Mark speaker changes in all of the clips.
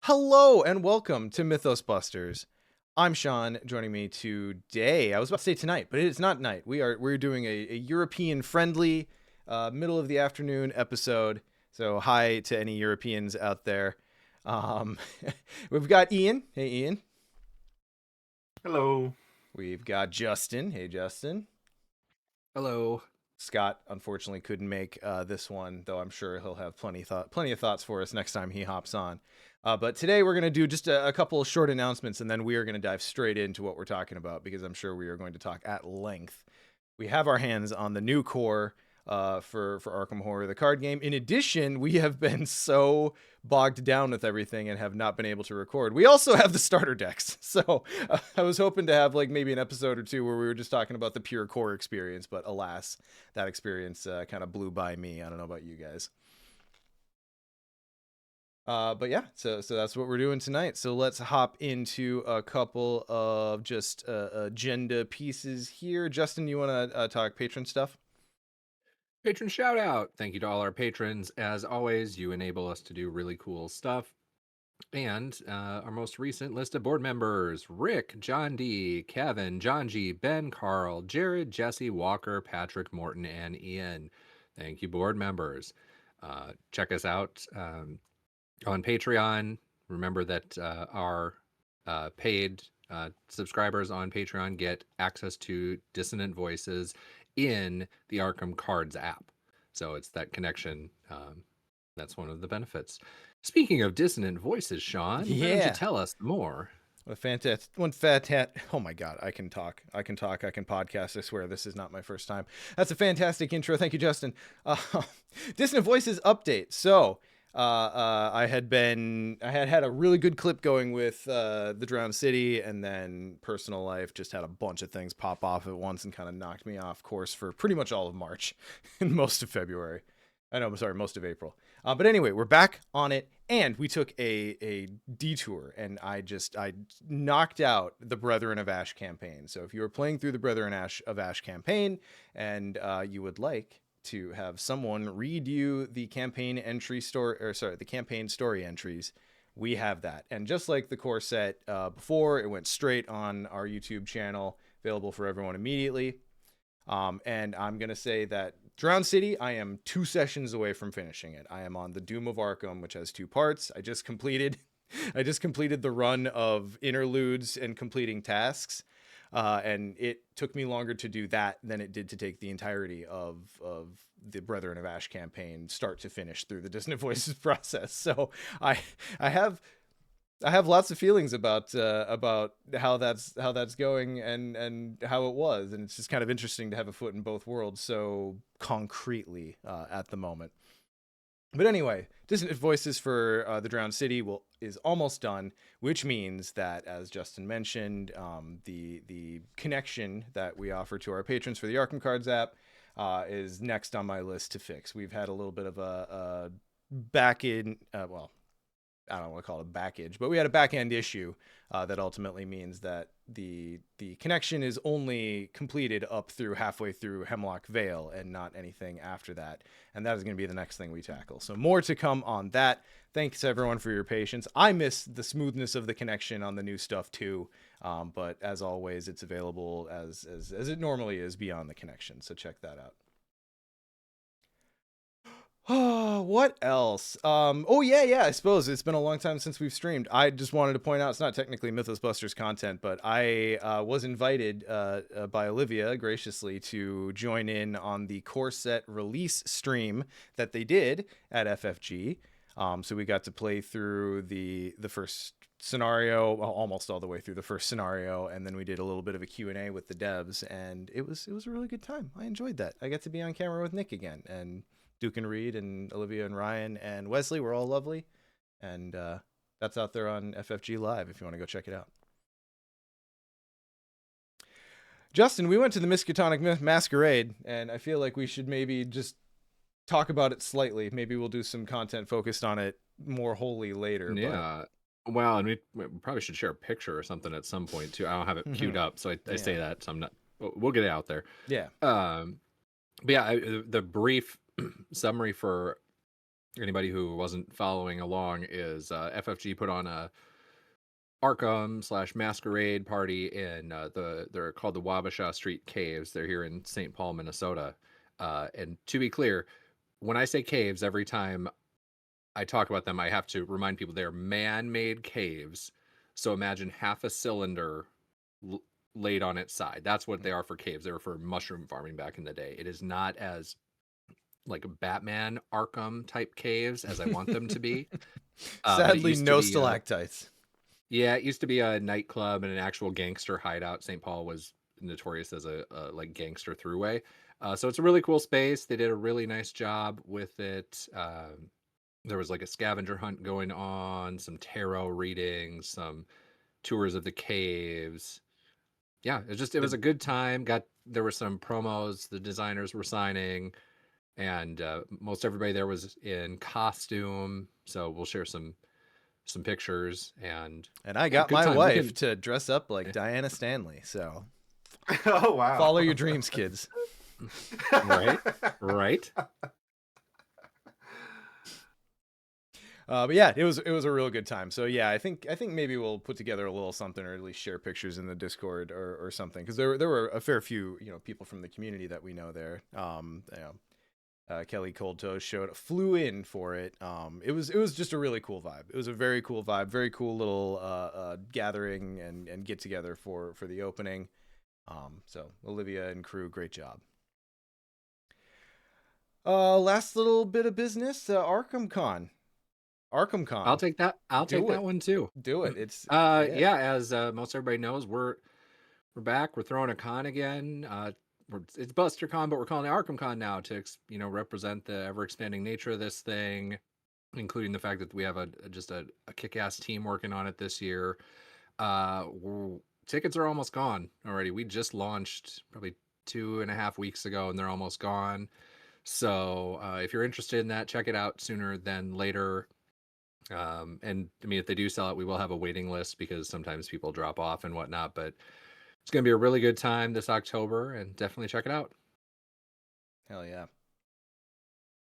Speaker 1: Hello and welcome to Mythos Busters. I'm Sean. Joining me today, I was about to say tonight, but it's not night. We're doing a European friendly middle of the afternoon episode. So hi to any Europeans out there. Um, we've got Ian. Hey Ian.
Speaker 2: Hello.
Speaker 1: We've got Justin. Hey Justin.
Speaker 3: Hello.
Speaker 1: Scott unfortunately couldn't make this one, though I'm sure he'll have plenty of thoughts for us next time he hops on. But today we're going to do just a couple of short announcements, and then we are going to dive straight into what we're talking about, because I'm sure we are going to talk at length. We have our hands on the new core for Arkham Horror, the card game. In addition, we have been so bogged down with everything and have not been able to record. We also have the starter decks. So I was hoping to have like maybe an episode or two where we were just talking about the pure core experience, but alas, that experience kind of blew by me. I don't know about you guys. But yeah, so that's what we're doing tonight. So let's hop into a couple of just agenda pieces here. Justin, you want to talk patron stuff?
Speaker 3: Patron shout out. Thank you to all our patrons. As always, you enable us to do really cool stuff. And our most recent list of board members: Rick, John D, Kevin, John G, Ben, Carl, Jared, Jesse, Walker, Patrick, Morton, and Ian. Thank you, board members. Check us out on Patreon. Remember that our paid subscribers on Patreon get access to Dissonant Voices in the Arkham Cards app. So it's that connection. That's one of the benefits. Speaking of Dissonant Voices, Sean, why don't you tell us more?
Speaker 1: Oh my God, I can talk. I can podcast. I swear this is not my first time. That's a fantastic intro. Thank you, Justin. Dissonant Voices update. So I had had a really good clip going with the Drowned City, and then personal life just had a bunch of things pop off at once and kind of knocked me off course for pretty much all of March and most of February. Most of April. But anyway, we're back on it, and we took a detour, and I knocked out the Brethren of Ash campaign. So if you were playing through the Brethren of Ash campaign, and you would like to have someone read you the campaign the campaign story entries, we have that. And just like the core set before, it went straight on our YouTube channel, available for everyone immediately. And I'm going to say that Drowned City, I am 2 sessions away from finishing it. I am on the Doom of Arkham, which has 2 parts. I just completed the run of interludes and completing tasks. And it took me longer to do that than it did to take the entirety of the Brethren of Ash campaign, start to finish, through the Dissonant Voices process. So I have lots of feelings about how that's going and how it was, and it's just kind of interesting to have a foot in both worlds so concretely at the moment. But anyway, Dissonant Voices for the Drowned City is almost done, which means that, as Justin mentioned, the connection that we offer to our patrons for the Arkham Cards app is next on my list to fix. We've had a little bit of a back in, I don't want to call it backage, but we had a back end issue that ultimately means that the connection is only completed up through halfway through Hemlock Vale and not anything after that. And that is going to be the next thing we tackle. So more to come on that. Thanks everyone for your patience. I miss the smoothness of the connection on the new stuff too. But as always, it's available as it normally is beyond the connection. So check that out. Oh, what else? I suppose it's been a long time since we've streamed. I just wanted to point out, it's not technically Mythos Busters content, but I was invited by Olivia graciously to join in on the core set release stream that they did at FFG. So we got to play through the first scenario, almost all the way through the first scenario, and then we did a little bit of a Q&A with the devs, and it was a really good time. I enjoyed that. I got to be on camera with Nick again, and Duke and Reed and Olivia and Ryan and Wesley were all lovely. And that's out there on FFG Live if you want to go check it out. Justin, we went to the Miskatonic Masquerade, and I feel like we should maybe just talk about it slightly. Maybe we'll do some content focused on it more wholly later.
Speaker 3: Yeah. Well, and we probably should share a picture or something at some point too. I don't have it queued up, so I say that, so I'm not. We'll get it out there.
Speaker 1: Yeah.
Speaker 3: But yeah, the brief summary for anybody who wasn't following along, is FFG put on a Arkham / Masquerade party in they're called the Wabasha Street Caves. They're here in St. Paul, Minnesota. And to be clear, when I say caves, every time I talk about them, I have to remind people they're man-made caves. So imagine half a cylinder laid on its side. That's what they are for caves. They were for mushroom farming back in the day. It is not as like Batman Arkham type caves as I want them to be. But it
Speaker 1: Sadly,
Speaker 3: used to
Speaker 1: no
Speaker 3: be
Speaker 1: stalactites.
Speaker 3: yeah, it used to be a nightclub and an actual gangster hideout. St. Paul was notorious as a like gangster throughway. So it's a really cool space. They did a really nice job with it. There was like a scavenger hunt going on, some tarot readings, some tours of the caves. Yeah, it was a good time. There were some promos the designers were signing, and most everybody there was in costume. So we'll share some pictures, and
Speaker 1: I
Speaker 3: yeah,
Speaker 1: got
Speaker 3: good
Speaker 1: my
Speaker 3: time.
Speaker 1: wife to dress up like Diana Stanley. So
Speaker 2: Oh wow!
Speaker 1: follow your dreams, kids.
Speaker 3: Right, right.
Speaker 1: But yeah, it was a real good time. So yeah, I think maybe we'll put together a little something, or at least share pictures in the Discord or something, because there were a fair few people from the community that we know there. Kelly Coldtoe flew in for it. It was just a really cool vibe. It was a very cool vibe, very cool little gathering and get together for the opening. So Olivia and crew, great job. Last little bit of business, Arkham Con.
Speaker 3: I'll take that. I'll take that one too.
Speaker 1: Do it. It's
Speaker 3: yeah. As most everybody knows, we're back. We're throwing a con again. It's Buster Con, but we're calling it Arkham Con now to represent the ever expanding nature of this thing, including the fact that we have just a kick-ass team working on it this year. Tickets are almost gone already. We just launched probably 2.5 weeks ago, and they're almost gone. So if you're interested in that, check it out sooner than later. And I mean, if they do sell it, we will have a waiting list because sometimes people drop off and whatnot. But it's going to be a really good time this October, and definitely check it out.
Speaker 1: Hell yeah.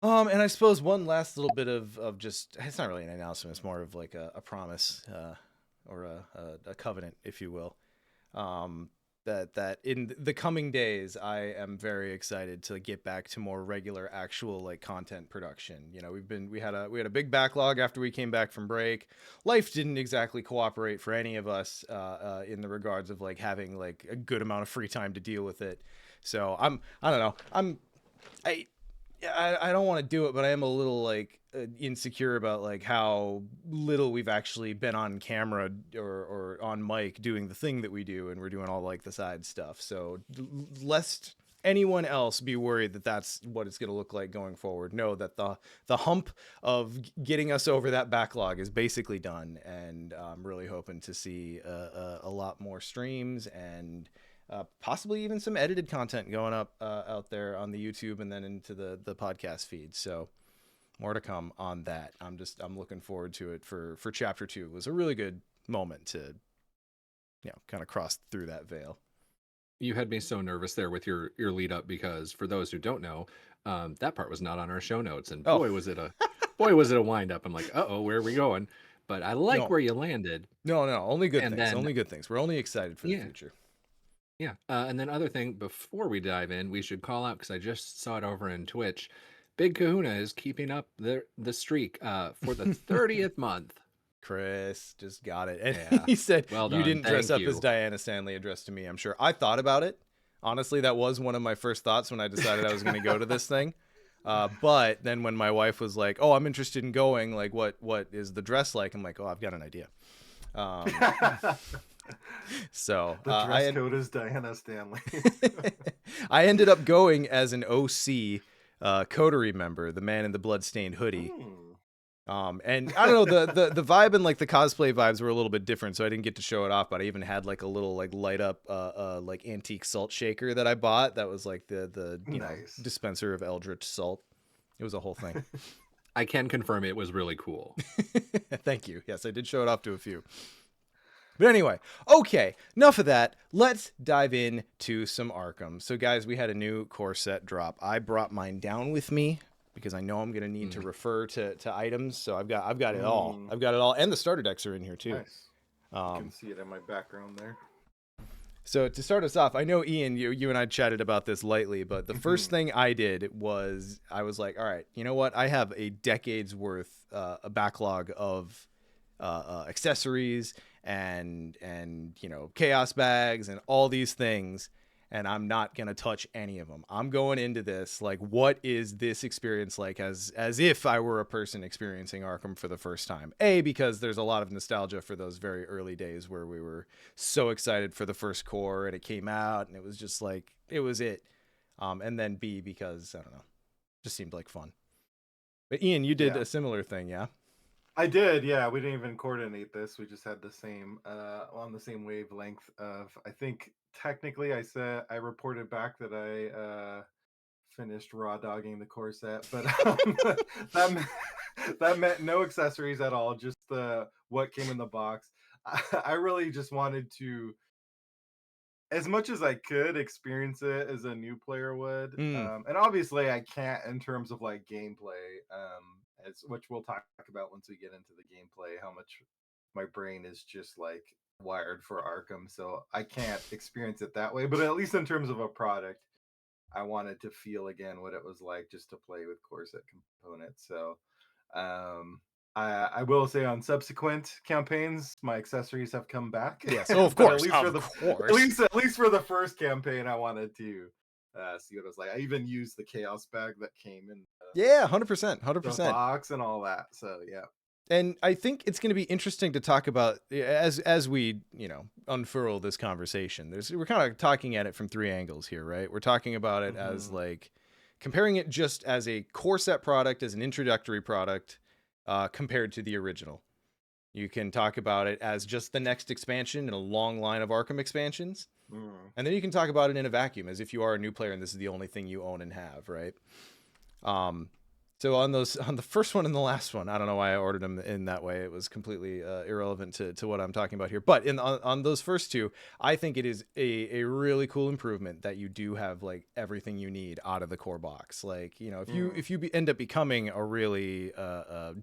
Speaker 1: And I suppose one last little bit of just, it's not really an announcement, it's more of like a promise, or a covenant, if you will. That in the coming days, I am very excited to get back to more regular, actual like content production. We had a big backlog after we came back from break. Life didn't exactly cooperate for any of us in the regards of like having like a good amount of free time to deal with it. So I don't know. I don't want to do it, but I am a little like insecure about like how little we've actually been on camera or on mic doing the thing that we do, and we're doing all like the side stuff. So lest anyone else be worried that that's what it's going to look like going forward, know that the hump of getting us over that backlog is basically done, and I'm really hoping to see a lot more streams and possibly even some edited content going up out there on the YouTube and then into the podcast feed. So more to come on that. I'm looking forward to it for chapter 2. It was a really good moment to kind of cross through that veil.
Speaker 3: You had me so nervous there with your lead up, because for those who don't know, that part was not on our show notes, and boy was it a wind up. I'm like, where are we going? But I like where you landed.
Speaker 1: No, only good things. Only good things. We're only excited for the future.
Speaker 3: Yeah. And then other thing, before we dive in, we should call out, because I just saw it over in Twitch. Big Kahuna is keeping up the streak for the 30th month.
Speaker 1: Chris just got it. And he said,
Speaker 3: well done.
Speaker 1: You didn't dress up
Speaker 3: you.
Speaker 1: as Diana Stanley addressed to me, I'm sure. I thought about it. Honestly, that was one of my first thoughts when I decided I was going to go to this thing. But then when my wife was like, oh, I'm interested in going, like, what is the dress like? I'm like, oh, I've got an idea. So
Speaker 2: the dress code is Diana Stanley.
Speaker 1: I ended up going as an OC coterie member, the man in the bloodstained hoodie. And I don't know, the vibe and like the cosplay vibes were a little bit different, so I didn't get to show it off, but I even had like a little like light up like antique salt shaker that I bought that was like the nice dispenser of eldritch salt. It was a whole thing.
Speaker 3: I can confirm it was really cool.
Speaker 1: Thank you. Yes, I did show it off to a few. But anyway, okay, enough of that. Let's dive into some Arkham. So guys, we had a new core set drop. I brought mine down with me. because I know I'm going to need to refer to items. So I've got it all. I've got it all, and the starter decks are in here too.
Speaker 2: Nice. You can see it in my background there.
Speaker 1: So to start us off, I know Ian, you and I chatted about this lightly, but the first thing I did was I was like, all right, you know what? I have a decade's worth a backlog of accessories and chaos bags and all these things, and I'm not gonna touch any of them. I'm going into this like, what is this experience like, as if I were a person experiencing Arkham for the first time. Because there's a lot of nostalgia for those very early days where we were so excited for the first core and it came out and it was just like, it was it. And then B, because I don't know, just seemed like fun. But Ian, you did a similar thing, yeah?
Speaker 2: I did, yeah. We didn't even coordinate this. We just had the same on the same wavelength of, I think technically I reported back that I finished raw dogging the core set, but that meant no accessories at all, just what came in the box. I really just wanted to, as much as I could, experience it as a new player would. And obviously I can't in terms of like gameplay, which we'll talk about once we get into the gameplay, how much my brain is just like wired for Arkham. So I can't experience it that way. But at least in terms of a product, I wanted to feel again what it was like just to play with core set components. So I will say on subsequent campaigns, my accessories have come back.
Speaker 1: Yes, of course,
Speaker 2: at least for the first campaign, I wanted to see what it was like. I even used the chaos bag that came in.
Speaker 1: 100%.
Speaker 2: The box and all that. So yeah.
Speaker 1: And I think it's going to be interesting to talk about as we, unfurl this conversation. We're kind of talking at it from three angles here, right? We're talking about it as like comparing it just as a core set product, as an introductory product, compared to the original. You can talk about it as just the next expansion in a long line of Arkham expansions. And then you can talk about it in a vacuum, as if you are a new player and this is the only thing you own and have, right? So on the first one and the last one, I don't know why I ordered them in that way. It was completely irrelevant to what I'm talking about here. But on those first two, I think it is a really cool improvement that you do have like everything you need out of the core box. Like, if you end up becoming a really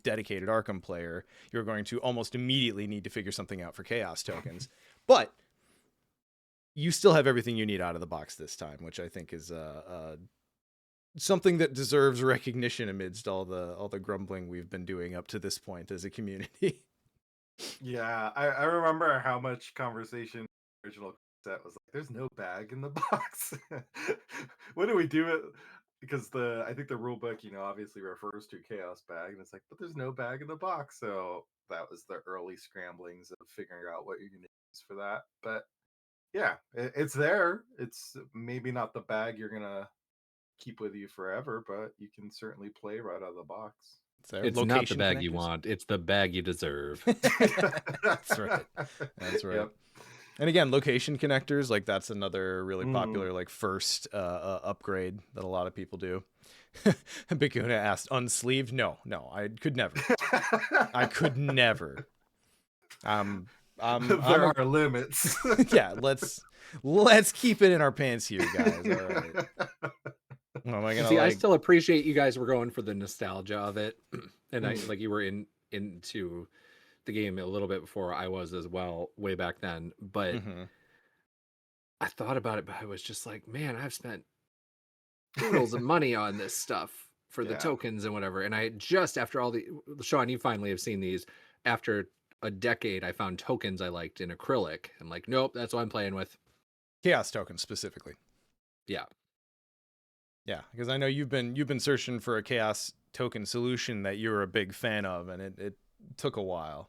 Speaker 1: dedicated Arkham player, you're going to almost immediately need to figure something out for chaos tokens. But you still have everything you need out of the box this time, which I think is something that deserves recognition amidst all the grumbling we've been doing up to this point as a community.
Speaker 2: Yeah, I remember how much conversation the original set was like, there's no bag in the box. What do we do it? Because I think the rule book, obviously refers to chaos bag, and it's like, but there's no bag in the box. So that was the early scramblings of figuring out what you're going to use for that. But yeah, it's there. It's maybe not the bag you're going to keep with you forever, but you can certainly play right out of the box.
Speaker 3: It's not the bag you want, it's the bag you deserve.
Speaker 1: That's right. Yep. And again, location connectors, like that's another really popular like first upgrade that a lot of people do. Bikuna asked, unsleeved? No, I could never. I could never.
Speaker 2: There are limits.
Speaker 1: Yeah, let's keep it in our pants here, guys. All right. Am I gonna
Speaker 3: See, I still appreciate you guys were going for the nostalgia of it, and I like you were into the game a little bit before I was as well, way back then. But I thought about it, but I was just like, man, I've spent oodles of money on this stuff for the tokens and whatever. And I just after all Sean, you finally have seen these. After a decade, I found tokens I liked in acrylic. I'm like, nope, that's what I'm playing with.
Speaker 1: Chaos tokens specifically. Yeah, because I know you've been searching for a chaos token solution that you're a big fan of, and it took a while.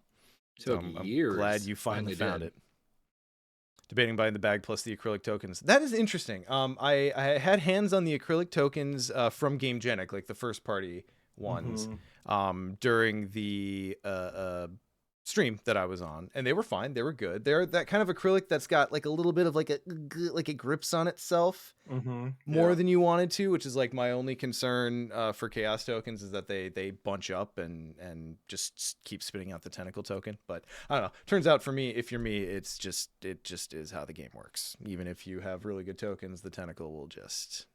Speaker 3: Took years.
Speaker 1: I'm glad you finally found it. Debating buying the bag plus the acrylic tokens. That is interesting. I had hands on the acrylic tokens from GameGenic, like the first party ones, during the stream that I was on, and they were fine. They were good. They're that kind of acrylic that's got like a little bit of like it grips on itself more than you wanted to, which is like my only concern for chaos tokens, is that they bunch up and just keep spitting out the tentacle token. But I don't know. Turns out for me, if you're me, it just is how the game works. Even if you have really good tokens, the tentacle will just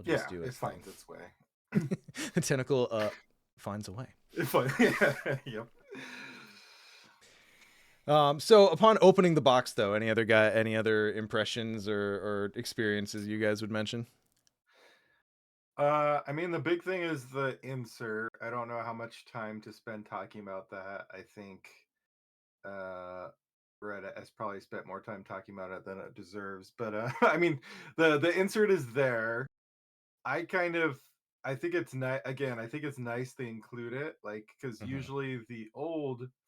Speaker 1: do it.
Speaker 2: It finds its way.
Speaker 1: The tentacle finds a way.
Speaker 2: Yep.
Speaker 1: So upon opening the box, though, any other impressions or experiences you guys would mention?
Speaker 2: I mean, the big thing is the insert. I don't know how much time to spend talking about that. I think Reddit has probably spent more time talking about it than it deserves. But I mean, the insert is there. I kind of I think it's nice. Again, I think it's nice to include it, like, because
Speaker 1: Mhm.
Speaker 2: usually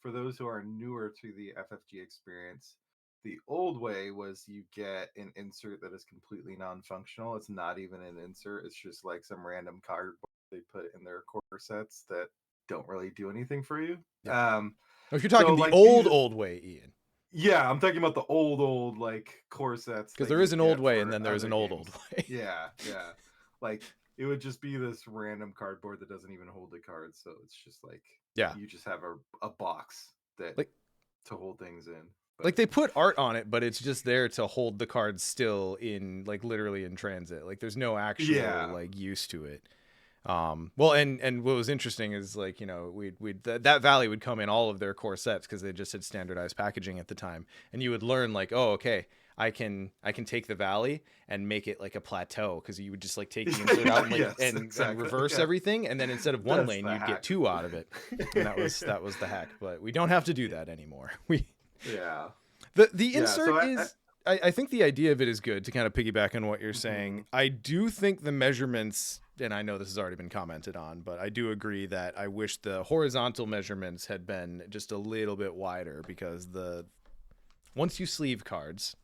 Speaker 2: for those who are newer to the FFG experience, the old way was you get an insert that is completely non-functional. It's not even an insert. It's just like some random cardboard they put in their core sets that don't really do anything for you.
Speaker 1: Yeah.
Speaker 2: Um,
Speaker 1: If you're
Speaker 2: so
Speaker 1: talking the
Speaker 2: like these,
Speaker 1: old way, Ian,
Speaker 2: yeah, I'm talking about the old like core sets
Speaker 1: because
Speaker 2: that
Speaker 1: there
Speaker 2: you
Speaker 1: is an old
Speaker 2: get
Speaker 1: way and
Speaker 2: for
Speaker 1: then there's
Speaker 2: other
Speaker 1: an old
Speaker 2: games.
Speaker 1: way.
Speaker 2: Yeah, yeah. Like it would just be this random cardboard that doesn't even hold the cards, so it's just like
Speaker 1: Yeah.
Speaker 2: you just have a box that
Speaker 1: Like
Speaker 2: to hold things in.
Speaker 1: like
Speaker 2: But
Speaker 1: they put art on it, but it's just there to hold the cards still in, like, literally in transit. Like there's no actual
Speaker 2: yeah,
Speaker 1: like use to it. Well, and what was interesting is, like, you know, that Valley would come in all of their core sets because they just had standardized packaging at the time, and you would learn, like, oh, okay, I can take the Valley and make it like a plateau, because you would just like take the insert out and like
Speaker 2: yes,
Speaker 1: and
Speaker 2: exactly.
Speaker 1: reverse
Speaker 2: Yeah,
Speaker 1: everything, and then instead of one
Speaker 2: that's
Speaker 1: lane
Speaker 2: the
Speaker 1: you'd get
Speaker 2: hack.
Speaker 1: two out of it, and that was the hack. But we don't have to do that anymore. We
Speaker 2: Yeah,
Speaker 1: the
Speaker 2: yeah. So
Speaker 1: insert is, I think the idea of it is good, to kind of piggyback on what you're saying.
Speaker 2: mhm.
Speaker 1: I do think the measurements, and I know this has already been commented on, but I do agree that I wish the horizontal measurements had been just a little bit wider, because once you sleeve cards,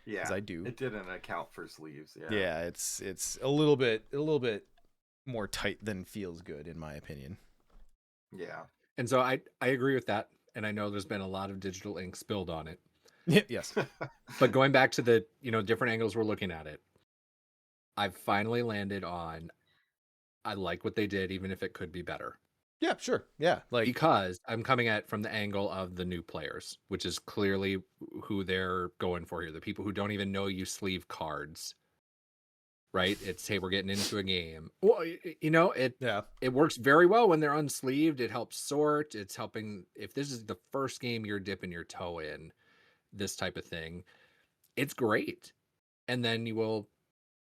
Speaker 1: as
Speaker 2: Yeah,
Speaker 1: I do,
Speaker 2: it didn't account for sleeves. Yeah,
Speaker 1: yeah, it's a little bit more tight than feels good, in my opinion.
Speaker 2: yeah.
Speaker 3: And so I agree with that. And I know there's been a lot of digital ink spilled on it.
Speaker 1: Yes.
Speaker 3: But going back to the, different angles we're looking at it, I've finally landed on I like what they did, even if it could be better.
Speaker 1: Yeah, sure. Yeah, like,
Speaker 3: Because I'm coming at it from the angle of the new players, which is clearly who they're going for here. The people who don't even know you sleeve cards, right? It's, hey, we're getting into a game. Well,
Speaker 1: yeah.
Speaker 3: it works very well when they're unsleeved. It helps sort. It's helping if this is the first game you're dipping your toe in, this type of thing. It's great. And then you will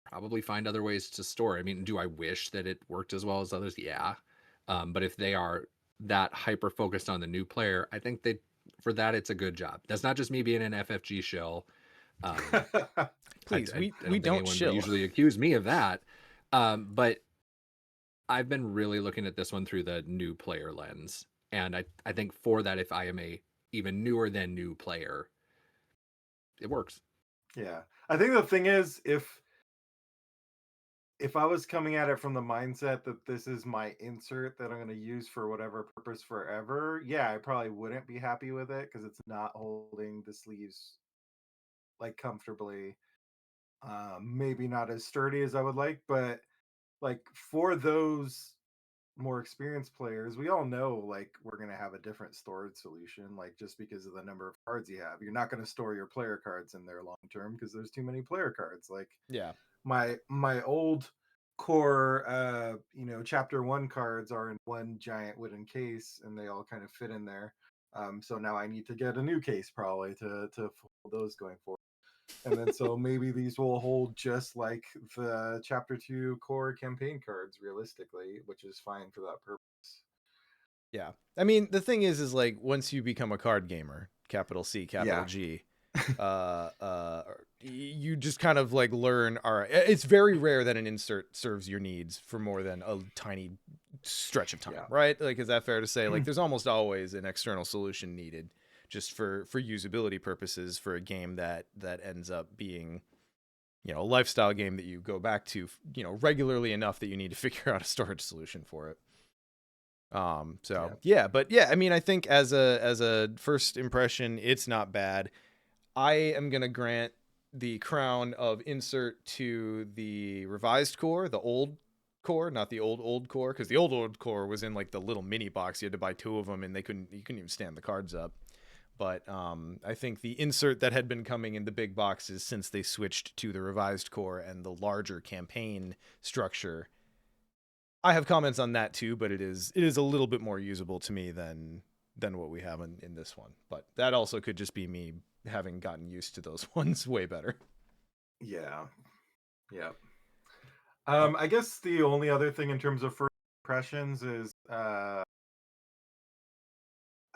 Speaker 3: probably find other ways to store. I mean, do I wish that it worked as well as others? Yeah. But if they are that hyper focused on the new player, I think for that it's a good job. That's not just me being an FFG shill. Um,
Speaker 1: Please,
Speaker 3: I
Speaker 1: we
Speaker 3: don't think
Speaker 1: don't
Speaker 3: anyone would
Speaker 1: chill.
Speaker 3: usually accuse me of that. But I've been really looking at this one through the new player lens. And I think for that, if I am a even newer than new player, it works.
Speaker 2: Yeah, I think the thing is, if I was coming at it from the mindset that this is my insert that I'm going to use for whatever purpose forever, yeah, I probably wouldn't be happy with it because it's not holding the sleeves like comfortably. Maybe not as sturdy as I would like, but like for those more experienced players, we all know like we're going to have a different storage solution, like just because of the number of cards you have. You're not going to store your player cards in there long term because there's too many player cards. Like
Speaker 1: Yeah.
Speaker 2: my old core chapter 1 cards are in one giant wooden case and they all kind of fit in there. So now I need to get a new case probably to hold those going forward. And then so maybe these will hold just like the chapter 2 core campaign cards realistically, which is fine for that purpose.
Speaker 1: Yeah. I mean, the thing is like, once you become a card gamer, capital C, capital
Speaker 2: Yeah.
Speaker 1: G, you just kind of like learn, all right, it's very rare that an insert serves your needs for more than a tiny stretch of time,
Speaker 2: Yeah.
Speaker 1: right? Like, is that fair to say? Like, there's almost always an external solution needed, just for usability purposes, for a game that ends up being, a lifestyle game that you go back to, regularly enough that you need to figure out a storage solution for it. So yeah, but yeah, I mean, I think as a first impression, it's not bad. I am gonna grant the crown of insert to the revised core, the old core, not the old core, because the old core was in like the little mini box. You had to buy two of them, and you couldn't even stand the cards up. But I think the insert that had been coming in the big boxes since they switched to the revised core and the larger campaign structure I have comments on that too, but it is a little bit more usable to me than what we have in this one. But that also could just be me having gotten used to those ones way better.
Speaker 2: Yeah. I guess the only other thing in terms of first impressions is I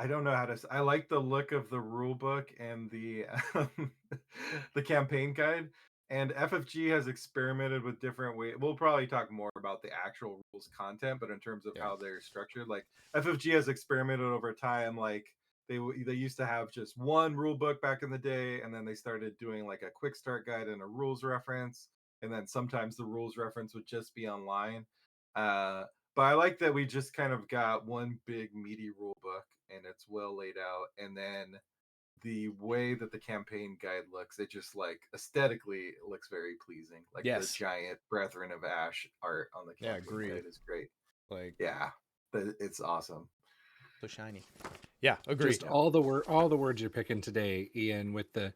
Speaker 2: don't know how to. I like the look of the rule book and the campaign guide. And FFG has experimented with different ways. We'll probably talk more about the actual rules content, but in terms of how they're structured, like FFG has experimented over time. Like they used to have just one rule book back in the day, and then they started doing like a quick start guide and a rules reference, and then sometimes the rules reference would just be online. But I like that we just kind of got one big meaty rule book and it's well laid out. And then the way that the campaign guide looks, it just like aesthetically it looks very pleasing. Like the giant Brethren of Ash art on the campaign guide is great.
Speaker 1: Like,
Speaker 2: yeah, it's awesome.
Speaker 1: So shiny. Yeah, agree.
Speaker 3: Just all the words you're picking today, Ian, with the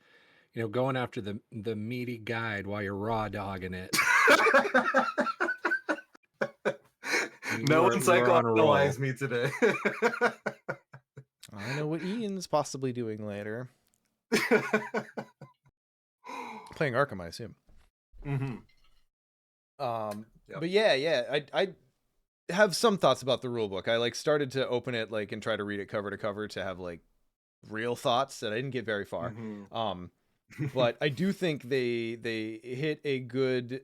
Speaker 3: going after the meaty guide while you're raw dogging it.
Speaker 2: No one psychoanalyzed me today.
Speaker 1: I know what Ian's possibly doing later. Playing Arkham, I assume.
Speaker 2: Mm-hmm.
Speaker 1: But yeah, I have some thoughts about the rulebook. I like started to open it like and try to read it cover to cover to have like real thoughts that I didn't get very far.
Speaker 2: Mm-hmm.
Speaker 1: But I do think they hit a good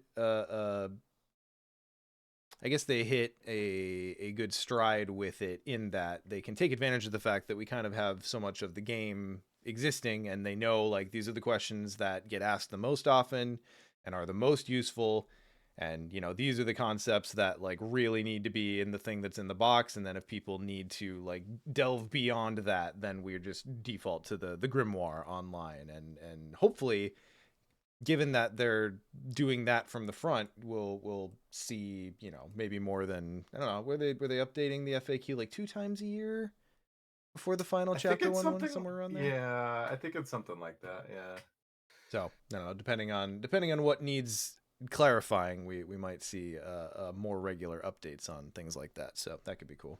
Speaker 1: I guess they hit a good stride with it in that they can take advantage of the fact that we kind of have so much of the game existing, and they know like these are the questions that get asked the most often and are the most useful, and these are the concepts that like really need to be in the thing that's in the box, and then if people need to like delve beyond that, then we just default to the grimoire online, and hopefully, given that they're doing that from the front, we'll see, maybe more than, I don't know, were they updating the FAQ like 2 times a year before the final chapter 1 somewhere around there?
Speaker 2: Yeah, I think it's something like that. Yeah.
Speaker 1: So, I don't know, depending on what needs clarifying, we might see more regular updates on things like that. So, that could be cool.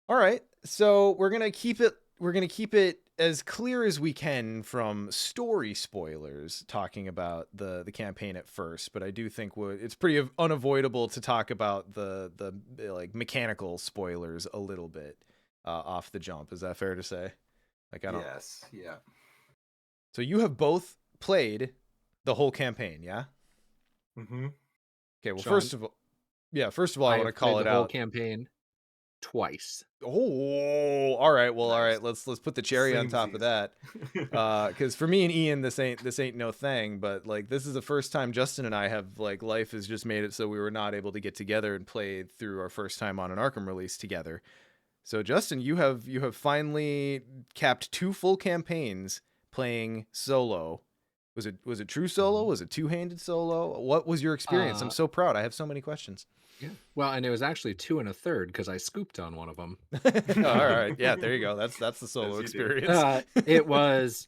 Speaker 1: All right. So, we're going to keep it as clear as we can from story spoilers, talking about the campaign at first, but I do think it's pretty unavoidable to talk about the like mechanical spoilers a little bit off the jump. Is that fair to say? Like, I don't.
Speaker 2: Yes. Yeah.
Speaker 1: So you have both played the whole campaign, yeah?
Speaker 2: Mm-hmm.
Speaker 1: Okay. Well, Sean, first of all, I want to call it out.
Speaker 3: The whole campaign twice.
Speaker 1: Oh, all right. Well, nice. All right. Let's put the cherry on top of that. Because for me and Ian, this ain't no thing. But like, this is the first time Justin and I have like life has just made it so we were not able to get together and play through our first time on an Arkham release together. So Justin, you have finally capped 2 full campaigns playing solo. Was it true solo? Was it 2-handed solo? What was your experience? I'm so proud. I have so many questions.
Speaker 3: Yeah. Well, and it was actually 2 1/3 because I scooped on one of them.
Speaker 1: All right. Yeah, there you go. That's the solo experience.
Speaker 3: It was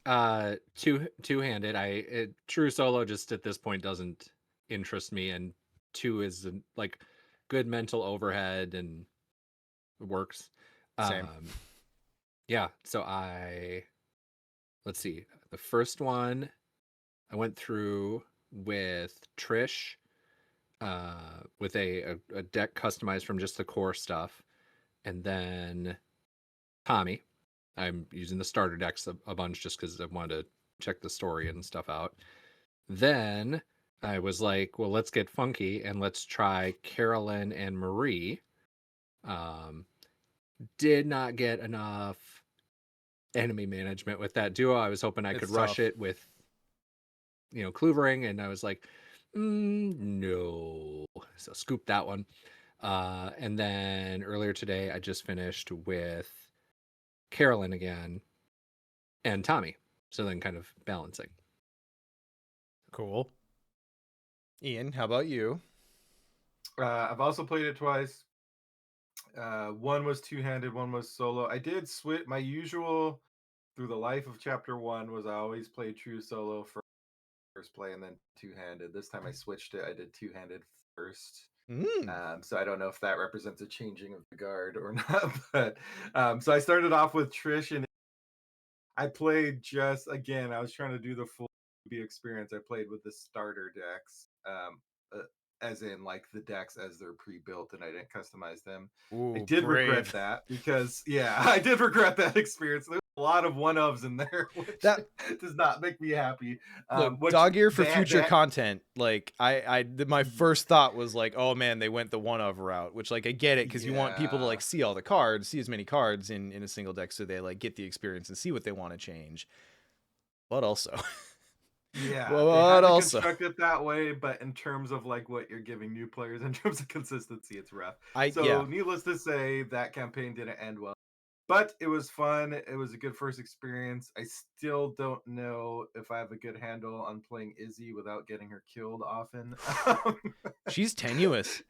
Speaker 3: two-handed. True solo just at this point doesn't interest me, and 2 is like good mental overhead and works.
Speaker 1: Same.
Speaker 3: Yeah. So let's see. The first one I went through with Trish. With a deck customized from just the core stuff, and then Tommy. I'm using the starter decks a bunch just because I wanted to check the story and stuff out. Then I was like, well, let's get funky and let's try Carolyn and Marie. Did not get enough enemy management with that duo. I was hoping I could rush it with Cloovering, and I was like, no. So scoop that one. And then earlier today, I just finished with Carolyn again and Tommy. So then kind of balancing.
Speaker 1: Cool. Ian, how about you?
Speaker 2: I've also played it twice. One was 2-handed, one was solo. I did switch my usual through the life of chapter 1 was I always play true solo first play and then 2-handed. This time I switched it. I did 2-handed first. So I don't know if that represents a changing of the guard or not. But so I started off with Trish, and I played just again. I was trying to do the full experience. I played with the starter decks, as in like the decks as they're pre-built, and I didn't customize them. I
Speaker 1: Ooh,
Speaker 2: did regret
Speaker 1: brave.
Speaker 2: that because yeah, I did regret that experience. There's a lot of one ofs in there, which
Speaker 1: That
Speaker 2: does not make me happy.
Speaker 1: Look,
Speaker 2: Which
Speaker 1: dog ear for
Speaker 2: they
Speaker 1: future
Speaker 2: they
Speaker 1: content. Like my first thought was like, oh man, they went the one of route, which like I get it because you want people to
Speaker 2: yeah.
Speaker 1: like see all the cards, see as many cards in a single deck, so they like get the experience and see what they want to change. But also,
Speaker 2: Yeah, they
Speaker 1: but
Speaker 2: had to
Speaker 1: also,
Speaker 2: construct it that way, but in terms of like what you're giving new players in terms of consistency, it's rough.
Speaker 1: yeah,
Speaker 2: So, needless to say, that campaign didn't end well, but it was fun. It was a good first experience. I still don't know if I have a good handle on playing Izzy without getting her killed often.
Speaker 1: she's tenuous.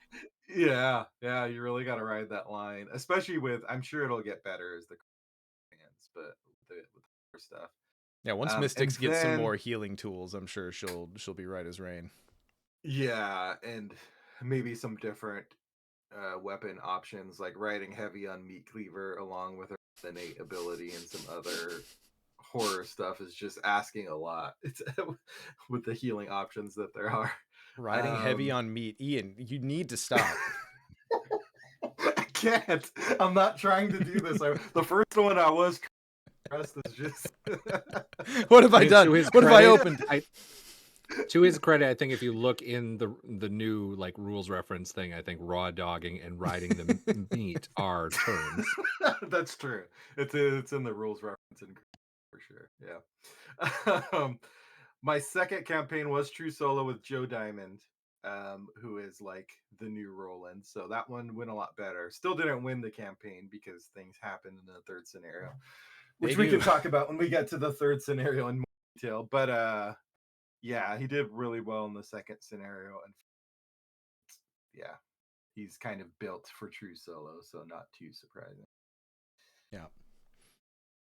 Speaker 2: Yeah, yeah, you really got to ride that line, especially with. I'm sure it'll get better as the fans, but with the stuff.
Speaker 1: Yeah, once
Speaker 2: And
Speaker 1: Mystics get some
Speaker 2: then
Speaker 1: more healing tools, I'm sure she'll be right as rain.
Speaker 2: yeah, and maybe some different weapon options like riding heavy on Meat Cleaver along with her innate ability and some other horror stuff is just asking a lot. It's with the healing options that there are.
Speaker 1: Riding heavy
Speaker 2: Um,
Speaker 1: on meat, Ian, you need to stop.
Speaker 2: I can't. I'm not trying to do this. The first one I was. The rest is just.
Speaker 1: What have I
Speaker 3: mean,
Speaker 1: done?
Speaker 3: to his
Speaker 1: What have I
Speaker 3: credit,
Speaker 1: opened?
Speaker 3: to his credit, I think if you look in the new like rules reference thing, I think raw dogging and riding the meat are terms.
Speaker 2: That's true. It's in the rules reference for sure. Yeah. My second campaign was True Solo with Joe Diamond, who is like the new Roland. So that one went a lot better. Still didn't win the campaign because things happened in the third scenario,
Speaker 1: They
Speaker 2: which we
Speaker 1: do.
Speaker 2: can talk about when we get to the third scenario in more detail. But yeah, he did really well in the second scenario, and yeah, he's kind of built for True Solo, so not too surprising.
Speaker 1: Yeah.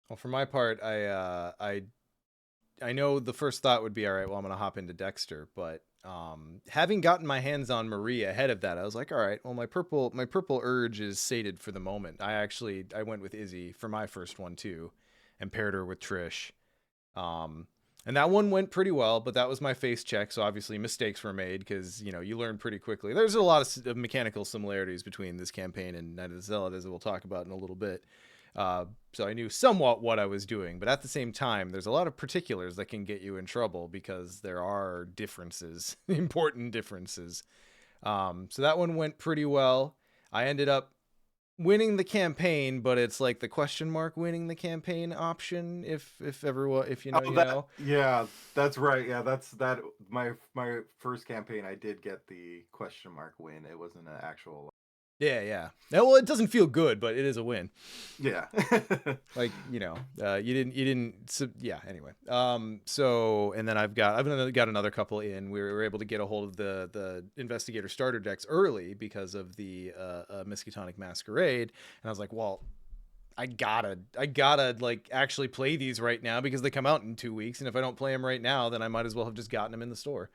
Speaker 1: Well, for my part, I know the first thought would be, all right, well, I'm gonna hop into Dexter, but having gotten my hands on Marie ahead of that, I was like, all right, well, my purple urge is sated for the moment. I went with Izzy for my first one too, and paired her with Trish. Um, and that one went pretty well, but that was my face check, so obviously mistakes were made because you learn pretty quickly. There's a lot of mechanical similarities between this campaign and Night of the Zealot, as we'll talk about in a little bit. So I knew somewhat what I was doing, but at the same time, there's a lot of particulars that can get you in trouble because there are differences, important differences. So that one went pretty well. I ended up winning the campaign, but it's like the question mark winning the campaign option. If everyone, if
Speaker 2: Oh,
Speaker 1: you
Speaker 2: that
Speaker 1: know.
Speaker 2: yeah, that's right. Yeah, that's that. My first campaign, I did get the question mark win. It wasn't an actual.
Speaker 1: Yeah. Well, it doesn't feel good, but it is a win.
Speaker 2: Yeah.
Speaker 1: Like you didn't. So, yeah. Anyway, so and then I've got another couple in. We were able to get a hold of the Investigator starter decks early because of the Miskatonic Masquerade, and I was like, well, I gotta like actually play these right now because they come out in 2 weeks, and if I don't play them right now, then I might as well have just gotten them in the store.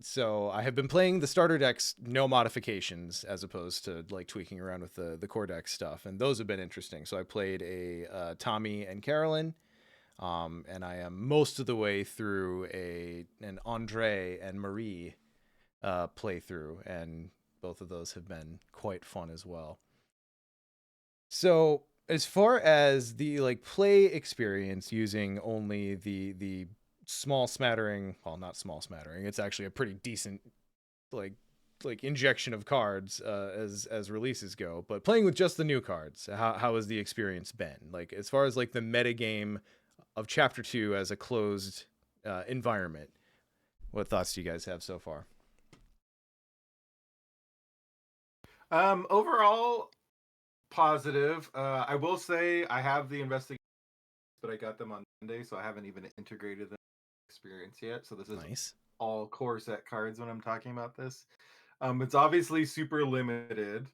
Speaker 1: So I have been playing the starter decks, no modifications, as opposed to like tweaking around with the core deck stuff, and those have been interesting. So I played a Tommy and Carolyn, and I am most of the way through an Andre and Marie playthrough, and both of those have been quite fun as well. So as far as the like play experience using only the small smattering, well, not small smattering, it's actually a pretty decent like injection of cards as releases go, but playing with just the new cards, how has the experience been? Like as far as like the metagame of chapter 2 as a closed environment, what thoughts do you guys have so far?
Speaker 2: Overall positive. I will say I have the investigation, but I got them on Monday, so I haven't even integrated the experience yet. So this is
Speaker 1: Nice.
Speaker 2: all core set cards when I'm talking about this. It's obviously super limited.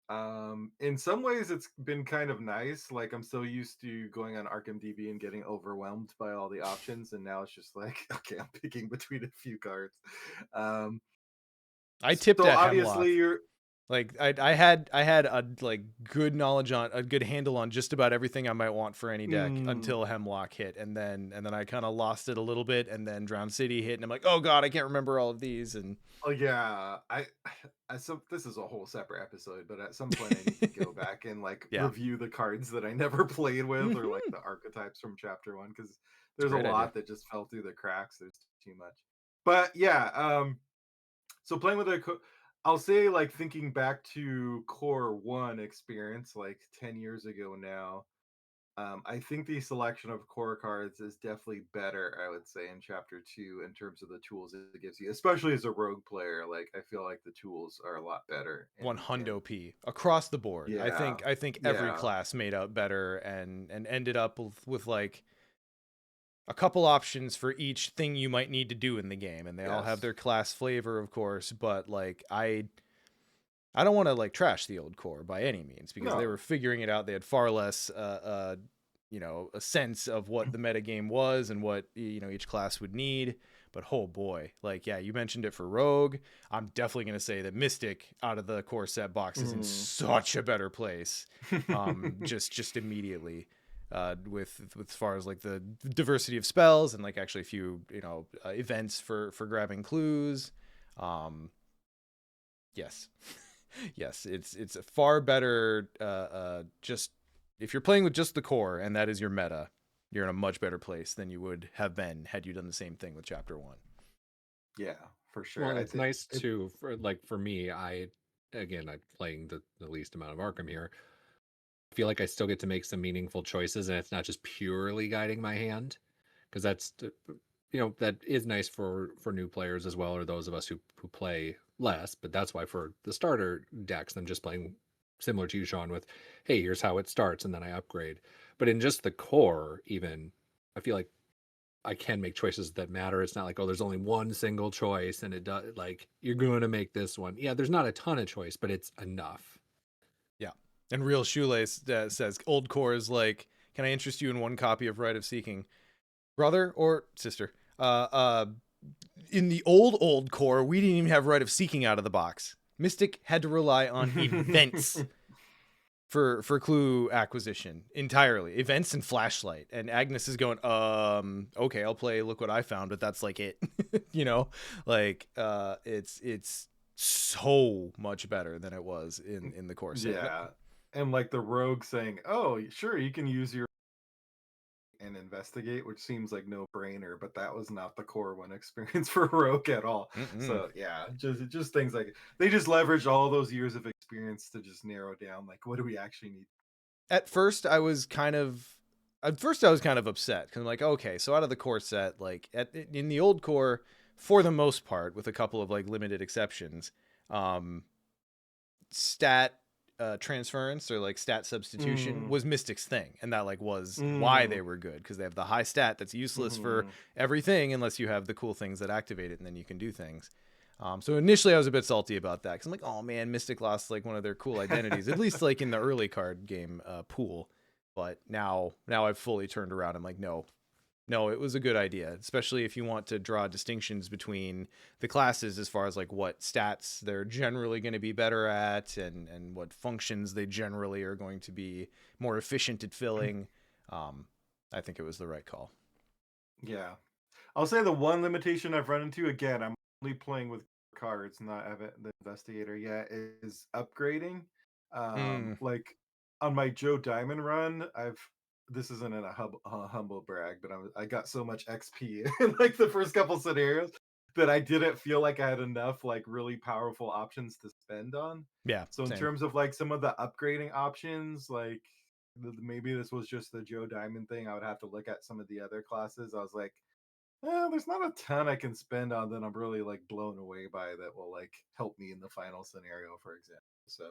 Speaker 2: In some ways, it's been kind of nice. Like I'm so used to going on ArkhamDB and getting overwhelmed by all the options, and now it's just like, okay, I'm picking between a few cards. Um,
Speaker 1: I tipped
Speaker 2: So
Speaker 1: at
Speaker 2: obviously
Speaker 1: Hemlock.
Speaker 2: you're
Speaker 1: Like I had a like good knowledge on a good handle on just about everything I might want for any deck until Hemlock hit, and then I kind of lost it a little bit, and then Drowned City hit, and I'm like, oh god, I can't remember all of these. And
Speaker 2: oh yeah, this is a whole separate episode, but at some point I need to go back and like
Speaker 1: yeah,
Speaker 2: review the cards that I never played with, or like
Speaker 1: Mhm.
Speaker 2: the archetypes from chapter 1, because
Speaker 1: It's a
Speaker 2: there's a
Speaker 1: great idea.
Speaker 2: lot that just fell through the cracks. There's too much. But yeah, so playing with I'll say, like, thinking back to core 1 experience like 10 years ago now, I think the selection of core cards is definitely better, I would say, in chapter 2 in terms of the tools it gives you, especially as a rogue player. Like, I feel like the tools are a lot better
Speaker 1: One
Speaker 2: in
Speaker 1: hundo p across the board.
Speaker 2: yeah.
Speaker 1: I think every
Speaker 2: Yeah.
Speaker 1: class made out better and ended up with like a couple options for each thing you might need to do in the game, and they all have
Speaker 2: Yes.
Speaker 1: their class flavor, of course. But like I don't want to like trash the old core by any means, because they
Speaker 2: No.
Speaker 1: were figuring it out. They had far less, you know, a sense of what the metagame was and what, you know, each class would need. But oh boy, like, yeah, you mentioned it for Rogue. I'm definitely going to say that Mystic out of the core set box is in such a better place. Just immediately. With as far as like the diversity of spells and like actually a few, you know, events for grabbing clues. Yes. Yes, it's a far better. Just if you're playing with just the core and that is your meta, you're in a much better place than you would have been had you done the same thing with chapter 1.
Speaker 2: Yeah, for sure.
Speaker 3: Well,
Speaker 2: I
Speaker 3: it's
Speaker 2: think
Speaker 3: nice too for me. I'm playing the least amount of Arkham here. I feel like I still get to make some meaningful choices, and it's not just purely guiding my hand, because that is nice for new players as well, or those of us who play less. But that's why for the starter decks, I'm just playing similar to you, Sean, with hey, here's how it starts, and then I upgrade. But in just the core, even I feel like I can make choices that matter. It's not like, oh, there's only one single choice and it does like you're going to make this one. Yeah, there's not a ton of choice, but it's enough.
Speaker 1: Yeah. And Real Shoelace says old core is like, can I interest you in one copy of Rite of Seeking, brother or sister? In the old core, we didn't even have Rite of Seeking out of the box. Mystic had to rely on events for clue acquisition entirely, events and flashlight. And Agnes is going, okay, I'll play look what I found, but that's like it. You know, like it's so much better than it was in the core set.
Speaker 2: yeah. And like the rogue saying, "Oh, sure, you can use your and investigate," which seems like no brainer, but that was not the core 1 experience for rogue at all.
Speaker 1: Mm-mm.
Speaker 2: So yeah, just things like they just leveraged all those years of experience to just narrow down like what do we actually need.
Speaker 1: At first I was kind of upset because I'm like, okay, so out of the core set, like in the old core, for the most part, with a couple of like limited exceptions, stat transference or like stat substitution
Speaker 2: Mm,
Speaker 1: was Mystic's thing, and that like was why they
Speaker 2: mm,
Speaker 1: were good, because they have the high stat that's useless for
Speaker 2: mhm.
Speaker 1: everything unless you have the cool things that activate it, and then you can do things. So initially I was a bit salty about that because I'm like, oh man, Mystic lost like one of their cool identities, at least like in the early card game pool. But now I've fully turned around. I'm like, no, it was a good idea, especially if you want to draw distinctions between the classes as far as like what stats they're generally going to be better at, and what functions they generally are going to be more efficient at filling. I think it was the right call.
Speaker 2: Yeah. I'll say the one limitation I've run into, again, I'm only playing with cards, not have it, the investigator yet, is upgrading.
Speaker 1: Mm,
Speaker 2: Like on my Joe Diamond run, this isn't a humble brag, but I got so much XP in like the first couple scenarios that I didn't feel like I had enough like really powerful options to spend on.
Speaker 1: yeah,
Speaker 2: So in
Speaker 1: same.
Speaker 2: terms of like some of the upgrading options, like maybe this was just the Joe Diamond thing, I would have to look at some of the other classes. I was like, there's not a ton I can spend on that I'm really like blown away by that will like help me in the final scenario, for example. So,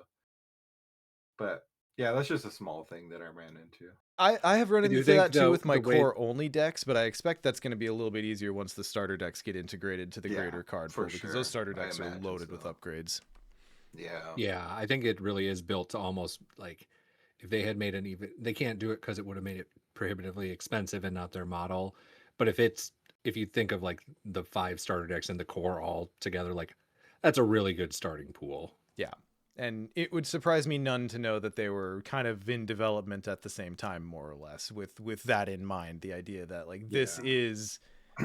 Speaker 2: but yeah, that's just a small thing that I ran into.
Speaker 1: I have run
Speaker 3: I do
Speaker 1: into
Speaker 3: think
Speaker 1: that too
Speaker 3: though
Speaker 1: with my
Speaker 3: the way
Speaker 1: core only decks, but I expect that's going to be a little bit easier once the starter decks get integrated to the
Speaker 2: Yeah,
Speaker 1: greater card
Speaker 2: for
Speaker 1: pool, because those
Speaker 2: sure.
Speaker 1: starter
Speaker 2: I
Speaker 1: decks are
Speaker 2: imagine
Speaker 1: loaded with
Speaker 2: so.
Speaker 1: upgrades.
Speaker 2: Yeah.
Speaker 3: yeah, I think it really is built to almost like if they had made they can't do it because it would have made it prohibitively expensive and not their model. But if you think of like the 5 starter decks and the core all together, like That's a really good starting pool.
Speaker 1: Yeah. And it would surprise me none to know that they were kind of in development at the same time, more or less, with that in mind. The idea that like this is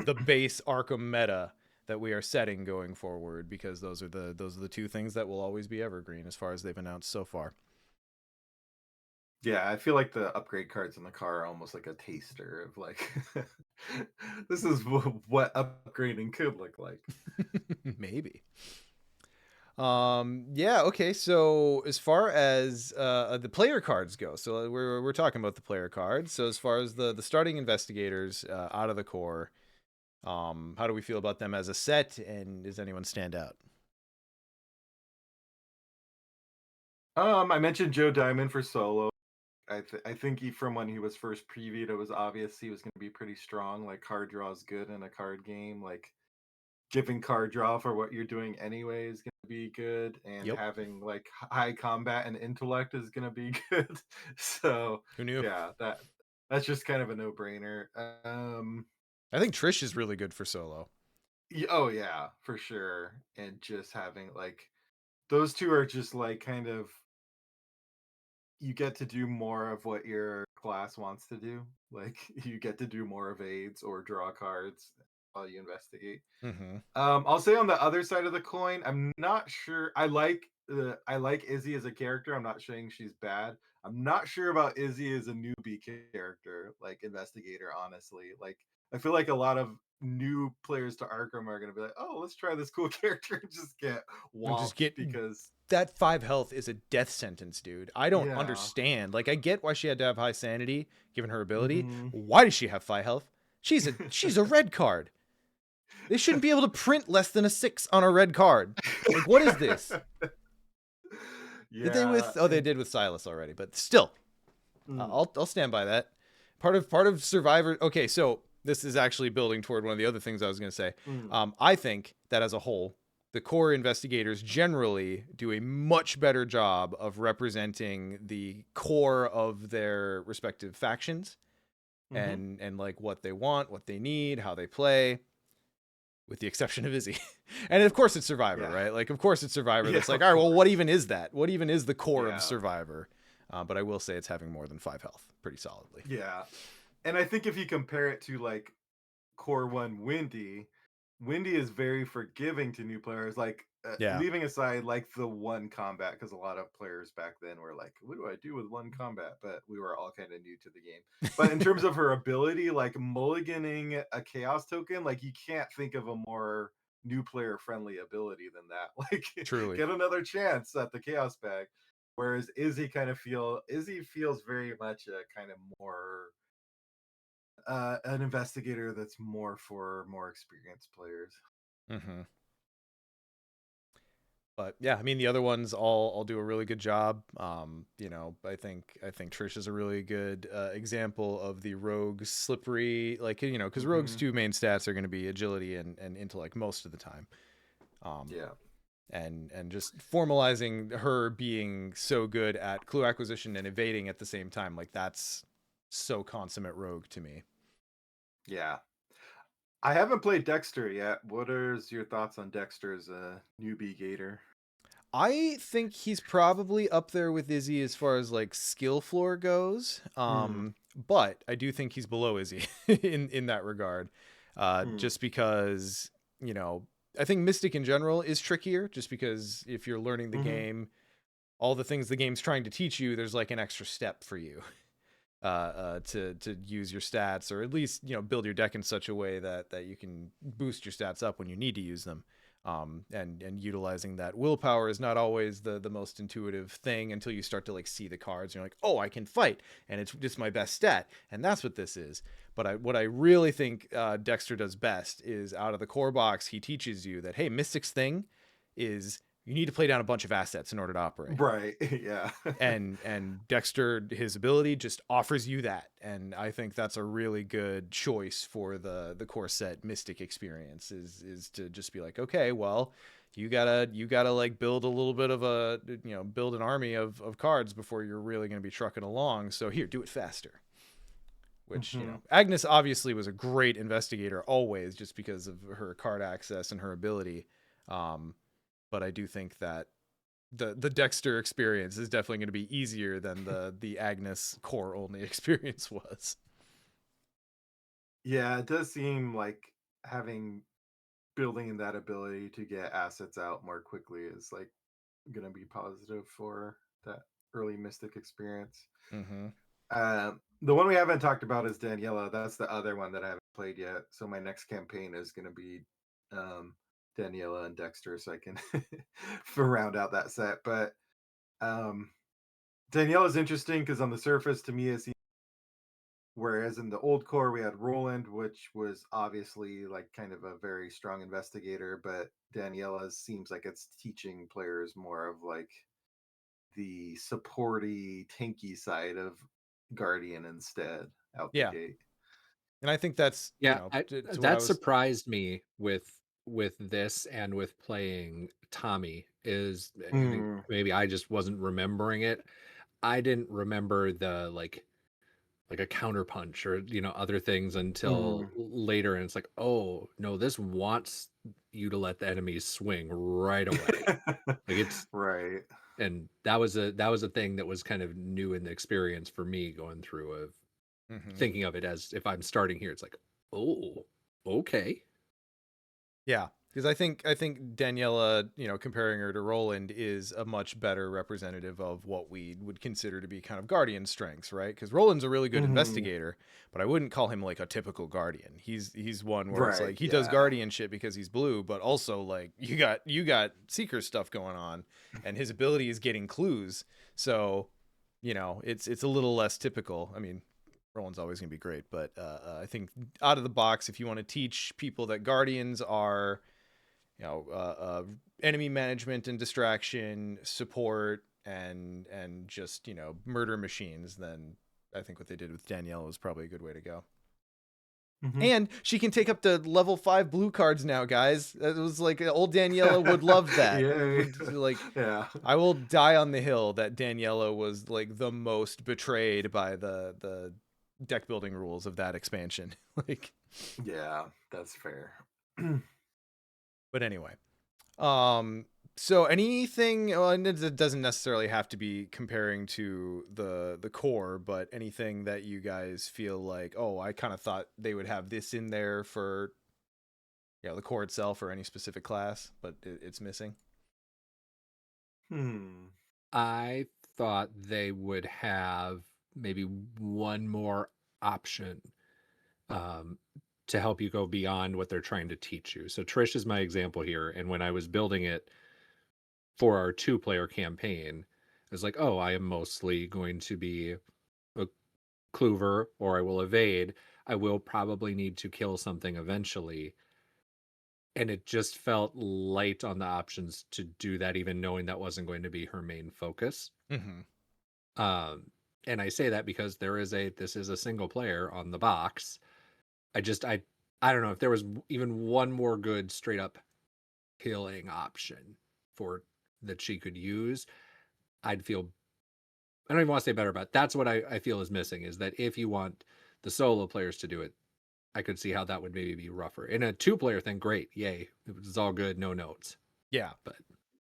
Speaker 1: the base Arkham meta that we are setting going forward, because those are the two things that will always be evergreen as far as they've announced so far.
Speaker 2: Yeah, I feel like the upgrade cards in the car are almost like a taster of like this is what upgrading could look like.
Speaker 1: Maybe. Yeah, okay, so as far as the player cards go, so we're talking about the player cards. So as far as the starting investigators out of the core, how do we feel about them as a set, and does anyone stand out?
Speaker 2: I mentioned Joe Diamond for solo. I think from when he was first previewed, it was obvious he was going to be pretty strong. Like card draw is good in a card game. Like giving card draw for what you're doing anyway is going to be good, and
Speaker 1: Yep.
Speaker 2: having like high combat and intellect is going to be good. So
Speaker 1: Who knew?
Speaker 2: yeah, that's just kind of a no brainer.
Speaker 1: I think Trish is really good for solo.
Speaker 2: Oh yeah, for sure. And just having like those two are just like kind of, you get to do more of what your class wants to do. Like you get to do more of aids or draw cards while you investigate.
Speaker 1: Mm-hmm.
Speaker 2: I'll say on the other side of the coin, I'm not sure. I like Izzy as a character. I'm not saying she's bad. I'm not sure about Izzy as a newbie character, like investigator. Honestly, like I feel like a lot of new players to Arkham are gonna be like, "Oh, let's try this cool character," and just get
Speaker 1: And just
Speaker 2: whomped
Speaker 1: get
Speaker 2: because
Speaker 1: that 5 health is a death sentence, dude. I don't
Speaker 2: yeah.
Speaker 1: understand. Like, I get why she had to have high sanity given her ability.
Speaker 2: Hmm.
Speaker 1: Why does she have 5 health? She's a red card. They shouldn't be able to print less than a 6 on a red card. Like, what is this? Did they
Speaker 2: Yeah,
Speaker 1: with? Oh, they did with Silas already, but still,
Speaker 2: mm,
Speaker 1: I'll stand by that. Part of Survivor. Okay, so this is actually building toward one of the other things I was going to say.
Speaker 2: mm,
Speaker 1: I think that as a whole, the core investigators generally do a much better job of representing the core of their respective factions,
Speaker 2: mhm.
Speaker 1: and like what they want, what they need, how they play, with the exception of Izzy. And of course it's Survivor,
Speaker 2: Yeah,
Speaker 1: right? Like, of course it's Survivor
Speaker 2: yeah,
Speaker 1: that's like,
Speaker 2: of
Speaker 1: all right, well, what
Speaker 2: course.
Speaker 1: even is that? What even is the core of
Speaker 2: Yeah,
Speaker 1: Survivor? But I will say it's having more than 5 health pretty solidly.
Speaker 2: yeah. And I think if you compare it to like Core One Windy is very forgiving to new players. Like
Speaker 1: Yeah,
Speaker 2: leaving aside like the one combat, because a lot of players back then were like, "What do I do with one combat?" But we were all kind of new to the game. But in terms of her ability, like mulliganing a chaos token, like you can't think of a more new player friendly ability than that. Like
Speaker 1: truly.
Speaker 2: get another chance at the chaos bag. Whereas Izzy feels very much a kind of more an investigator that's more for more experienced players.
Speaker 1: Mm-hmm. But yeah, I mean the other ones all do a really good job. I think Trish is a really good example of the rogue slippery, like, because rogue's
Speaker 2: Hmm.
Speaker 1: two main stats are going to be agility and intellect most of the time. Um,
Speaker 2: Yeah.
Speaker 1: and just formalizing her being so good at clue acquisition and evading at the same time, like that's so consummate rogue to me.
Speaker 2: Yeah. I haven't played Dexter yet. What are your thoughts on Dexter as a newbie gator?
Speaker 1: I think he's probably up there with Izzy as far as like skill floor goes.
Speaker 2: Mm.
Speaker 1: But I do think he's below Izzy in that regard.
Speaker 2: Mm.
Speaker 1: Just because, you know, I think Mystic in general is trickier, just because if you're learning the
Speaker 2: Hmm.
Speaker 1: game, all the things the game's trying to teach you, there's like an extra step for you. To use your stats, or at least build your deck in such a way that you can boost your stats up when you need to use them. And utilizing that willpower is not always the most intuitive thing until you start to like see the cards. And you're like, oh, I can fight, and it's just my best stat, and that's what this is. But what I really think Dexter does best is out of the core box, he teaches you that, hey, Mystic's thing is you need to play down a bunch of assets in order to operate.
Speaker 2: Right. Yeah.
Speaker 1: And Dexter, his ability just offers you that, and I think that's a really good choice for the core set Mystic experience, is to just be like, okay, well, you gotta like build a little bit of a, build an army of cards before you're really going to be trucking along, so here, do it faster. Which,
Speaker 2: Hmm.
Speaker 1: Agnes obviously was a great investigator always, just because of her card access and her ability. um but I do think that the Dexter experience is definitely going to be easier than the Agnes core only experience was.
Speaker 2: Yeah, it does seem like building in that ability to get assets out more quickly is like gonna be positive for that early Mystic experience.
Speaker 1: Mm-hmm.
Speaker 2: The one we haven't talked about is Daniela. That's the other one that I haven't played yet. So my next campaign is gonna be Daniela and Dexter, so I can round out that set. But um, Daniela is interesting because on the surface, to me, it seems, whereas in the old core we had Roland, which was obviously like kind of a very strong investigator, but Daniela seems like it's teaching players more of like the supporty, tanky side of Guardian instead out the
Speaker 1: Yeah,
Speaker 2: gate.
Speaker 1: and I think that's
Speaker 3: Yeah,
Speaker 1: to what I
Speaker 3: that
Speaker 1: was.
Speaker 3: surprised me with this and with playing Tommy is I think
Speaker 2: Mm,
Speaker 3: maybe I just wasn't remembering it. I didn't remember the like a counterpunch or other things until
Speaker 2: mm.
Speaker 3: later, and it's like, oh no, this wants you to let the enemies swing right away. Like it's
Speaker 2: Right.
Speaker 3: and that was a thing that was kind of new in the experience for me going through of
Speaker 1: Mm-hmm.
Speaker 3: thinking of it as if I'm starting here, it's like, oh, okay.
Speaker 1: Yeah, because I think Daniela, comparing her to Roland is a much better representative of what we would consider to be kind of Guardian strengths, right? Because Roland's a really good
Speaker 2: Mhm.
Speaker 1: investigator, but I wouldn't call him like a typical Guardian. He's one where it's
Speaker 2: Right.
Speaker 1: like he does
Speaker 2: Yeah.
Speaker 1: Guardian shit because he's blue, but also like you got Seeker stuff going on, and his ability is getting clues. So, it's a little less typical. I mean, Roland's always going to be great, but I think out of the box, if you want to teach people that Guardians are, enemy management and distraction, support, and just murder machines, then I think what they did with Danielle was probably a good way to go.
Speaker 2: Mhm.
Speaker 1: And she can take up to level 5 blue cards now, guys. It was like old Daniela would love that.
Speaker 2: Yay.
Speaker 1: Would like
Speaker 2: Yeah.
Speaker 1: I will die on the hill that Daniela was like the most betrayed by the deck building rules of that expansion. Like,
Speaker 2: Yeah, that's fair.
Speaker 1: but anyway. Um so anything, well, and it doesn't necessarily have to be comparing to the core, but anything that you guys feel like, oh, I kind of thought they would have this in there for the core itself or any specific class, but it's missing.
Speaker 2: Hmm.
Speaker 3: I thought they would have maybe one more option um, to help you go beyond what they're trying to teach you. So Trish is my example here, and when I was building it for our 2-player campaign, I was like, oh, I am mostly going to be a clover, or I will evade. I will probably need to kill something eventually. And it just felt light on the options to do that, even knowing that wasn't going to be her main focus.
Speaker 1: Mm-hmm.
Speaker 3: Um, and I say that because this is a single player on the box. I don't know if there was even one more good straight up killing option for that she could use. I'd feel I don't even want to say better about it. That's what I feel is missing, is that if you want the solo players to do it, I could see how that would maybe be rougher. In a 2-player thing, great, yay, it was all good, no notes.
Speaker 1: Yeah.
Speaker 3: But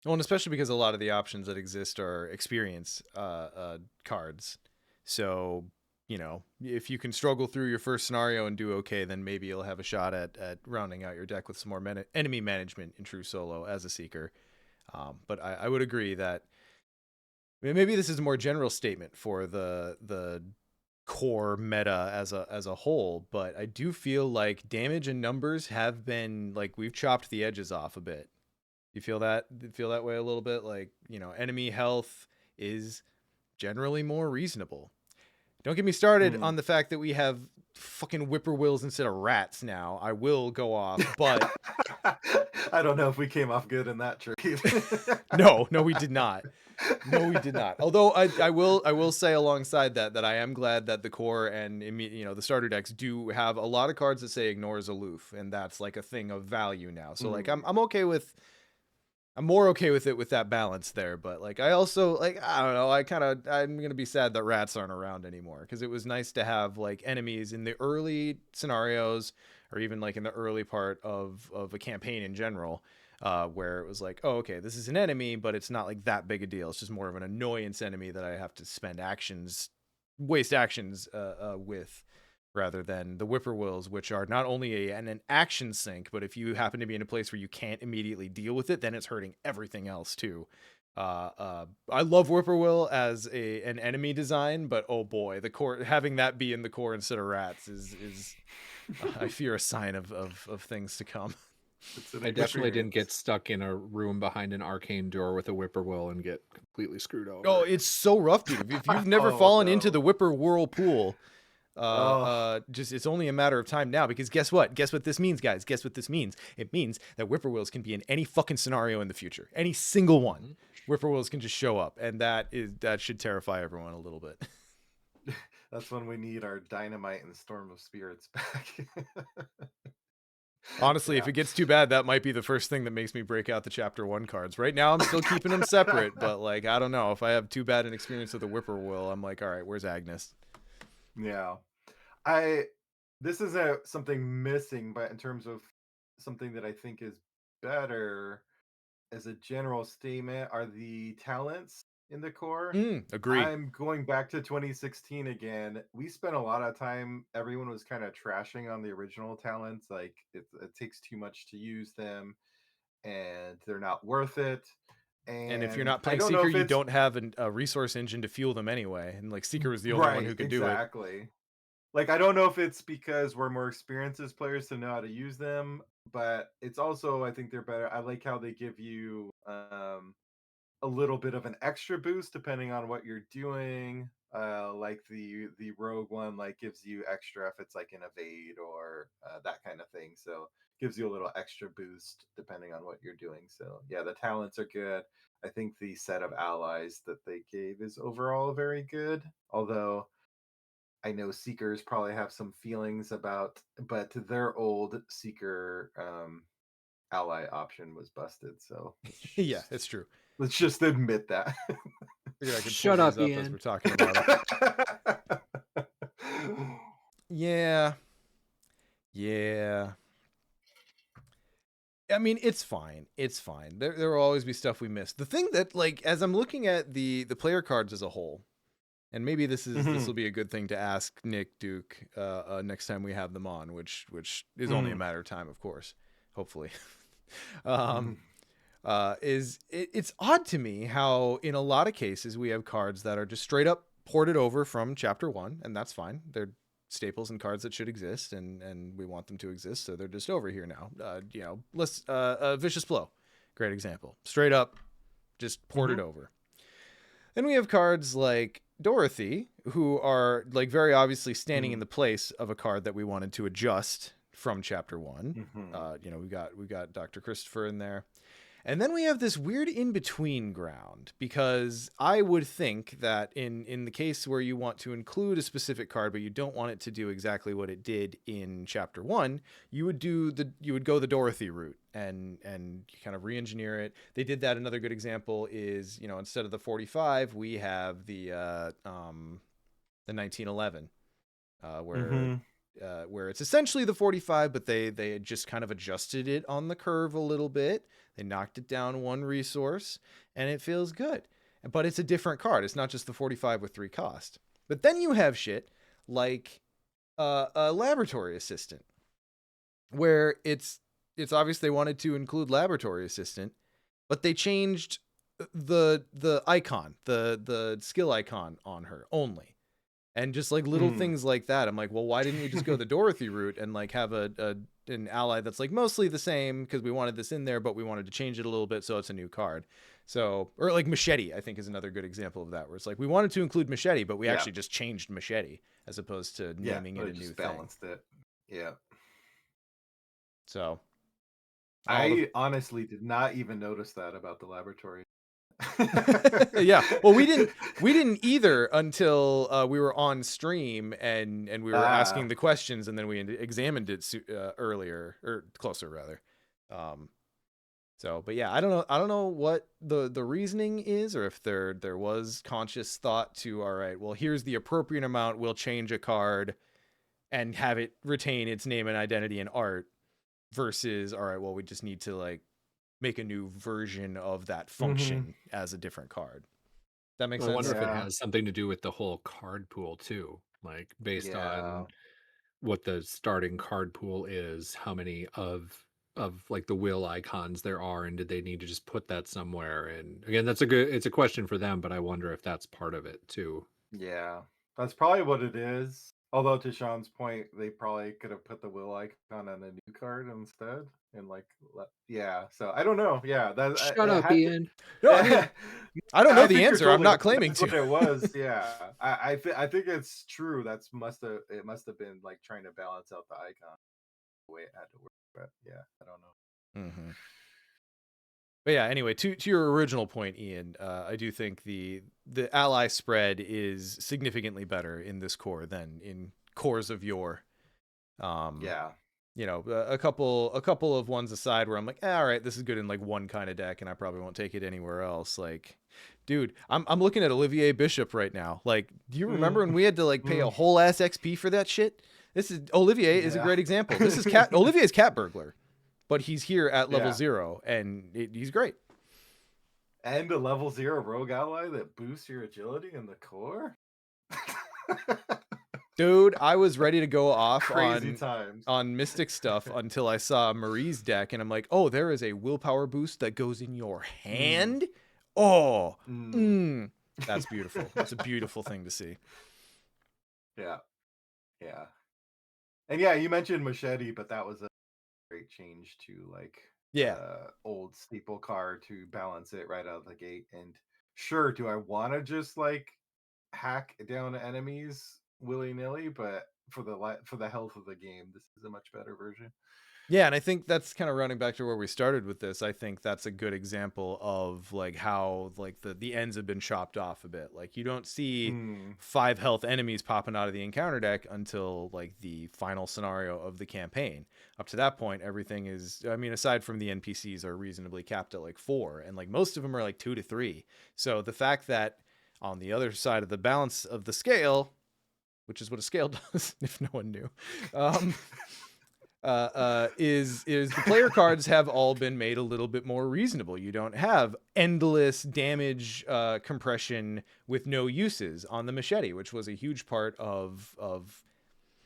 Speaker 1: Well, and especially because a lot of the options that exist are experience cards. So, if you can struggle through your first scenario and do okay, then maybe you'll have a shot at rounding out your deck with some more enemy management in true solo as a seeker. But I would agree that maybe this is a more general statement for the core meta as a whole, but I do feel like damage and numbers have been like we've chopped the edges off a bit. You feel that way a little bit? Like, enemy health is generally more reasonable. Don't get me started
Speaker 2: Hmm.
Speaker 1: on the fact that we have fucking whippoorwills instead of rats now. I will go off, but
Speaker 2: I don't know if we came off good in that trade.
Speaker 1: no, we did not. No, we did not. Although I will say alongside that I am glad that the core and the starter decks do have a lot of cards that say ignores aloof, and that's like a thing of value now. So like
Speaker 2: Hmm.
Speaker 1: I'm more okay with it with that balance there, but like I also like I don't know, I'm going to be sad that rats aren't around anymore because it was nice to have like enemies in the early scenarios or even like in the early part of a campaign in general. where it was like, oh, okay, this is an enemy, but it's not like that big a deal. It's just more of an annoyance enemy that I have to waste actions with, rather than the whippoorwills, which are not only an action sink, but if you happen to be in a place where you can't immediately deal with it, then it's hurting everything else too. I love whippoorwill as an enemy design, but oh boy, the core, having that be in the core instead of rats is I fear a sign of things to come.
Speaker 3: I definitely didn't get stuck in a room behind an arcane door with a whippoorwill and get completely screwed over.
Speaker 1: Oh, it's so rough, dude. If you've never fallen into the whippoorwill pool, just it's only a matter of time now, because guess what this means, guys? Guess what this means? It means that whippoorwills can be in any fucking scenario in the future, any single one. Whippoorwills can just show up, and that should terrify everyone a little bit.
Speaker 2: That's when we need our dynamite and storm of spirits back.
Speaker 1: Honestly, if it gets too bad, that might be the first thing that makes me break out the chapter 1 cards. Right now, I'm still keeping them separate, but like, I don't know, if I have too bad an experience with a whippoorwill, I'm like, all right, where's Agnes?
Speaker 2: Yeah, this is something missing, but in terms of something that I think is better as a general statement are the talents in the core.
Speaker 1: Agree.
Speaker 2: I'm going back to 2016 again. We spent a lot of time, everyone was kind of trashing on the original talents, like it takes too much to use them and they're not worth it.
Speaker 1: And if you're not playing Seeker, you don't have a resource engine to fuel them anyway, and like Seeker was the only one who could do it.
Speaker 2: Exactly. Like, I don't know if it's because we're more experienced as players to know how to use them, but it's also, I think they're better. I like how they give you a little bit of an extra boost depending on what you're doing. Like the rogue one, like gives you extra if it's like an evade or that kind of thing. So gives you a little extra boost depending on what you're doing. So yeah, the talents are good. I think the set of allies that they gave is overall very good. Although I know Seekers probably have some feelings about, but their old Seeker ally option was busted. So
Speaker 1: yeah, it's true.
Speaker 2: Let's just admit that.
Speaker 3: Shut up, Ian.
Speaker 1: As we're talking about it. Yeah. I mean, it's fine. There will always be stuff we miss. The thing that, like, as I'm looking at the player cards as a whole, and maybe this will be a good thing to ask Nick Duke next time we have them on, which is only a matter of time, of course, hopefully. It's odd to me how in a lot of cases we have cards that are just straight up ported over from chapter 1, and that's fine. They're staples and cards that should exist, and we want them to exist, so they're just over here now. Let's Vicious Blow, great example, straight up just ported over. Then we have cards like Dorothy, who are like very obviously standing in the place of a card that we wanted to adjust from chapter 1. We got Dr. Christopher in there. And then we have this weird in-between ground, because I would think that in the case where you want to include a specific card, but you don't want it to do exactly what it did in chapter 1, you would go the Dorothy route and kind of re-engineer it. They did that. Another good example is, instead of the 45, we have the 1911, where it's essentially the 45, but they just kind of adjusted it on the curve a little bit. They knocked it down 1 resource, and it feels good. But it's a different card. It's not just the 45 with 3 cost. But then you have shit like a laboratory assistant, where it's obvious they wanted to include laboratory assistant, but they changed the icon, the skill icon on her only. And just like little things like that. I'm like, well, why didn't we just go the Dorothy route and like have an ally that's like mostly the same, because we wanted this in there, but we wanted to change it a little bit so it's a new card. So, or like Machete, I think is another good example of that, where it's like we wanted to include Machete, but we actually just changed Machete as opposed to naming it a new thing.
Speaker 2: Balanced it. Yeah.
Speaker 1: So
Speaker 2: I honestly did not even notice that about the laboratory.
Speaker 1: Yeah, well, we didn't either until we were on stream and we were asking the questions, and then we examined it earlier, or closer rather. But yeah, I don't know what the reasoning is, or if there was conscious thought to, all right, well, here's the appropriate amount, we'll change a card and have it retain its name and identity and art, versus, all right, well, we just need to like make a new version of that
Speaker 2: Mhm.
Speaker 1: function as a different card. That makes
Speaker 3: Well, I
Speaker 1: sense.
Speaker 3: wonder if it
Speaker 2: Yeah.
Speaker 3: has something to do with the whole card pool too, like based
Speaker 2: Yeah.
Speaker 3: on what the starting card pool is, how many of like the will icons there are, and did they need to just put that somewhere? And again, it's a question for them, but I wonder if that's part of it too.
Speaker 2: Yeah. That's probably what it is. Although to Sean's point, they probably could have put the will icon on a new card instead. And like, yeah. So I don't know. Yeah, that
Speaker 3: Shut
Speaker 2: it
Speaker 3: up,
Speaker 2: had to.
Speaker 3: Ian.
Speaker 1: No, I mean, I don't know
Speaker 2: I
Speaker 1: the
Speaker 2: think you're
Speaker 1: answer. I'm
Speaker 2: totally
Speaker 1: not
Speaker 2: right.
Speaker 1: claiming
Speaker 2: That's
Speaker 1: to.
Speaker 2: what it was. Yeah, I think it's true. It must have been like trying to balance out the icon the way it had to work. But yeah, I don't know.
Speaker 1: Mm-hmm. But yeah, anyway, to your original point, Ian, I do think the ally spread is significantly better in this core than in cores of yore.
Speaker 2: Yeah.
Speaker 1: You know, a couple of ones aside where I'm like, all right, this is good in like one kind of deck, and I probably won't take it anywhere else. Like, dude, I'm looking at Olivier Bishop right now. Like, do you remember when we had to like pay a whole ass XP for that shit? Olivier is a
Speaker 2: Yeah.
Speaker 1: great example. This is Olivier's cat burglar, but he's here at level
Speaker 2: Yeah.
Speaker 1: 0, and he's great.
Speaker 2: And a level 0 rogue ally that boosts your agility in the core.
Speaker 1: Dude, I was ready to go off
Speaker 2: Crazy times.
Speaker 1: on Mystic stuff until I saw Marie's deck, and I'm like, oh, there is a willpower boost that goes in your hand. Oh, that's beautiful. It's a beautiful thing to see.
Speaker 2: Yeah. Yeah. And yeah, you mentioned machete, but that was a great change to like
Speaker 1: Yeah.
Speaker 2: old staple car to balance it right out of the gate. And sure, do I want to just like hack down enemies willy-nilly? But for the health of the game, this is a much better version.
Speaker 1: Yeah, and I think that's kind of running back to where we started with this. I think that's a good example of like how like the ends have been chopped off a bit. Like you don't see 5 health enemies popping out of the encounter deck until like the final scenario of the campaign. Up to that point, everything is, I mean, aside from the NPCs are reasonably capped at like 4, and like most of them are like 2 to 3. So the fact that on the other side of the balance of the scale, which is what a scale does, if no one knew, is the player cards have all been made a little bit more reasonable. You don't have endless damage compression with no uses on the machete, which was a huge part of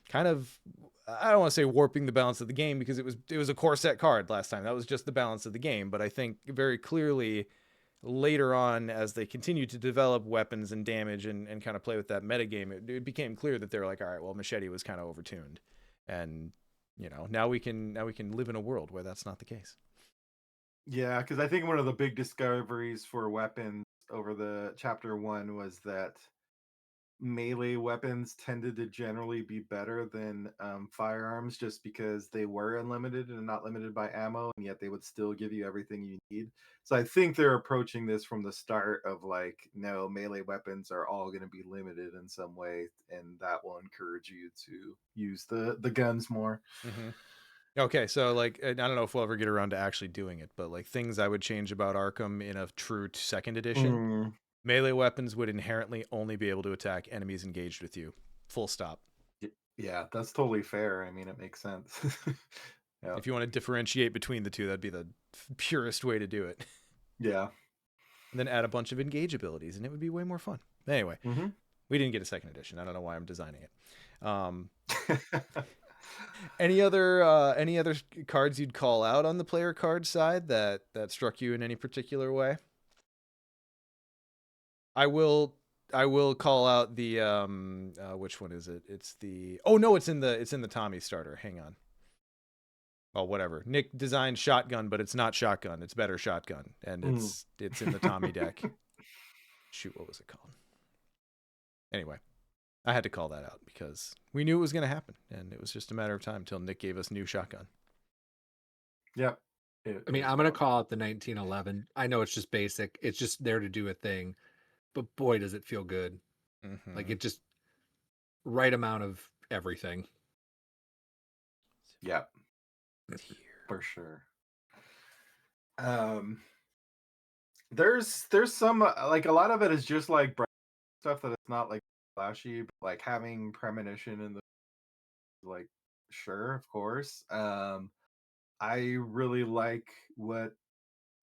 Speaker 1: kind of, I don't want to say warping the balance of the game, because it was a core set card last time. That was just the balance of the game. But I think very clearly later on, as they continued to develop weapons and damage and kind of play with that metagame, it became clear that they were like, all right, well, machete was kind of overtuned, and you know, now we can live in a world where that's not the case.
Speaker 2: Yeah, because I think one of the big discoveries for weapons over the chapter 1 was that melee weapons tended to generally be better than firearms, just because they were unlimited and not limited by ammo, and yet they would still give you everything you need. So I think they're approaching this from the start of like, no, melee weapons are all going to be limited in some way, and that will encourage you to use the guns more.
Speaker 1: Mm-hmm. Okay, so like, I don't know if we'll ever get around to actually doing it, but like things I would change about Arkham in a true second edition: melee weapons would inherently only be able to attack enemies engaged with you. Full stop.
Speaker 2: Yeah, that's totally fair. I mean, it makes sense. Yeah.
Speaker 1: If you want to differentiate between the two, that'd be the purest way to do it.
Speaker 2: Yeah.
Speaker 1: And then add a bunch of engage abilities, and it would be way more fun. Anyway, we didn't get a second edition. I don't know why I'm designing it. Any other cards you'd call out on the player card side that struck you in any particular way? I will call out the which one is it? It's the, oh no, it's in the Tommy starter. Hang on. Oh, whatever. Nick designed shotgun, but it's not shotgun. It's better shotgun, and it's in the Tommy deck. Shoot, what was it called? Anyway, I had to call that out because we knew it was going to happen, and it was just a matter of time until Nick gave us new shotgun.
Speaker 2: Yep.
Speaker 3: I mean, I'm going to call it the 1911. I know it's just basic. It's just there to do a thing. But boy, does it feel good.
Speaker 1: Mm-hmm.
Speaker 3: Like it just right amount of everything.
Speaker 2: Yep. For sure. There's some like a lot of it is just like stuff that it's not like flashy, but like having premonition in the, like, sure, of course. I really like what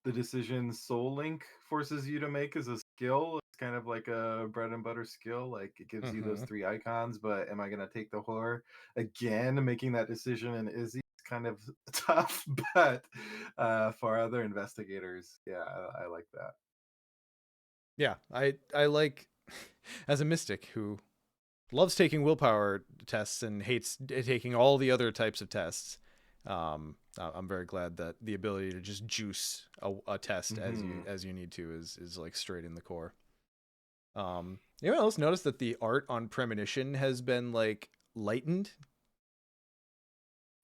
Speaker 2: the decision Soul Link forces you to make as a skill. It's kind of like a bread and butter skill. Like it gives you those 3 icons, but am I going to take the horror again? Making that decision in Izzy is kind of tough, but for other investigators, yeah, I like that.
Speaker 1: Yeah, I like, as a mystic who loves taking willpower tests and hates taking all the other types of tests. I'm very glad that the ability to just juice a test as you need to is like straight in the core. Anyone else notice that the art on Premonition has been like lightened?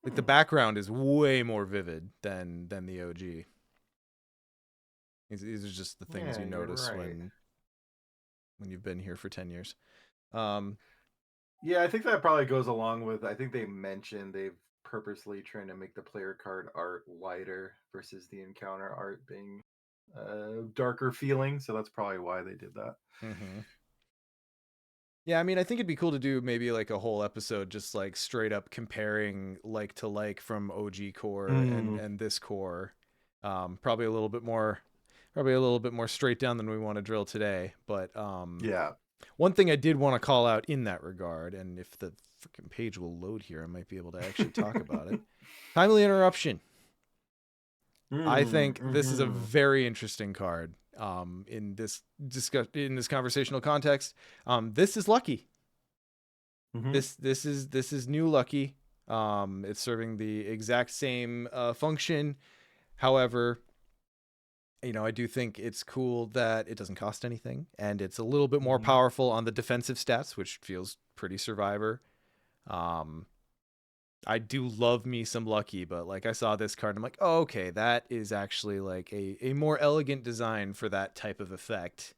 Speaker 1: Like the background is way more vivid than the OG. These are just the things you notice when you've been here for 10 years.
Speaker 2: Yeah, I think that probably goes along with, I think they mentioned they've purposely trying to make the player card art lighter versus the encounter art being darker feeling. So that's probably why they did that.
Speaker 1: Mm-hmm. Yeah, I mean, I think it'd be cool to do maybe like a whole episode just like straight up comparing like to like from OG core and this core. Probably a little bit more straight down than we want to drill today. But
Speaker 2: yeah.
Speaker 1: One thing I did want to call out in that regard, and if the freaking page will load here, I might be able to actually talk about it. Timely interruption. I think this is a very interesting card. In this conversational context, this is lucky. This is new lucky. It's serving the exact same function. However, I do think it's cool that it doesn't cost anything, and it's a little bit more powerful on the defensive stats, which feels pretty Survivor. I do love me some lucky, but like I saw this card, I'm like, oh, okay, that is actually like a more elegant design for that type of effect.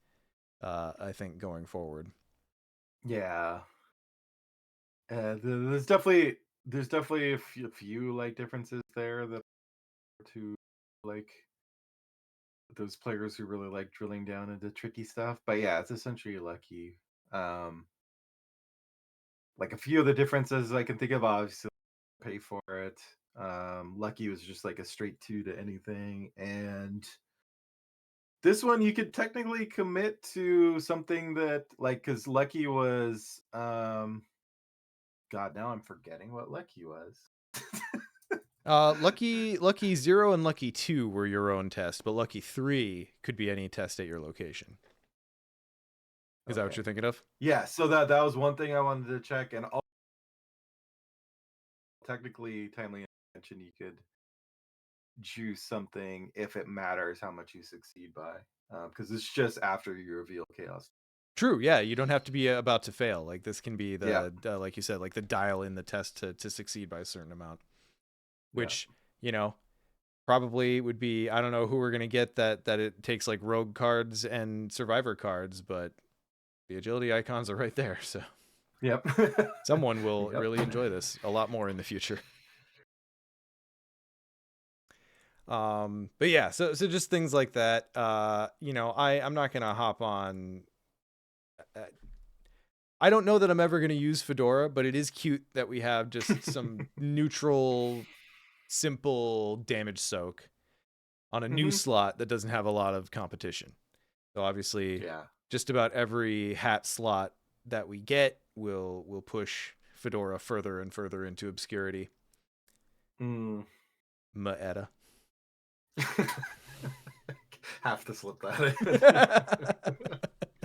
Speaker 1: I think going forward.
Speaker 2: Yeah. There's definitely a few like differences there that to like those players who really like drilling down into tricky stuff. But yeah, it's essentially lucky. Like a few of the differences I can think of, obviously pay for it. Lucky was just like a straight 2 to anything, and this one you could technically commit to something that like, because Lucky was God, now I'm forgetting what Lucky was.
Speaker 1: Lucky 0 and Lucky 2 were your own test, but Lucky 3 could be any test at your location. Is that what you're thinking of?
Speaker 2: Yeah, so that was one thing I wanted to check, and all technically timely intervention, you could juice something if it matters how much you succeed by, because it's just after you reveal chaos.
Speaker 1: True. Yeah, you don't have to be about to fail. Like this can be the like you said, like the dial in the test to succeed by a certain amount, which probably would be, I don't know who we're gonna get that it takes like rogue cards and survivor cards, but the agility icons are right there. So
Speaker 2: yep,
Speaker 1: someone will really enjoy this a lot more in the future. But yeah, so just things like that. I'm not gonna hop on. I don't know that I'm ever gonna use Fedora, but it is cute that we have just some neutral, simple damage soak on a new slot that doesn't have a lot of competition. So obviously, just about every hat slot that we get will push Fedora further and further into obscurity. Maeta.
Speaker 2: Have to slip that in.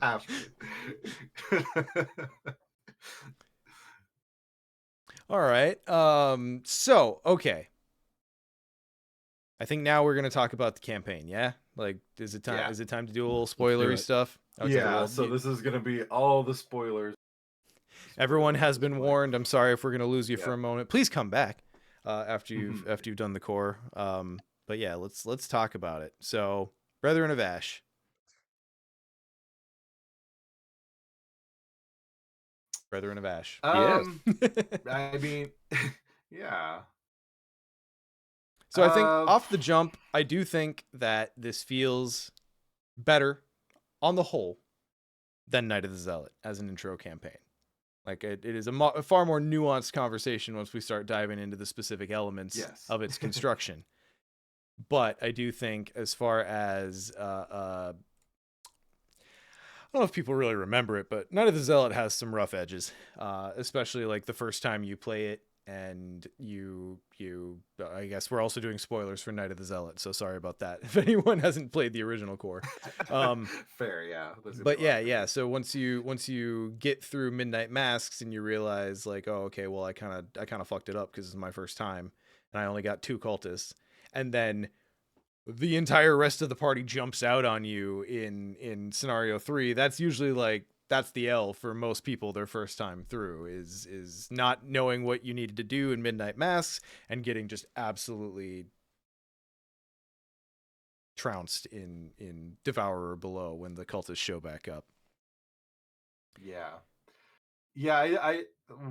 Speaker 2: Have to.
Speaker 1: All right. So, okay. I think now we're going to talk about the campaign, yeah? Like, is it time to do a little spoilery stuff?
Speaker 2: Okay, yeah, so this is going to be all the spoilers.
Speaker 1: Everyone has been warned. I'm sorry if we're going to lose you for a moment. Please come back after you've done the core. But yeah, let's talk about it. So, Brethren of Ash. Brethren of Ash.
Speaker 3: Yes.
Speaker 2: I mean, yeah.
Speaker 1: So I think off the jump, I do think that this feels better on the whole than Night of the Zealot as an intro campaign. Like it is a far more nuanced conversation once we start diving into the specific elements of its construction. But I do think, as far as I don't know if people really remember it, but Night of the Zealot has some rough edges, especially like the first time you play it, and you. I guess we're also doing spoilers for Night of the Zealot, so sorry about that. If anyone hasn't played the original core,
Speaker 2: Fair, yeah.
Speaker 1: but yeah. So once you get through Midnight Masks and you realize like, oh, okay, well, I kind of fucked it up because it's my first time, and I only got 2 cultists, and then the entire rest of the party jumps out on you in scenario 3. That's usually like, that's the L for most people their first time through, is not knowing what you needed to do in Midnight Masks and getting just absolutely trounced in Devourer below when the cultists show back up.
Speaker 2: Yeah, I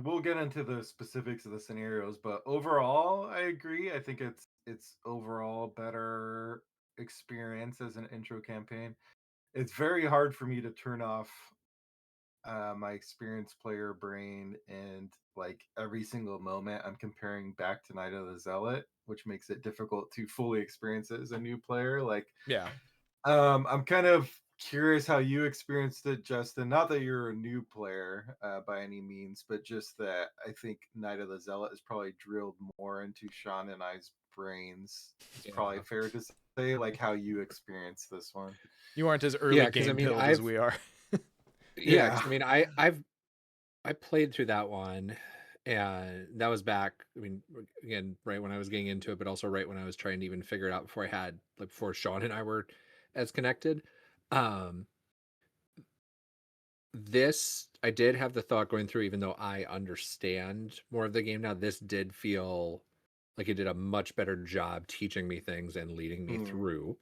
Speaker 2: we'll get into the specifics of the scenarios, but overall I agree. I think it's overall better experience as an intro campaign. It's very hard for me to turn off my experienced player brain, and like every single moment I'm comparing back to Night of the Zealot, which makes it difficult to fully experience it as a new player. Like,
Speaker 1: Yeah.
Speaker 2: I'm kind of curious how you experienced it, Justin. Not that you're a new player by any means, but just that I think Night of the Zealot is probably drilled more into Sean and I's brains. It's probably fair to say, like, how you experienced this one.
Speaker 1: You aren't as early game build as we are.
Speaker 3: Yeah, I mean, I played through that one, and that was back. I mean, again, right when I was getting into it, but also right when I was trying to even figure it out before I had, like, before Sean and I were as connected. Um, this I did have the thought going through, even though I understand more of the game now. This did feel like it did a much better job teaching me things and leading me through,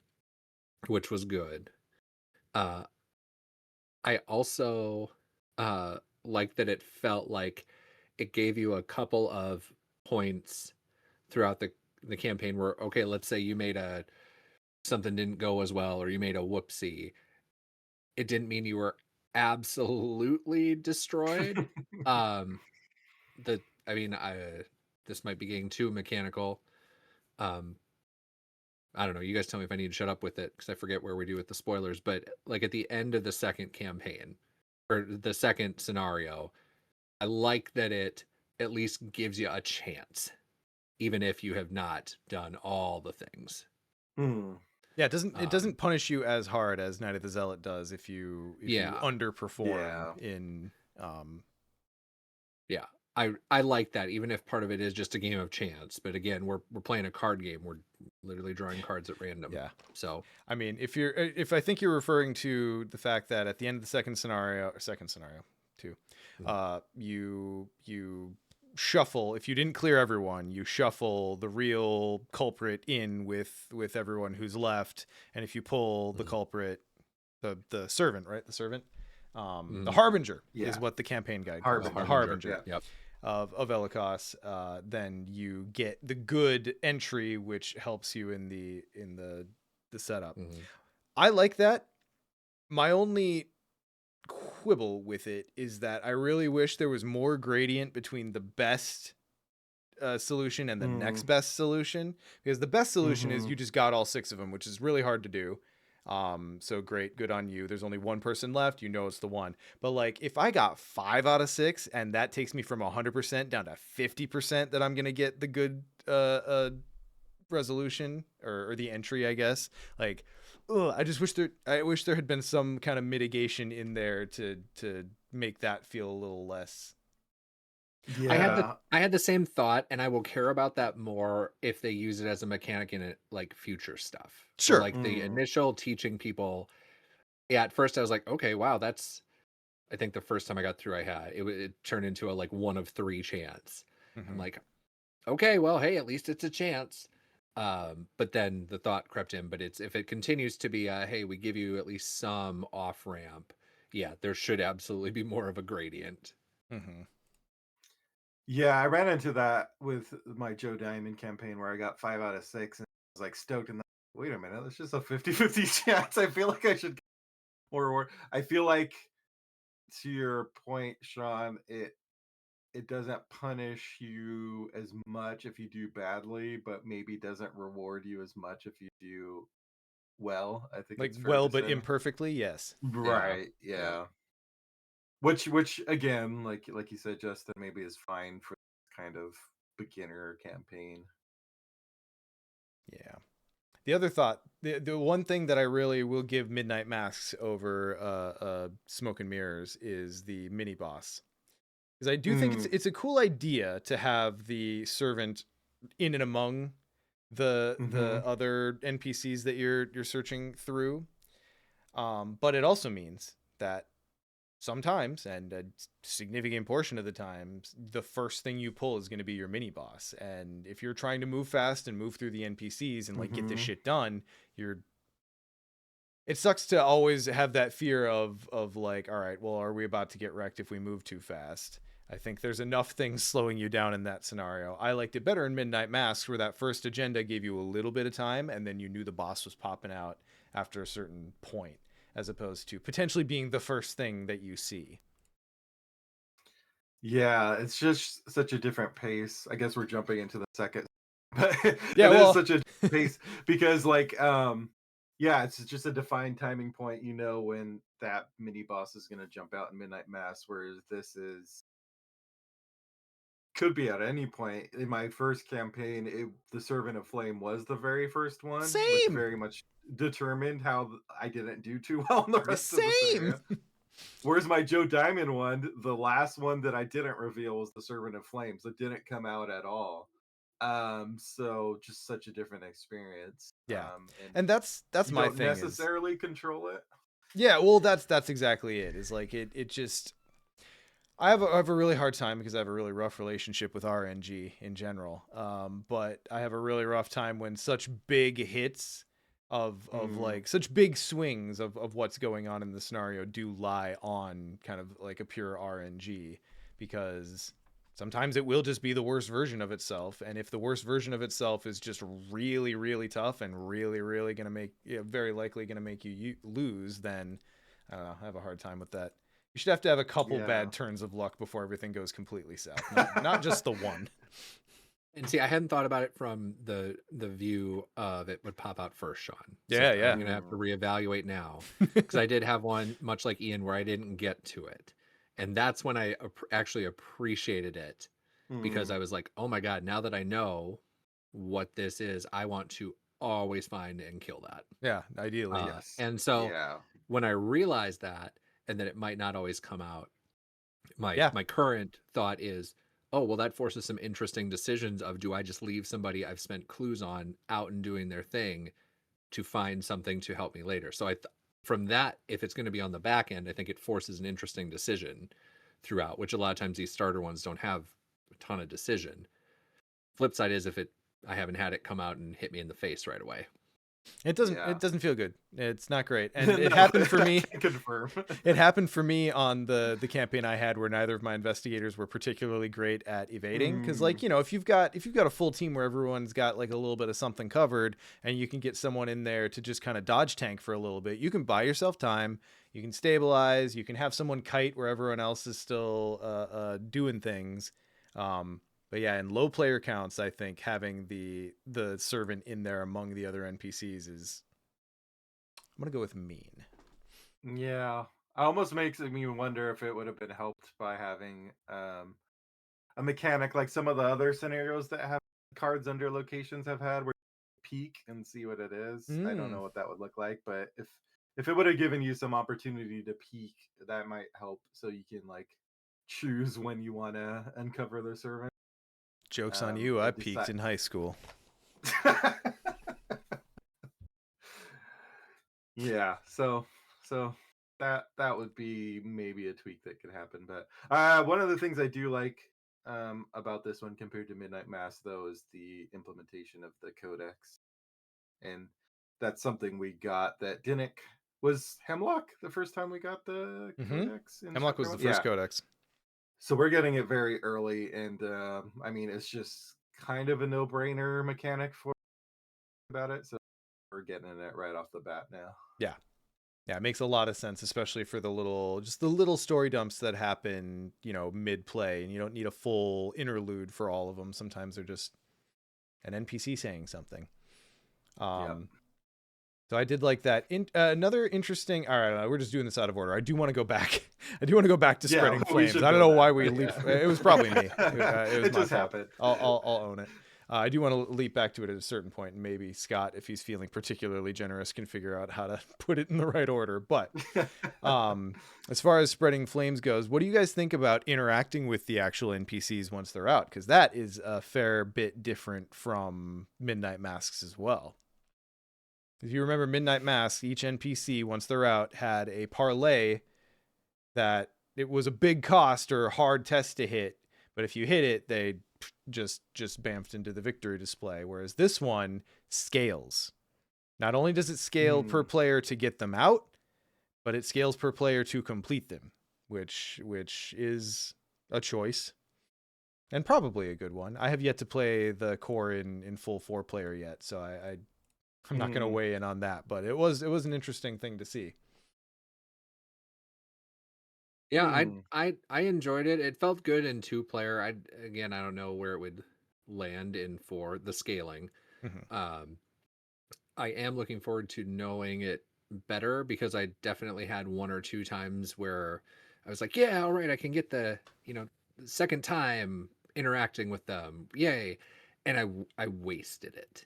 Speaker 3: which was good. I also like that it felt like it gave you a couple of points throughout the campaign where, okay, let's say you made something didn't go as well, or you made a whoopsie. It didn't mean you were absolutely destroyed. um the I mean, this might be getting too mechanical. um I don't know, you guys tell me if I need to shut up with it, because I forget where we do with the spoilers, but like at the end of the second campaign, or the second scenario, I like that it at least gives you a chance, even if you have not done all the things.
Speaker 1: Yeah, it doesn't punish you as hard as Night of the Zealot does if you underperform in
Speaker 3: Yeah. I like that, even if part of it is just a game of chance. But again, we're playing a card game. We're literally drawing cards at random.
Speaker 1: Yeah.
Speaker 3: So
Speaker 1: I mean, if I think you're referring to the fact that at the end of the second scenario too, you shuffle, if you didn't clear everyone, you shuffle the real culprit in with everyone who's left, and if you pull the culprit, the servant, right? The servant, the Harbinger is what the campaign guide calls it. The Harbinger.
Speaker 3: Yep.
Speaker 1: Of Elikos, then you get the good entry, which helps you in the setup. I like that. My only quibble with it is that I really wish there was more gradient between the best solution and the next best solution, because the best solution is you just got all 6 of them, which is really hard to do. So great, good on you. There's only one person left, you know it's the one. But like, if I got 5 out of 6 and that takes me from 100% down to 50% that I'm gonna get the good resolution, or the entry, I guess. Like, I wish there had been some kind of mitigation in there to make that feel a little less.
Speaker 3: Yeah. I had the same thought, and I will care about that more if they use it as a mechanic in it, like future stuff.
Speaker 1: Sure.
Speaker 3: So like the initial teaching people, at first I was like, okay, wow, that's, I think the first time I got through, it turned into a like 1 of 3 chance. I'm like, okay, well, hey, at least it's a chance. But then the thought crept in, but if it continues to be hey, we give you at least some off ramp, yeah, there should absolutely be more of a gradient.
Speaker 2: Yeah, I ran into that with my Joe Diamond campaign where I got 5 out of 6 and I was like stoked, and wait a minute, it's just a 50-50 chance. I feel like I should get more reward. I feel like, to your point, Sean, it doesn't punish you as much if you do badly, but maybe doesn't reward you as much if you do well. I think
Speaker 1: Like
Speaker 2: it's fair
Speaker 1: well,
Speaker 2: to
Speaker 1: but
Speaker 2: say.
Speaker 1: imperfectly, yes.
Speaker 2: Right.
Speaker 3: Yeah.
Speaker 2: Yeah. Which again, like you said, Justin, maybe is fine for this kind of beginner campaign.
Speaker 1: Yeah. The other thought, the one thing that I really will give Midnight Masks over Smoke and Mirrors is the mini boss. Because I do think it's a cool idea to have the servant in and among the other NPCs that you're searching through. But it also means that sometimes, and a significant portion of the time, the first thing you pull is going to be your mini boss. And if you're trying to move fast and move through the NPCs and like get this shit done, it sucks to always have that fear of like, all right, well, are we about to get wrecked if we move too fast? I think there's enough things slowing you down in that scenario. I liked it better in Midnight Masks, where that first agenda gave you a little bit of time, and then you knew the boss was popping out after a certain point, as opposed to potentially being the first thing that you see.
Speaker 2: Yeah, it's just such a different pace. I guess we're jumping into the second, but
Speaker 1: Yeah,
Speaker 2: it is
Speaker 1: well,
Speaker 2: such a pace because, like, yeah, it's just a defined timing point. You know when that mini boss is going to jump out in Midnight Mass, whereas this is could be at any point. In my first campaign, the Servant of Flame was the very first one, which
Speaker 1: same,
Speaker 2: very much determined how I didn't do too well in the rest of the
Speaker 1: same.
Speaker 2: scenario. Whereas my Joe Diamond one, the last one that I didn't reveal was the Servant of Flames. It didn't come out at all. So just such a different experience.
Speaker 1: Yeah,
Speaker 2: And
Speaker 1: and that's
Speaker 2: you
Speaker 1: my
Speaker 2: don't
Speaker 1: thing is,
Speaker 2: necessarily control it.
Speaker 1: yeah, well, that's exactly it. Is like it just I have a really hard time because I have a really rough relationship with RNG in general. But I have a really rough time when such big hits of like such big swings of what's going on in the scenario do lie on kind of like a pure RNG, because sometimes it will just be the worst version of itself, and if the worst version of itself is just really really tough and really going to make, very likely going to make you lose, then I don't know, I have a hard time with that. You should have to have a couple
Speaker 2: Yeah.
Speaker 1: bad turns of luck before everything goes completely south. Not just the one.
Speaker 3: And see, I hadn't thought about it from the view of it would pop out first, Sean.
Speaker 1: Yeah,
Speaker 3: So
Speaker 1: yeah.
Speaker 3: I'm gonna have to reevaluate now, because I did have one much like Ian where I didn't get to it, and that's when I actually appreciated it, because I was like, oh my god, now that I know what this is, I want to always find and kill that.
Speaker 1: Yeah, ideally.
Speaker 2: Yes.
Speaker 3: And so
Speaker 2: Yeah.
Speaker 3: when I realized that, and that it might not always come out,
Speaker 1: Yeah.
Speaker 3: my current thought is, oh well, that forces some interesting decisions of, do I just leave somebody I've spent clues on out and doing their thing to find something to help me later? So from that, if it's going to be on the back end, I think it forces an interesting decision throughout, which a lot of times these starter ones don't have a ton of decision. Flip side is, if I haven't had it come out and hit me in the face right away.
Speaker 1: It doesn't
Speaker 2: Yeah.
Speaker 1: it doesn't feel good. It's not great. And it
Speaker 2: No,
Speaker 1: happened for
Speaker 2: I
Speaker 1: me.
Speaker 2: can confirm.
Speaker 1: It happened for me on the campaign I had, where neither of my investigators were particularly great at evading, cuz like, if you've got a full team where everyone's got like a little bit of something covered, and you can get someone in there to just kind of dodge tank for a little bit, you can buy yourself time, you can stabilize, you can have someone kite where everyone else is still doing things. But yeah, in low player counts, I think having the servant in there among the other NPCs is, I'm gonna go with mean.
Speaker 2: Yeah. Almost makes me wonder if it would have been helped by having a mechanic like some of the other scenarios that have cards under locations have had, where you peek and see what it is. I don't know what that would look like, but if it would have given you some opportunity to peek, that might help, so you can like choose when you want to uncover the servant.
Speaker 1: Joke's on you. I
Speaker 2: Or
Speaker 1: peaked in high school.
Speaker 2: Yeah, so that would be maybe a tweak that could happen. But one of the things I do like about this one compared to Midnight Mass, though, is the implementation of the codex, and that's something we got that didn't. Was Hemlock the first time we got the codex in
Speaker 1: Hemlock was
Speaker 2: chapter
Speaker 1: the
Speaker 2: 1?
Speaker 1: first
Speaker 2: Yeah.
Speaker 1: codex.
Speaker 2: So we're getting it very early, and I mean, it's just kind of a no-brainer mechanic for about it. So we're getting it right off the bat now.
Speaker 1: Yeah. Yeah, it makes a lot of sense, especially for the little story dumps that happen, mid play, and you don't need a full interlude for all of them. Sometimes they're just an NPC saying something.
Speaker 2: Yep.
Speaker 1: So I did like that. Another interesting. All right, we're just doing this out of order. I do want to go back. I do want to go back to spreading flames. I don't know why we leap. It was probably me. It was
Speaker 2: it
Speaker 1: my
Speaker 2: just
Speaker 1: fault.
Speaker 2: happened.
Speaker 1: I'll own it. I do want to leap back to it at a certain point, and maybe Scott, if he's feeling particularly generous, can figure out how to put it in the right order. But as far as spreading flames goes, what do you guys think about interacting with the actual NPCs once they're out? Because that is a fair bit different from Midnight Masks as well. If you remember Midnight Masks, each NPC, once they're out, had a parlay that it was a big cost or hard test to hit, but if you hit it, they just bamfed into the victory display. Whereas this one scales. Not only does it scale per player to get them out, but it scales per player to complete them, which is a choice. And probably a good one. I have yet to play the core in full 4-player yet, so I'm not going to weigh in on that, but it was an interesting thing to see.
Speaker 3: Yeah, I enjoyed it. It felt good in 2-player. I don't know where it would land in 4, the scaling. I am looking forward to knowing it better, because I definitely had 1 or 2 times where I was like, yeah, all right, I can get the second time interacting with them, yay, and I wasted it.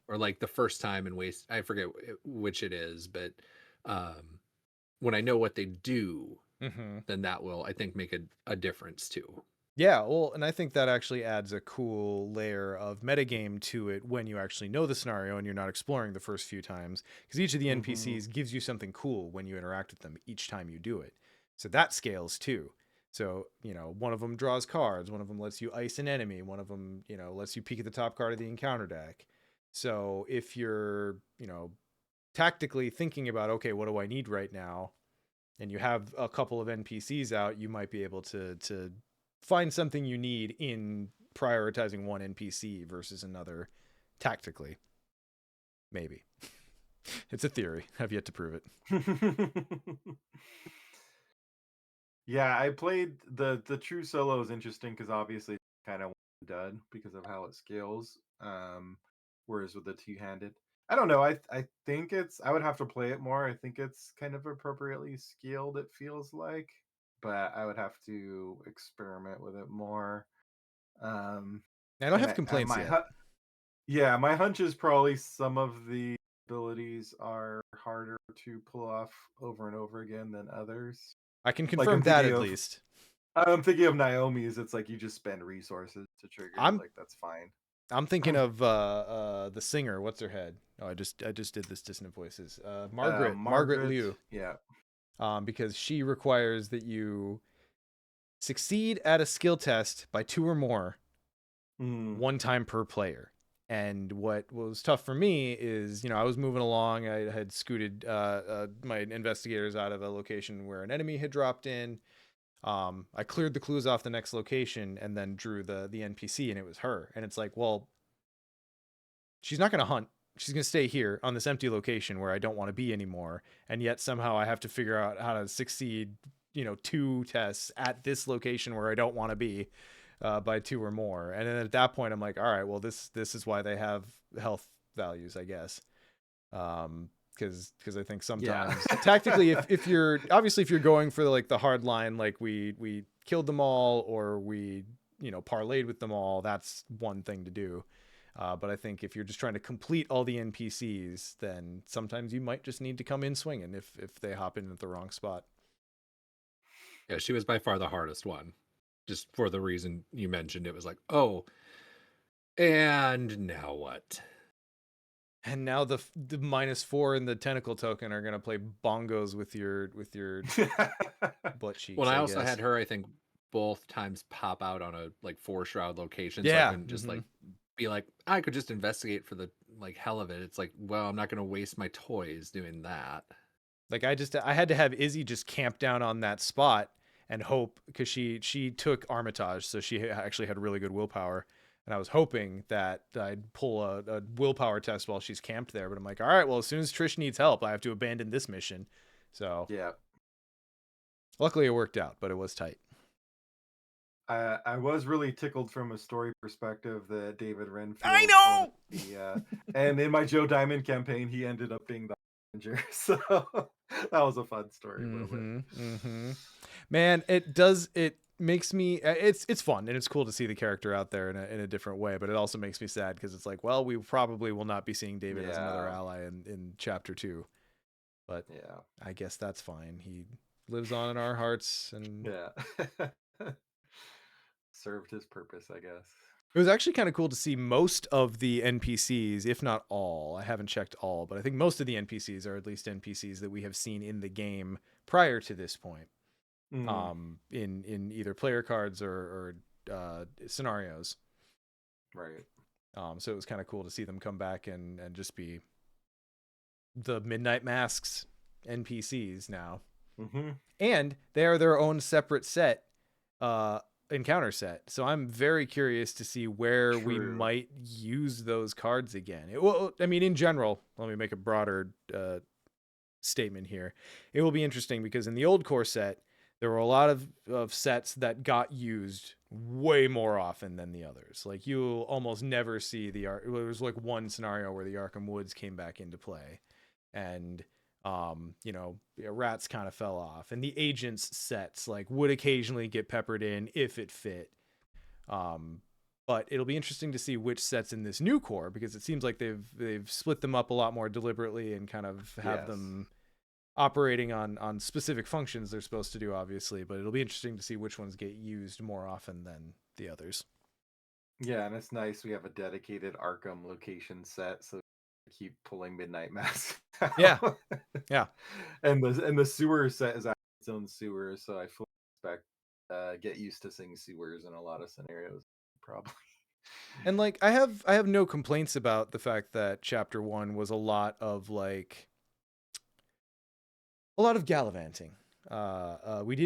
Speaker 3: Or like the first time and I forget which it is, but when I know what they do, then that will, I think, make a difference too.
Speaker 1: Yeah, well, and I think that actually adds a cool layer of metagame to it when you actually know the scenario and you're not exploring the first few times, because each of the NPCs gives you something cool when you interact with them each time you do it. So that scales too. So, one of them draws cards, one of them lets you ice an enemy, one of them, lets you peek at the top card of the encounter deck. So if you're, tactically thinking about, okay, what do I need right now? And you have a couple of NPCs out, you might be able to find something you need in prioritizing one NPC versus another tactically. Maybe. It's a theory. I've yet to prove it.
Speaker 2: Yeah, I played the true solo is interesting because obviously it's kind of done because of how it scales. Whereas with the two-handed, I don't know. I think I would have to play it more. I think it's kind of appropriately scaled, it feels like, but I would have to experiment with it more.
Speaker 1: I don't have complaints yet.
Speaker 2: My hunch is probably some of the abilities are harder to pull off over and over again than others.
Speaker 1: I can confirm that at least.
Speaker 2: I'm thinking of Naomi's. It's like you just spend resources to trigger. Like that's fine.
Speaker 1: I'm thinking of the singer. What's her head? Oh, I just did this dissonant voices. Margaret Liu.
Speaker 2: Yeah.
Speaker 1: Because she requires that you succeed at a skill test by 2 or more, 1 time per player. And what was tough for me is, I was moving along. I had scooted my investigators out of a location where an enemy had dropped in. I cleared the clues off the next location and then drew the NPC, and it was her. And it's like, well, she's not going to hunt. She's going to stay here on this empty location where I don't want to be anymore. And yet somehow I have to figure out how to succeed, 2 tests at this location where I don't want to be. By 2 or more. And then at that point I'm like, all right, well, this is why they have health values, I guess. Because I think sometimes tactically, if you're going for like the hard line, like we killed them all or we parlayed with them all, that's one thing to do. But I think if you're just trying to complete all the NPCs, then sometimes you might just need to come in swinging if they hop in at the wrong spot.
Speaker 3: Yeah, she was by far the hardest one. Just for the reason you mentioned, it was like, oh, and now what?
Speaker 1: And now the -4 and the tentacle token are gonna play bongos with your butt cheeks.
Speaker 3: Well, I also had her, I think, both times pop out on a like 4 shroud location, so I couldn't just like be like, I could just investigate for the like hell of it. It's like, well, I'm not gonna waste my toys doing that.
Speaker 1: Like I had to have Izzy just camp down on that spot and hope, because she took Armitage, so she actually had really good willpower. And I was hoping that I'd pull a willpower test while she's camped there. But I'm like, all right, well, as soon as Trish needs help, I have to abandon this mission. So
Speaker 2: Yeah.
Speaker 1: luckily it worked out, but it was tight.
Speaker 2: I was really tickled from a story perspective that David Renfield.
Speaker 1: I know.
Speaker 2: And in my Joe Diamond campaign, he ended up being the Avenger. So that was a fun story moment.
Speaker 1: Man, it makes me it's fun and it's cool to see the character out there in a different way, but it also makes me sad because it's like, well, we probably will not be seeing David as another ally in chapter 2. But
Speaker 2: yeah,
Speaker 1: I guess that's fine. He lives on in our hearts, and
Speaker 2: yeah. Served his purpose, I guess.
Speaker 1: It was actually kind of cool to see most of the NPCs, if not all. I haven't checked all, but I think most of the NPCs are at least NPCs that we have seen in the game prior to this point. In either player cards or scenarios.
Speaker 2: Right.
Speaker 1: So it was kind of cool to see them come back and just be the Midnight Masks NPCs now. And they are their own separate set, encounter set. So I'm very curious to see where we might use those cards again. Well, I mean, in general, let me make a broader statement here. It will be interesting because in the old core set, there were a lot of sets that got used way more often than the others. Like you'll almost never see there was like one scenario where the Arkham Woods came back into play, and rats kind of fell off, and the agents sets like would occasionally get peppered in if it fit. But it'll be interesting to see which sets in this new core, because it seems like they've split them up a lot more deliberately and kind of have them operating on specific functions they're supposed to do, obviously, but it'll be interesting to see which ones get used more often than the others.
Speaker 2: Yeah, and it's nice we have a dedicated Arkham location set, so keep pulling Midnight Mask.
Speaker 1: Yeah.
Speaker 2: And the sewer set is actually its own sewer, so I fully expect get used to seeing sewers in a lot of scenarios, probably.
Speaker 1: And like I have no complaints about the fact that chapter 1 was a lot of gallivanting. We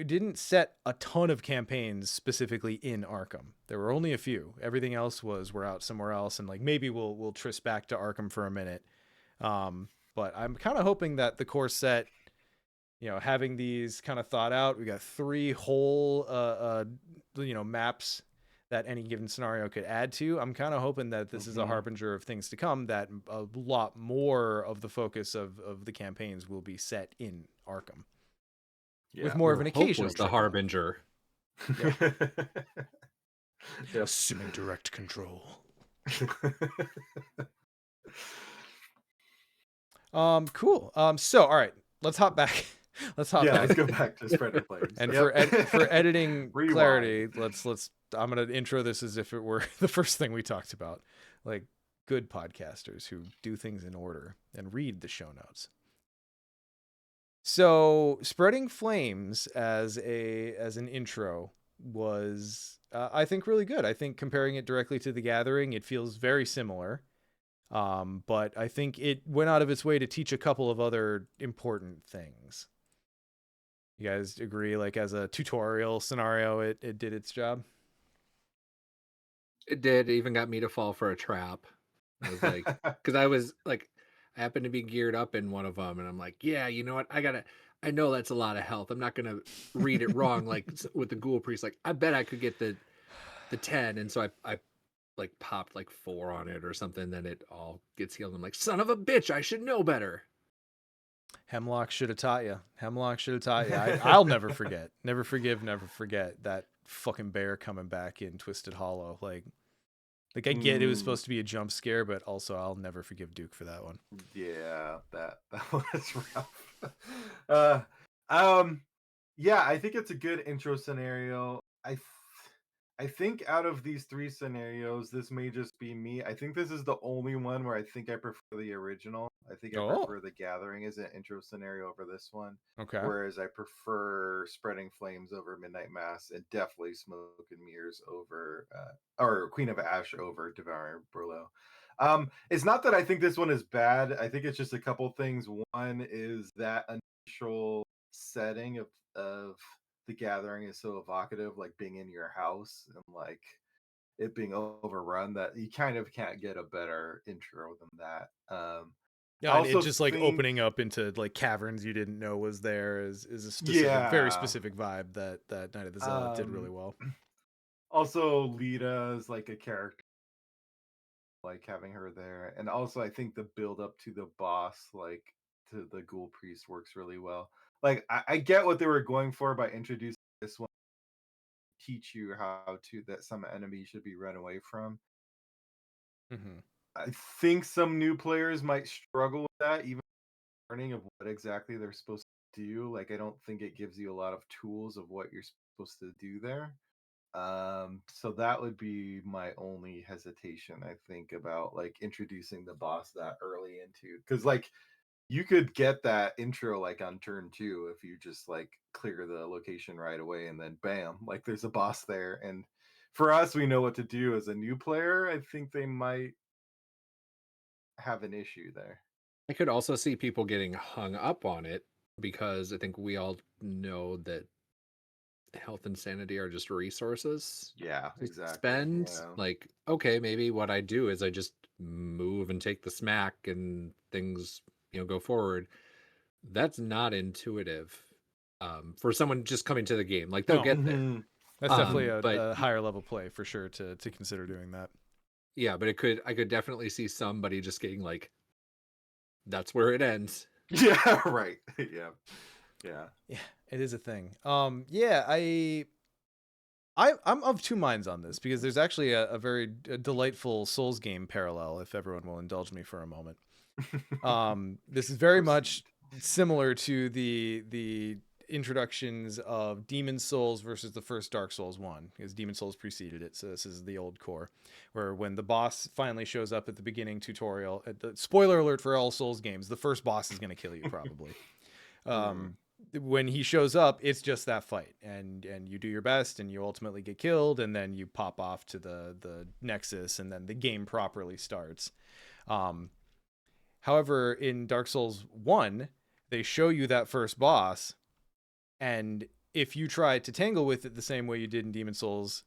Speaker 1: didn't set a ton of campaigns specifically in Arkham. There were only a few. Everything else was we're out somewhere else, and like maybe we'll tryst back to Arkham for a minute. But I'm kind of hoping that the core set, having these kind of thought out, we got 3 whole maps that any given scenario could add to. I'm kind of hoping that this is a harbinger of things to come, that a lot more of the focus of the campaigns will be set in Arkham. Yeah. With more of an occasional
Speaker 3: the harbinger.
Speaker 1: Assuming direct control. Cool. So all right, let's hop back. Let's
Speaker 2: go back to Spreading Flames.
Speaker 1: And for editing clarity, let's I'm gonna intro this as if it were the first thing we talked about, like good podcasters who do things in order and read the show notes. So Spreading Flames as an intro was I think really good. I think comparing it directly to The Gathering, it feels very similar. But I think it went out of its way to teach a couple of other important things. You guys agree, like as a tutorial scenario, it did its job?
Speaker 3: It did. It even got me to fall for a trap. I was like, because I happened to be geared up in one of them, and I'm like, yeah, you know what? I know that's a lot of health. I'm not going to read it wrong. Like with the Ghoul Priest, like I bet I could get the 10. And so I like popped like 4 on it or something. Then it all gets healed. I'm like, son of a bitch, I should know better.
Speaker 1: Hemlock should have taught you. I'll never forget. Never forgive, never forget that fucking bear coming back in Twisted Hollow. Like I get it was supposed to be a jump scare, but also I'll never forgive Duke for that one.
Speaker 2: Yeah, that was rough. Yeah, I think it's a good intro scenario. I think out of these 3 scenarios, this may just be me. I think this is the only one where I think I prefer the original. I think I prefer The Gathering as an intro scenario over this one.
Speaker 1: Okay.
Speaker 2: Whereas I prefer Spreading Flames over Midnight Mass, and definitely Smoke and Mirrors over, or Queen of Ash over Devouring Burlow. It's not that I think this one is bad. I think it's just a couple things. One is that initial setting of The Gathering is so evocative, like being in your house and like it being overrun, that you kind of can't get a better intro than that.
Speaker 1: Yeah, and it just like opening up into like caverns you didn't know was there is a specific, very specific vibe that Night of the Zealot did really well.
Speaker 2: Also, Lita is like a character, like having her there, and also I think the build up to the boss, like to the Ghoul Priest, works really well. Like I get what they were going for by introducing this one, teach you how to that some enemy should be run away from.
Speaker 1: Mm-hmm.
Speaker 2: I think some new players might struggle with that, even learning of what exactly they're supposed to do. Like I don't think it gives you a lot of tools of what you're supposed to do there. So that would be my only hesitation, I think, about like introducing the boss that early into, because like you could get that intro like on turn 2 if you just like clear the location right away, and then bam, like there's a boss there. And for us, we know what to do. As a new player, I think they might have an issue there.
Speaker 3: I could also see people getting hung up on it because I think we all know that health and sanity are just resources
Speaker 2: Yeah,
Speaker 3: to
Speaker 2: exactly.
Speaker 3: spend.
Speaker 2: Yeah.
Speaker 3: Like, okay, maybe what I do is I just move and take the smack and things, go forward. That's not intuitive for someone just coming to the game. Like, they'll get there.
Speaker 1: That's definitely
Speaker 3: but
Speaker 1: a higher level play for sure to consider doing that.
Speaker 3: yeah, but I could definitely see somebody just getting like, that's where it ends.
Speaker 2: Yeah, right. Yeah,
Speaker 1: it is a thing. Yeah, I'm of two minds on this, because there's actually a very delightful Souls game parallel, if everyone will indulge me for a moment. This is very much similar to the introductions of Demon Souls versus the first Dark Souls 1, because Demon Souls preceded it. So this is the old core, where when the boss finally shows up at the beginning tutorial, spoiler alert for all Souls games, the first boss is going to kill you probably. When he shows up, it's just that fight, and you do your best, and you ultimately get killed, and then you pop off to the Nexus, and then the game properly starts. However, in Dark Souls 1, they show you that first boss, and if you try to tangle with it the same way you did in Demon Souls,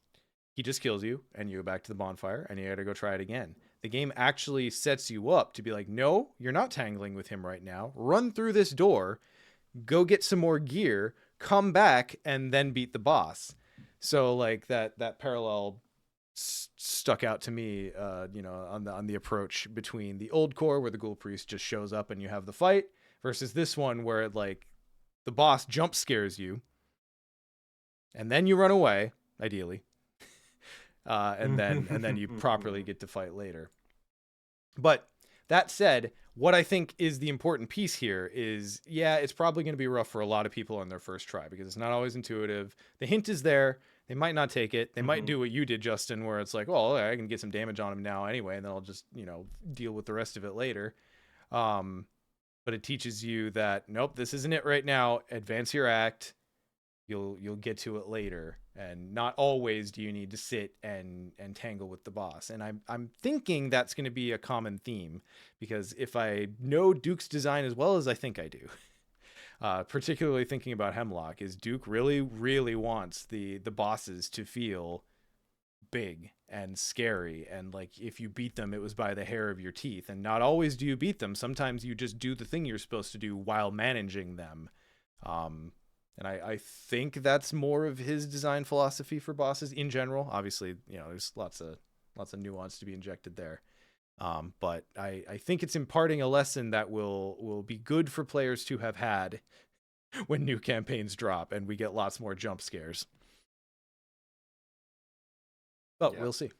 Speaker 1: he just kills you, and you go back to the bonfire, and you gotta go try it again. The game actually sets you up to be like, no, you're not tangling with him right now. Run through this door, go get some more gear, come back, and then beat the boss. So like that parallel stuck out to me, on the approach between the old core, where the Ghoul Priest just shows up and you have the fight, versus this one where like the boss jump scares you, and then you run away, ideally, and then you properly get to fight later. But that said, what I think is the important piece here is, yeah, it's probably going to be rough for a lot of people on their first try, because it's not always intuitive. The hint is there. They might not take it. They might do what you did, Justin, where it's like, well, I can get some damage on him now anyway, and then I'll just, deal with the rest of it later. But it teaches you that, nope, this isn't it right now. Advance your act. You'll get to it later, and not always do you need to sit and tangle with the boss. And I'm thinking that's going to be a common theme, because if I know Duke's design as well as I think I do, particularly thinking about Hemlock, is Duke really, really wants the bosses to feel big and scary, and like if you beat them, it was by the hair of your teeth. And not always do you beat them. Sometimes you just do the thing you're supposed to do while managing them. And I think that's more of his design philosophy for bosses in general. Obviously, there's lots of nuance to be injected there. But I think it's imparting a lesson that will be good for players to have had when new campaigns drop and we get lots more jump scares. But we'll see.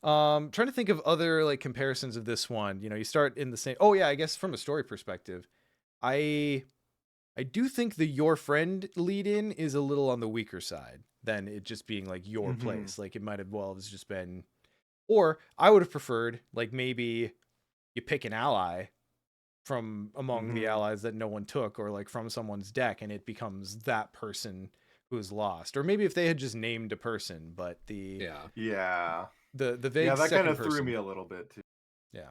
Speaker 1: Trying to think of other like comparisons of this one. You start in the same. Oh yeah, I guess from a story perspective, I do think the your friend lead in is a little on the weaker side than it just being like your place. Like it might have just been, or I would have preferred like maybe you pick an ally from among the allies that no one took, or like from someone's deck, and it becomes that person who's lost. Or maybe if they had just named a person, but the vague
Speaker 2: that kind of
Speaker 1: person
Speaker 2: threw me a little bit too.
Speaker 1: Yeah.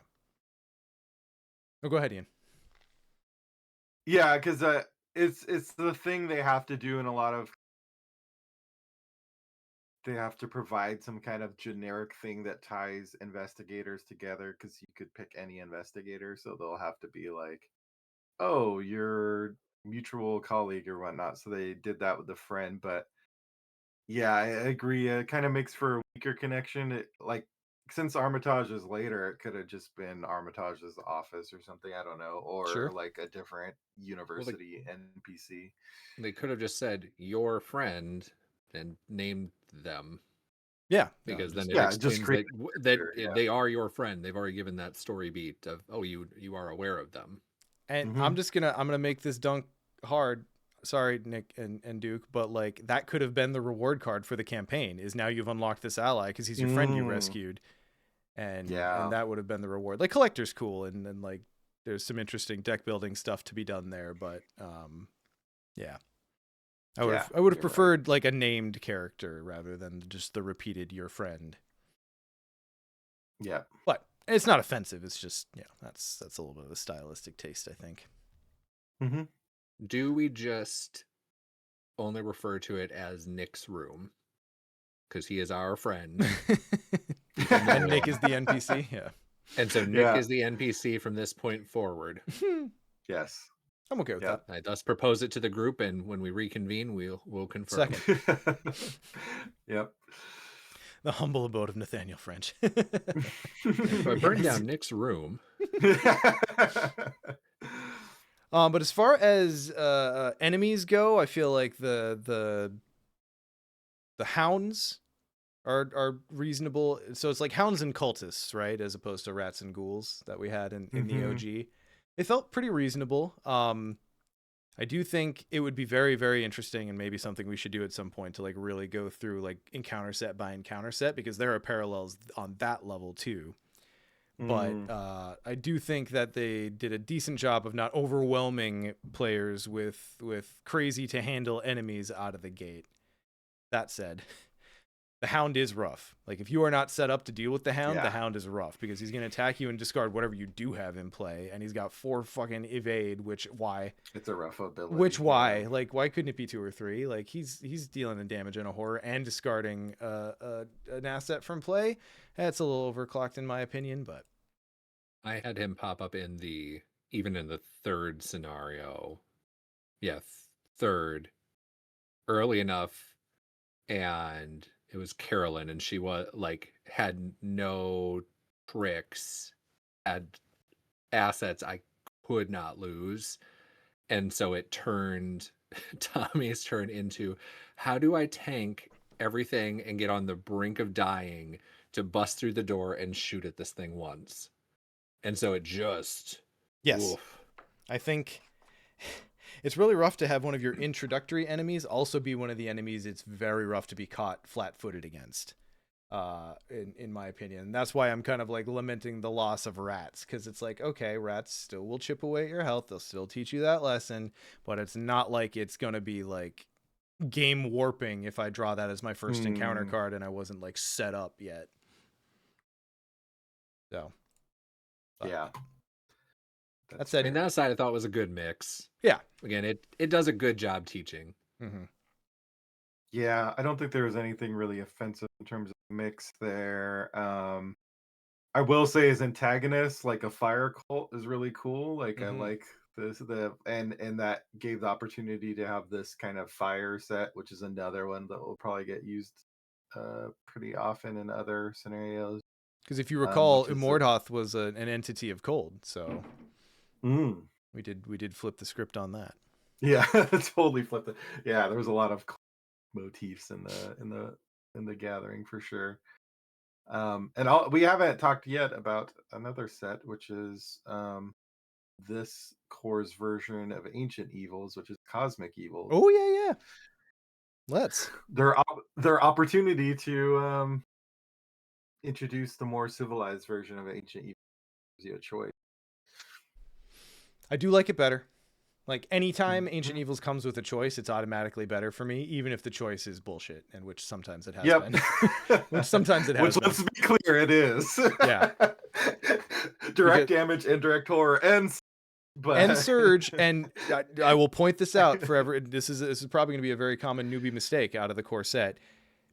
Speaker 1: Oh, go ahead, Ian.
Speaker 2: Yeah, because it's the thing they have to do in a lot of they have to provide some kind of generic thing that ties investigators together, because you could pick any investigator, so they'll have to be like, oh, your mutual colleague or whatnot. So they did that with the friend, but yeah, I agree. It kind of makes for a weaker connection. Like, since Armitage is later, it could have just been Armitage's office or something. I don't know, or
Speaker 1: Sure.
Speaker 2: like a different university NPC.
Speaker 3: They could have just said your friend and named them,
Speaker 1: Yeah.
Speaker 3: because then
Speaker 2: yeah,
Speaker 3: it
Speaker 2: just
Speaker 3: explains
Speaker 2: create
Speaker 3: that
Speaker 2: character, yeah.
Speaker 3: they are your friend. They've already given that story beat of, oh, you are aware of them.
Speaker 1: And I'm gonna make this dunk hard. Sorry, Nick and Duke, but like that could have been the reward card for the campaign. Is now you've unlocked this ally because he's your friend you rescued, and that would have been the reward. Like collector's cool, and then like there's some interesting deck building stuff to be done there. But yeah, I would have preferred like a named character rather than just the repeated your friend.
Speaker 2: Yeah,
Speaker 1: but it's not offensive. It's just that's a little bit of a stylistic taste, I think.
Speaker 2: Mm-hmm.
Speaker 3: Do we just only refer to it as Nick's room because he is our friend?
Speaker 1: And Nick is the NPC. Yeah.
Speaker 3: And so Nick is the NPC from this point forward.
Speaker 2: Yes.
Speaker 1: I'm okay with that.
Speaker 3: I thus propose it to the group, and when we reconvene, we'll confirm.
Speaker 1: Second.
Speaker 2: Yep.
Speaker 1: The humble abode of Nathaniel French.
Speaker 3: So I burned down Nick's room.
Speaker 1: But as far as enemies go, I feel like the hounds are reasonable. So it's like hounds and cultists, right, as opposed to rats and ghouls that we had in the OG. It felt pretty reasonable. I do think it would be very, very interesting, and maybe something we should do at some point, to like really go through like encounter set by encounter set, because there are parallels on that level too. But I do think that they did a decent job of not overwhelming players with crazy to handle enemies out of the gate. That said, the hound is rough. Like if you are not set up to deal with the hound is rough, because he's going to attack you and discard whatever you do have in play, and he's got 4 fucking evade, which why?
Speaker 2: It's a rough ability.
Speaker 1: Which why? Yeah. Like why couldn't it be 2 or 3? Like he's dealing the damage in a horror and discarding an asset from play. That's a little overclocked in my opinion, but
Speaker 3: I had him pop up even in the third scenario. Yeah, third, early enough, and it was Carolyn, and she was like had no tricks, had assets I could not lose, and so it turned Tommy's turn into, how do I tank everything and get on the brink of dying to bust through the door and shoot at this thing once? And so it just...
Speaker 1: Yes.
Speaker 3: Oof.
Speaker 1: I think it's really rough to have one of your introductory enemies also be one of the enemies it's very rough to be caught flat-footed against, in my opinion. And that's why I'm kind of like lamenting the loss of rats, because it's like, okay, rats still will chip away at your health. They'll still teach you that lesson, but it's not like it's going to be like game warping if I draw that as my first encounter card and I wasn't like set up yet. So...
Speaker 2: yeah.
Speaker 1: That said,
Speaker 3: that side I thought was a good mix.
Speaker 1: Yeah.
Speaker 3: Again, it does a good job teaching.
Speaker 1: Mm-hmm.
Speaker 2: Yeah, I don't think there was anything really offensive in terms of mix there. I will say his antagonist, like a fire cult, is really cool. Like I like this and that gave the opportunity to have this kind of fire set, which is another one that will probably get used pretty often in other scenarios.
Speaker 1: Because if you recall, Mordhoth was an entity of cold, so we did flip the script on that.
Speaker 2: Yeah, totally flipped it. Yeah, there was a lot of motifs in the gathering for sure. And we haven't talked yet about another set, which is this core's version of Ancient Evils, which is Cosmic Evils.
Speaker 1: Oh yeah. Let's
Speaker 2: their opportunity to introduce the more civilized version of Ancient Evil gives you a choice.
Speaker 1: I do like it better. Like anytime Ancient Evils comes with a choice, it's automatically better for me, even if the choice is bullshit, and which sometimes it has been. Which sometimes it has
Speaker 2: been. Let's be clear, it is.
Speaker 1: Yeah.
Speaker 2: Direct damage, indirect horror, and
Speaker 1: surge. And I will point this out forever. This is probably going to be a very common newbie mistake out of the core set.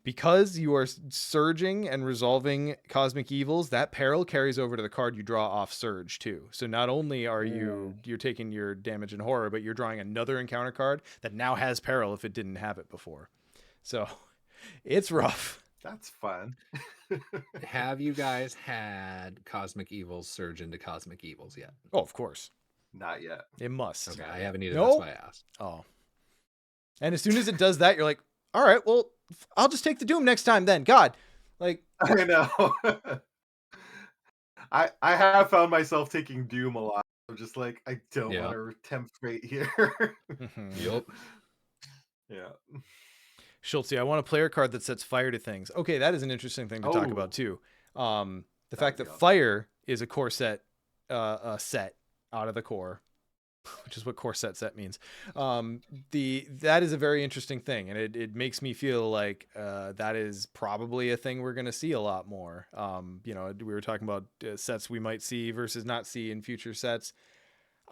Speaker 1: because you are surging and resolving cosmic evils, that peril carries over to the card you draw off surge too. So not only are you're taking your damage and horror, but you're drawing another encounter card that now has peril if it didn't have it before. So it's rough.
Speaker 2: That's fun.
Speaker 3: Have you guys had Cosmic Evils surge into Cosmic Evils yet?
Speaker 1: Oh, of course.
Speaker 2: Not yet.
Speaker 1: It must.
Speaker 3: Okay, I haven't either.
Speaker 1: Nope.
Speaker 3: That's why I asked.
Speaker 1: Oh. And as soon as it does that, you're like, all right, well, I'll just take the Doom next time then. God. Like,
Speaker 2: I know. I have found myself taking Doom a lot. I'm just like, I don't want to tempt fate here.
Speaker 3: Yep.
Speaker 2: Yeah.
Speaker 1: Schultze, I want a player card that sets fire to things. Okay, that is an interesting thing to talk about too. The fact that fire is a core set set out of the core, which is what core set means. That is a very interesting thing, and it makes me feel like that is probably a thing we're going to see a lot more. We were talking about sets we might see versus not see in future sets.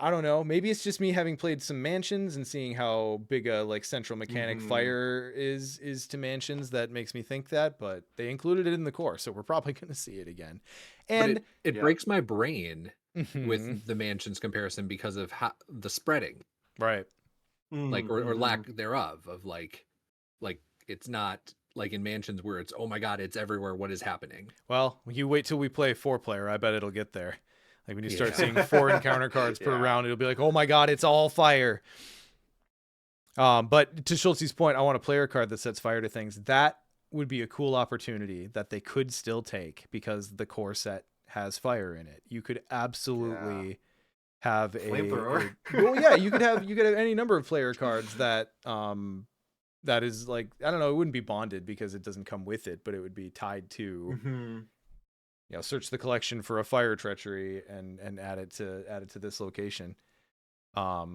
Speaker 1: I don't know. Maybe it's just me having played some mansions and seeing how big a like central mechanic fire is to mansions that makes me think that, but they included it in the core, so we're probably going to see it again. And
Speaker 3: it breaks my brain with the mansions comparison because of how the spreading,
Speaker 1: right?
Speaker 3: Like or lack thereof of like it's not like in mansions where it's, oh my god, it's everywhere. What is happening?
Speaker 1: Well, you wait till we play 4-player. I bet it'll get there. Like when you start seeing 4 encounter cards per round, it'll be like, oh my god, it's all fire. But to Schultze's point, I want a player card that sets fire to things. That would be a cool opportunity that they could still take because the core set has fire in it. You could absolutely have
Speaker 2: flamethrower.
Speaker 1: Well, yeah, you could have any number of player cards that that is like, I don't know, it wouldn't be bonded because it doesn't come with it, but it would be tied to search the collection for a fire treachery and add it to this location.
Speaker 3: I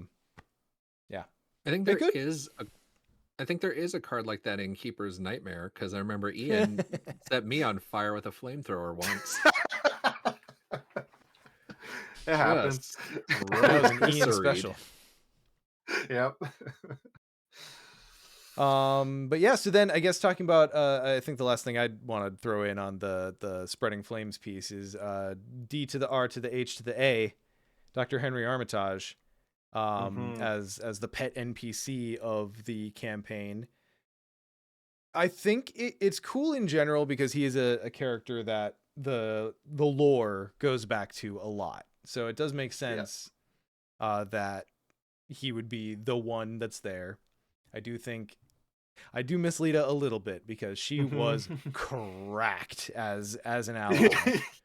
Speaker 3: think there is a card like that in Keeper's Nightmare, because I remember Ian set me on fire with a flamethrower once.
Speaker 2: It happens.
Speaker 1: That was an Ian special.
Speaker 2: Yep.
Speaker 1: But yeah, so then I guess talking about I think the last thing I'd want to throw in on the spreading flames piece is D to the R to the H to the A, Dr. Henry Armitage, as the pet NPC of the campaign. I think it's cool in general because he is a character that the lore goes back to a lot. So it does make sense that he would be the one that's there. I do miss Lita a little bit because she was cracked as an ally.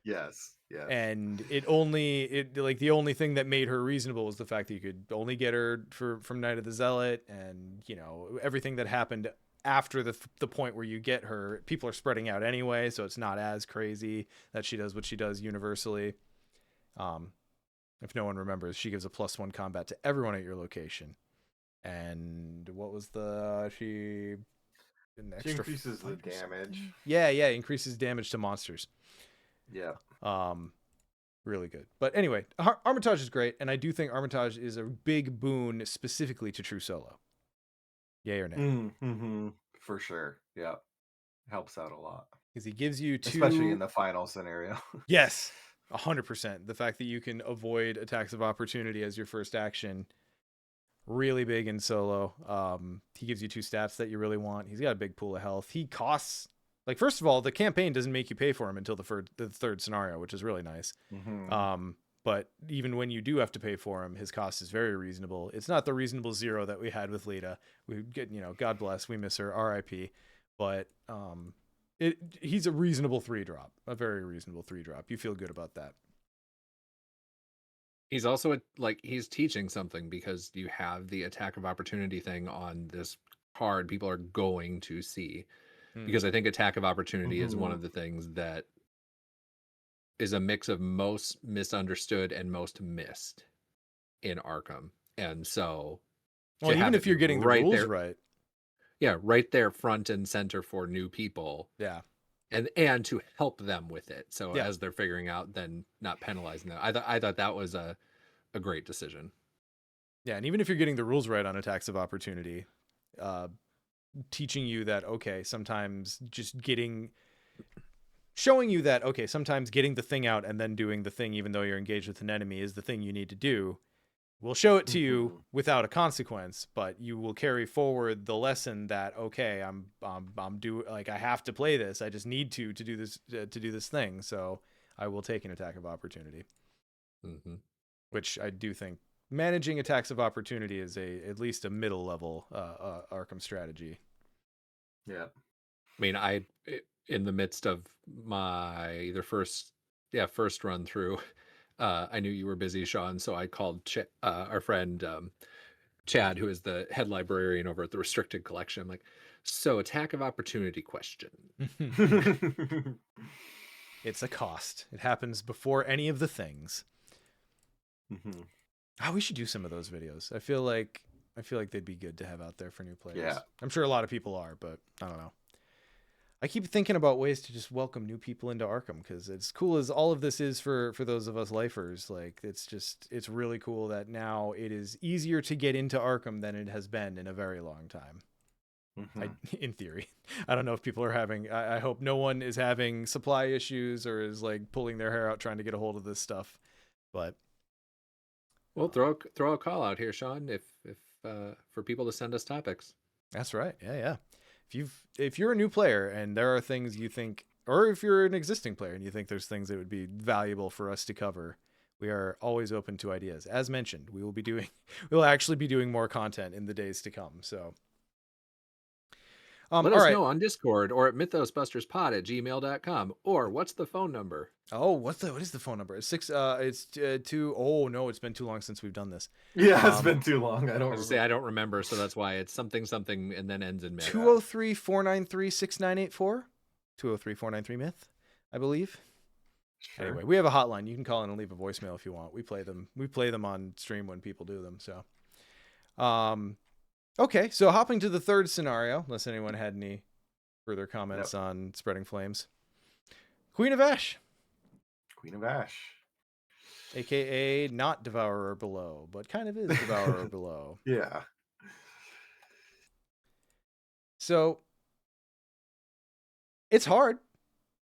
Speaker 2: Yes.
Speaker 1: And the only thing that made her reasonable was the fact that you could only get her from Night of the Zealot, and everything that happened after the point where you get her, people are spreading out anyway, so it's not as crazy that she does what she does universally. If no one remembers, she gives a +1 combat to everyone at your location. And what was she
Speaker 2: increases the damage.
Speaker 1: Yeah, increases damage to monsters.
Speaker 2: Yeah.
Speaker 1: Really good. But anyway, Armitage is great, and I do think Armitage is a big boon specifically to True Solo. Yay or nay?
Speaker 2: For sure. Yeah. Helps out a lot.
Speaker 1: Because he gives you
Speaker 2: especially in the final scenario.
Speaker 1: Yes. 100%. The fact that you can avoid attacks of opportunity as your first action, really big in Solo. He gives you 2 stats that you really want. He's got a big pool of health. He costs, like, first of all, the campaign doesn't make you pay for him until the third scenario, which is really nice. But even when you do have to pay for him, his cost is very reasonable. It's not the reasonable 0 that we had with Lita. We get, God bless, we miss her, R.I.P. But he's a reasonable 3-drop, a very reasonable 3-drop. You feel good about that.
Speaker 3: He's also he's teaching something, because you have the attack of opportunity thing on this card people are going to see. Because I think attack of opportunity is one of the things that is a mix of most misunderstood and most missed in Arkham. And so,
Speaker 1: well, even if you're getting the rules right.
Speaker 3: Yeah, right there front and center for new people.
Speaker 1: Yeah.
Speaker 3: And to help them with it. So as they're figuring out, then not penalizing them. I thought that was a great decision.
Speaker 1: Yeah, and even if you're getting the rules right on attacks of opportunity, teaching you that, okay, sometimes just showing you that, okay, sometimes getting the thing out and then doing the thing even though you're engaged with an enemy is the thing you need to do. We'll show it to you without a consequence, but you will carry forward the lesson that, okay, I have to play this. I just need to do this thing. So I will take an attack of opportunity, which I do think managing attacks of opportunity is at least a middle level Arkham strategy.
Speaker 2: Yeah.
Speaker 3: I mean, in the midst of my either first run through, I knew you were busy, Sean, so I called our friend Chad, who is the head librarian over at the Restricted Collection. I'm like, so attack of opportunity question.
Speaker 1: It's a cost. It happens before any of the things. Oh, we should do some of those videos. I feel like they'd be good to have out there for new players.
Speaker 2: Yeah.
Speaker 1: I'm sure a lot of people are, but I don't know. I keep thinking about ways to just welcome new people into Arkham, because as cool as all of this is for those of us lifers, like it's really cool that now it is easier to get into Arkham than it has been in a very long time. In theory, I don't know if people are having, I hope no one is having supply issues or is like pulling their hair out trying to get a hold of this stuff, but
Speaker 3: we'll throw a call out here, Sean, if for people to send us topics.
Speaker 1: That's right. Yeah. If you're a new player and there are things you think, or if you're an existing player and you think there's things that would be valuable for us to cover, we are always open to ideas. As mentioned, we will actually be doing more content in the days to come. So
Speaker 3: let us know on Discord or at mythosbusterspod@gmail.com. Or what's the phone number?
Speaker 1: Oh, what is the phone number? It's 2. Oh no, it's been too long since we've done this.
Speaker 2: Yeah, it's been too long. I
Speaker 3: don't remember, so that's why it's something and then ends in meta.
Speaker 1: 203-493-6984. 203-493-MYTH, I believe. Sure. Anyway, we have a hotline. You can call in and leave a voicemail if you want. We play them on stream when people do them. So, okay. So hopping to the third scenario, unless anyone had any further comments on Spreading Flames. Queen of Ash. AKA not Devourer Below, but kind of is Devourer Below.
Speaker 2: Yeah.
Speaker 1: So it's hard.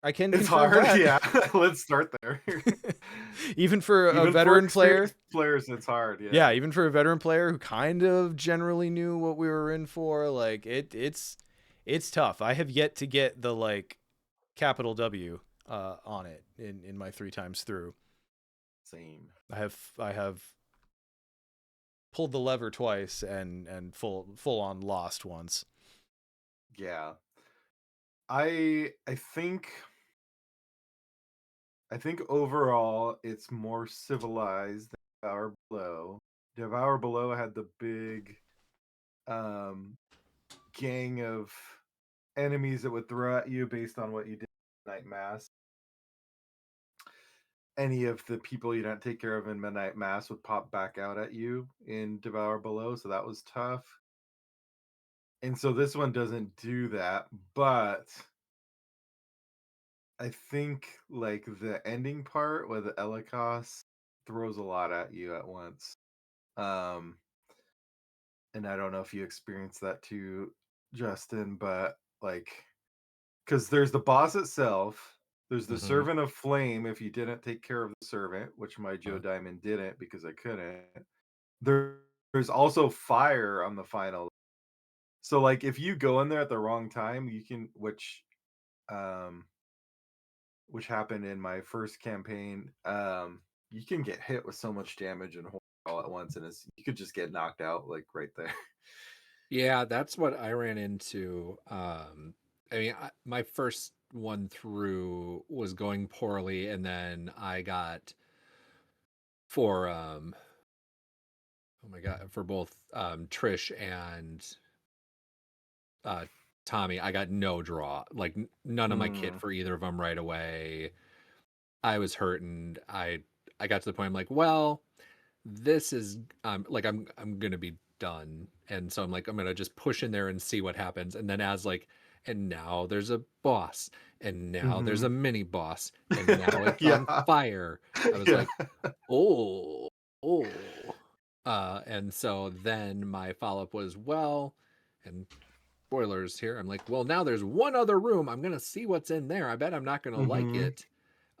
Speaker 1: I can.
Speaker 2: It's hard.
Speaker 1: That.
Speaker 2: Yeah. Let's start there.
Speaker 1: Even for a veteran player,
Speaker 2: it's hard. Yeah.
Speaker 1: Yeah. Even for a veteran player who kind of generally knew what we were in for, like it's tough. I have yet to get the like capital W on it in my 3 times through.
Speaker 2: Same.
Speaker 1: I have pulled the lever twice and full on lost once.
Speaker 2: Yeah. I think overall it's more civilized than Devour Below. Devour Below had the big gang of enemies that would throw at you based on what you did in Midnight Mass. Any of the people you don't take care of in Midnight Mass would pop back out at you in Devour Below, so that was tough. And so this one doesn't do that, but I think like the ending part where the Elikos throws a lot at you at once. And I don't know if you experienced that too, Justin, but like, because there's the boss itself, there's the Servant of Flame if you didn't take care of the servant, which my Joe Diamond didn't because I couldn't. There's also fire on the final. So like if you go in there at the wrong time, you can, which happened in my first campaign, you can get hit with so much damage and all at once, and you could just get knocked out like right there.
Speaker 3: Yeah, that's what I ran into. I mean, my first one through was going poorly, and then I got for oh my god, for both Trish and Tommy, I got no draw, like none of my kit for either of them right away. I was hurting. I got to the point I'm like, well, this is like I'm gonna be done, and so I'm like, I'm gonna just push in there and see what happens. And then as like, and now there's a boss, and now there's a mini boss, and now it's on fire. I was like, oh. And so then my follow-up was, well, and spoilers here. I'm like, well, now there's one other room. I'm gonna see what's in there. I bet I'm not gonna like it.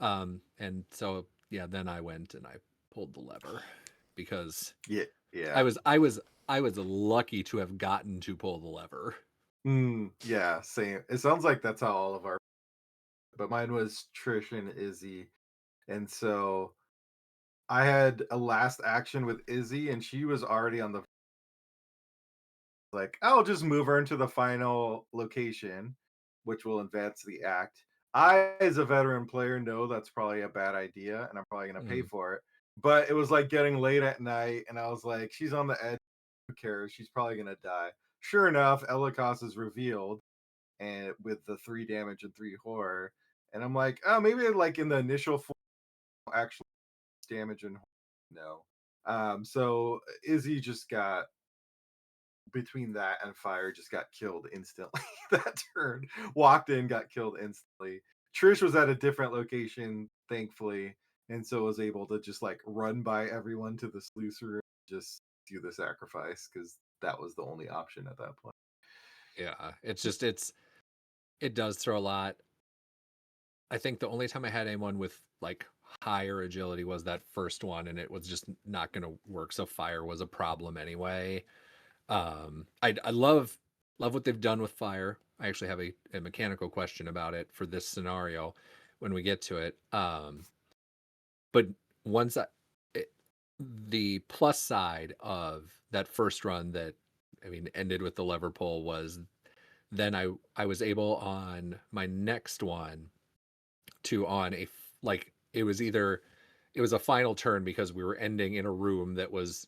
Speaker 3: And so yeah, then I went and I pulled the lever because
Speaker 2: Yeah.
Speaker 3: I was lucky to have gotten to pull the lever.
Speaker 2: Yeah, same. It sounds like that's how all of our, but mine was Trish and Izzy. And so I had a last action with Izzy, and she was already on the, like, I'll just move her into the final location, which will advance the act. I, as a veteran player, know that's probably a bad idea, and I'm probably going to pay for it. But it was like getting late at night, and I was like, she's on the edge. Who cares? She's probably going to die. Sure enough, Elikos is revealed, and with the 3 damage and 3 horror. And I'm like, oh, maybe like in the initial actual damage and no. So Izzy just got, between that and fire, just got killed instantly. That turn, walked in, got killed instantly. Trish was at a different location, thankfully, and so was able to just like run by everyone to the sluice room, just do the sacrifice because that was the only option at that point.
Speaker 3: Yeah, it does throw a lot. I think the only time I had anyone with like higher agility was that first one, and it was just not going to work. So fire was a problem anyway. I love what they've done with fire. I actually have a mechanical question about it for this scenario when we get to it. But once the plus side of that first run that ended with the lever pull was then I was able on my next one to on a like it was a final turn because we were ending in a room that was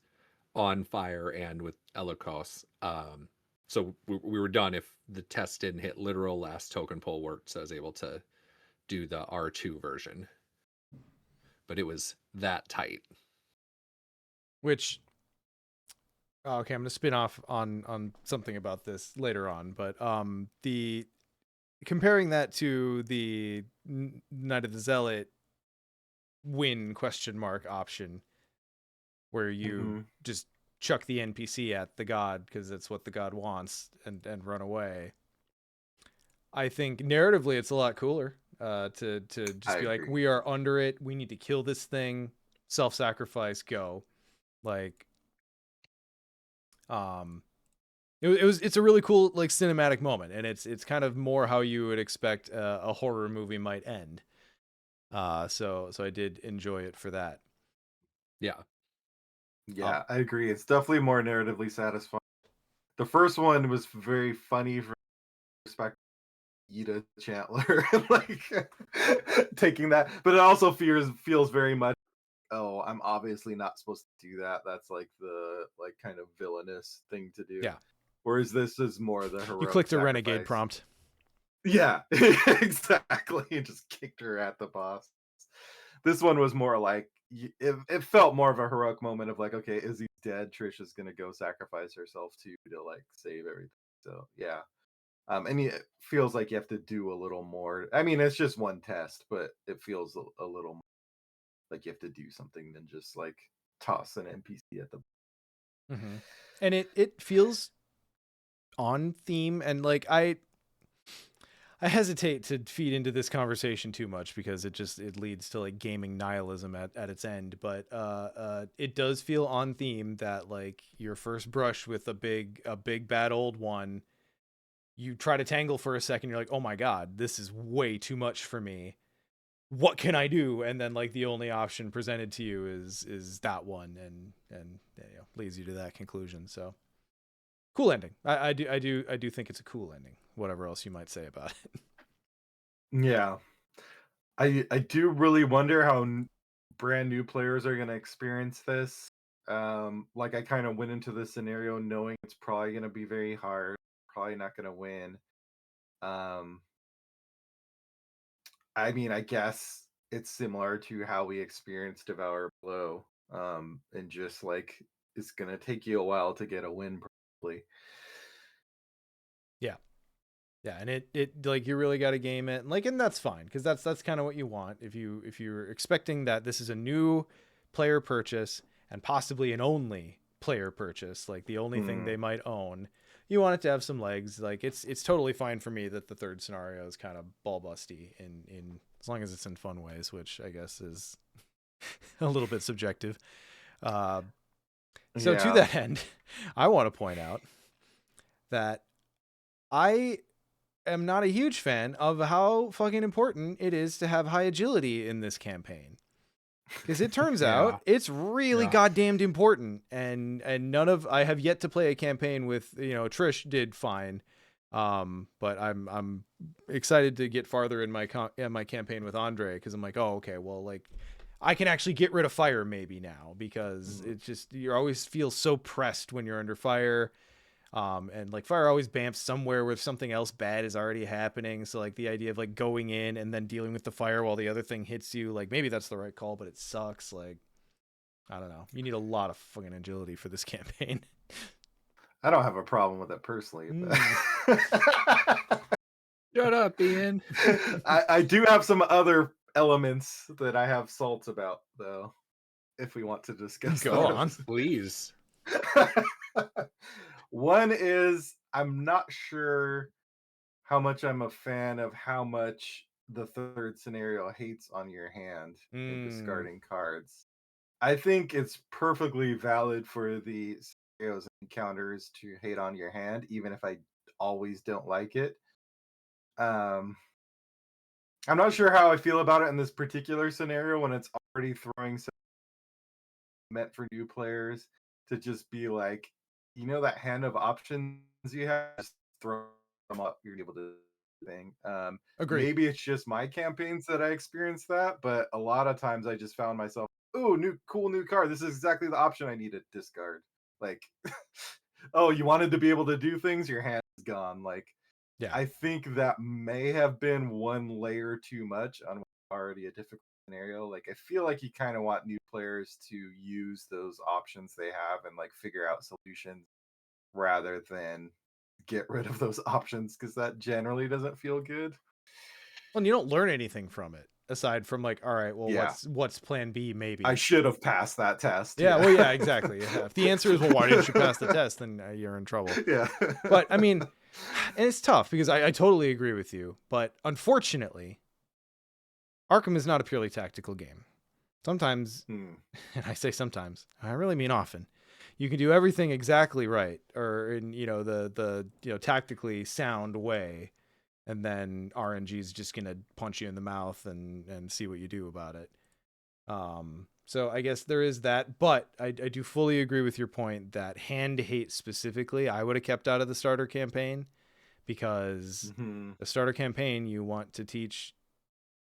Speaker 3: on fire and with Elikos. So we were done if the test didn't hit. Literal last token pull worked, so I was able to do the R2 version. But it was that tight.
Speaker 1: Which, okay, I'm gonna spin off on something about this later on, but the comparing that to the Night of the Zealot win question mark option, where you just chuck the NPC at the god because that's what the god wants and run away. I think narratively it's a lot cooler to just be like, we are under it, we need to kill this thing, self-sacrifice, go. Like it's a really cool like cinematic moment, and it's kind of more how you would expect a horror movie might end. So I did enjoy it for that.
Speaker 3: Yeah.
Speaker 2: Yeah, I agree. It's definitely more narratively satisfying. The first one was very funny from perspective. Ida Chandler like taking that, but it also feels very much, oh, I'm obviously not supposed to do that. That's like the like kind of villainous thing to do.
Speaker 1: Yeah.
Speaker 2: Whereas this is more the heroic.
Speaker 1: You clicked a
Speaker 2: sacrifice.
Speaker 1: renegade prompt.
Speaker 2: Yeah, exactly. You just kicked her at the boss. This one was more like it felt more of a heroic moment of like, okay, Izzy's dead. Trish is gonna go sacrifice herself too to like save everything. So yeah. And it feels like you have to do a little more. I mean, it's just one test, but it feels a little more like you have to do something than just like toss an NPC at the.
Speaker 1: And it feels on theme, and like I hesitate to feed into this conversation too much because it leads to like gaming nihilism at its end, but it does feel on theme that like your first brush with a big bad old one, you try to tangle for a second, you're like, oh my god, this is way too much for me, what can I do? And then like the only option presented to you is that one, and you know, leads you to that conclusion. So cool ending. I do think it's a cool ending, whatever else you might say about it.
Speaker 2: Yeah, I do really wonder how brand new players are going to experience this. Like I kind of went into this scenario knowing it's probably going to be very hard, probably not going to win. I mean, I guess it's similar to how we experienced Devour Blow. And just like it's gonna take you a while to get a win, probably.
Speaker 1: Yeah, and it like you really got to game it, and like, and that's fine because that's kind of what you want if you're expecting that this is a new player purchase and possibly an only player purchase, like the only thing they might own. you want it to have some legs. Like it's totally fine for me that the third scenario is kind of ball busty in as long as it's in fun ways, which I guess is a little bit subjective. So to that end, I want to point out that I am not a huge fan of how fucking important it is to have high agility in this campaign. Because it turns out it's really goddamned important, and I have yet to play a campaign with, Trish did fine, but I'm excited to get farther in my campaign with Andre, because I'm like, oh, okay, well, like I can actually get rid of fire maybe now, because it's just, you always feel so pressed when you're under fire. And like fire always bamps somewhere where something else bad is already happening. So like the idea of like going in and then dealing with the fire while the other thing hits you, like maybe that's the right call, but it sucks. Like, I don't know. You need a lot of fucking agility for this campaign.
Speaker 2: I don't have a problem with it personally.
Speaker 3: Shut up, Ian.
Speaker 2: I do have some other elements that I have salts about, though, if we want to discuss.
Speaker 1: Go on,
Speaker 3: please.
Speaker 2: One is, I'm not sure how much I'm a fan of how much the third scenario hates on your hand in discarding cards. I think it's perfectly valid for the scenarios and encounters to hate on your hand, even if I always don't like it. I'm not sure how I feel about it in this particular scenario when it's already throwing some meant for new players to just be like, that hand of options you have, just throw them up, you're able to thing.
Speaker 1: Agreed.
Speaker 2: Maybe it's just my campaigns that I experienced that, but a lot of times I just found myself, oh, cool new card. This is exactly the option I need to discard. Like, oh, you wanted to be able to do things, your hand is gone. Like,
Speaker 1: yeah,
Speaker 2: I think that may have been one layer too much on already a difficult scenario. Like, I feel like you kind of want new players to use those options they have and like figure out solutions rather than get rid of those options, because that generally doesn't feel good.
Speaker 1: Well, and you don't learn anything from it aside from like, all right, well, what's plan B? Maybe
Speaker 2: I should have passed that test.
Speaker 1: Yeah, well, yeah, exactly. Yeah. If the answer is, well, why didn't you pass the test? Then you're in trouble.
Speaker 2: Yeah.
Speaker 1: But I mean, and it's tough because I totally agree with you. But unfortunately, Arkham is not a purely tactical game. Sometimes, and I say sometimes, I really mean often, you can do everything exactly right, or in the tactically sound way, and then RNG is just gonna punch you in the mouth and see what you do about it. So I guess there is that, but I do fully agree with your point that hand hate specifically, I would have kept out of the starter campaign, because the starter campaign, you want to teach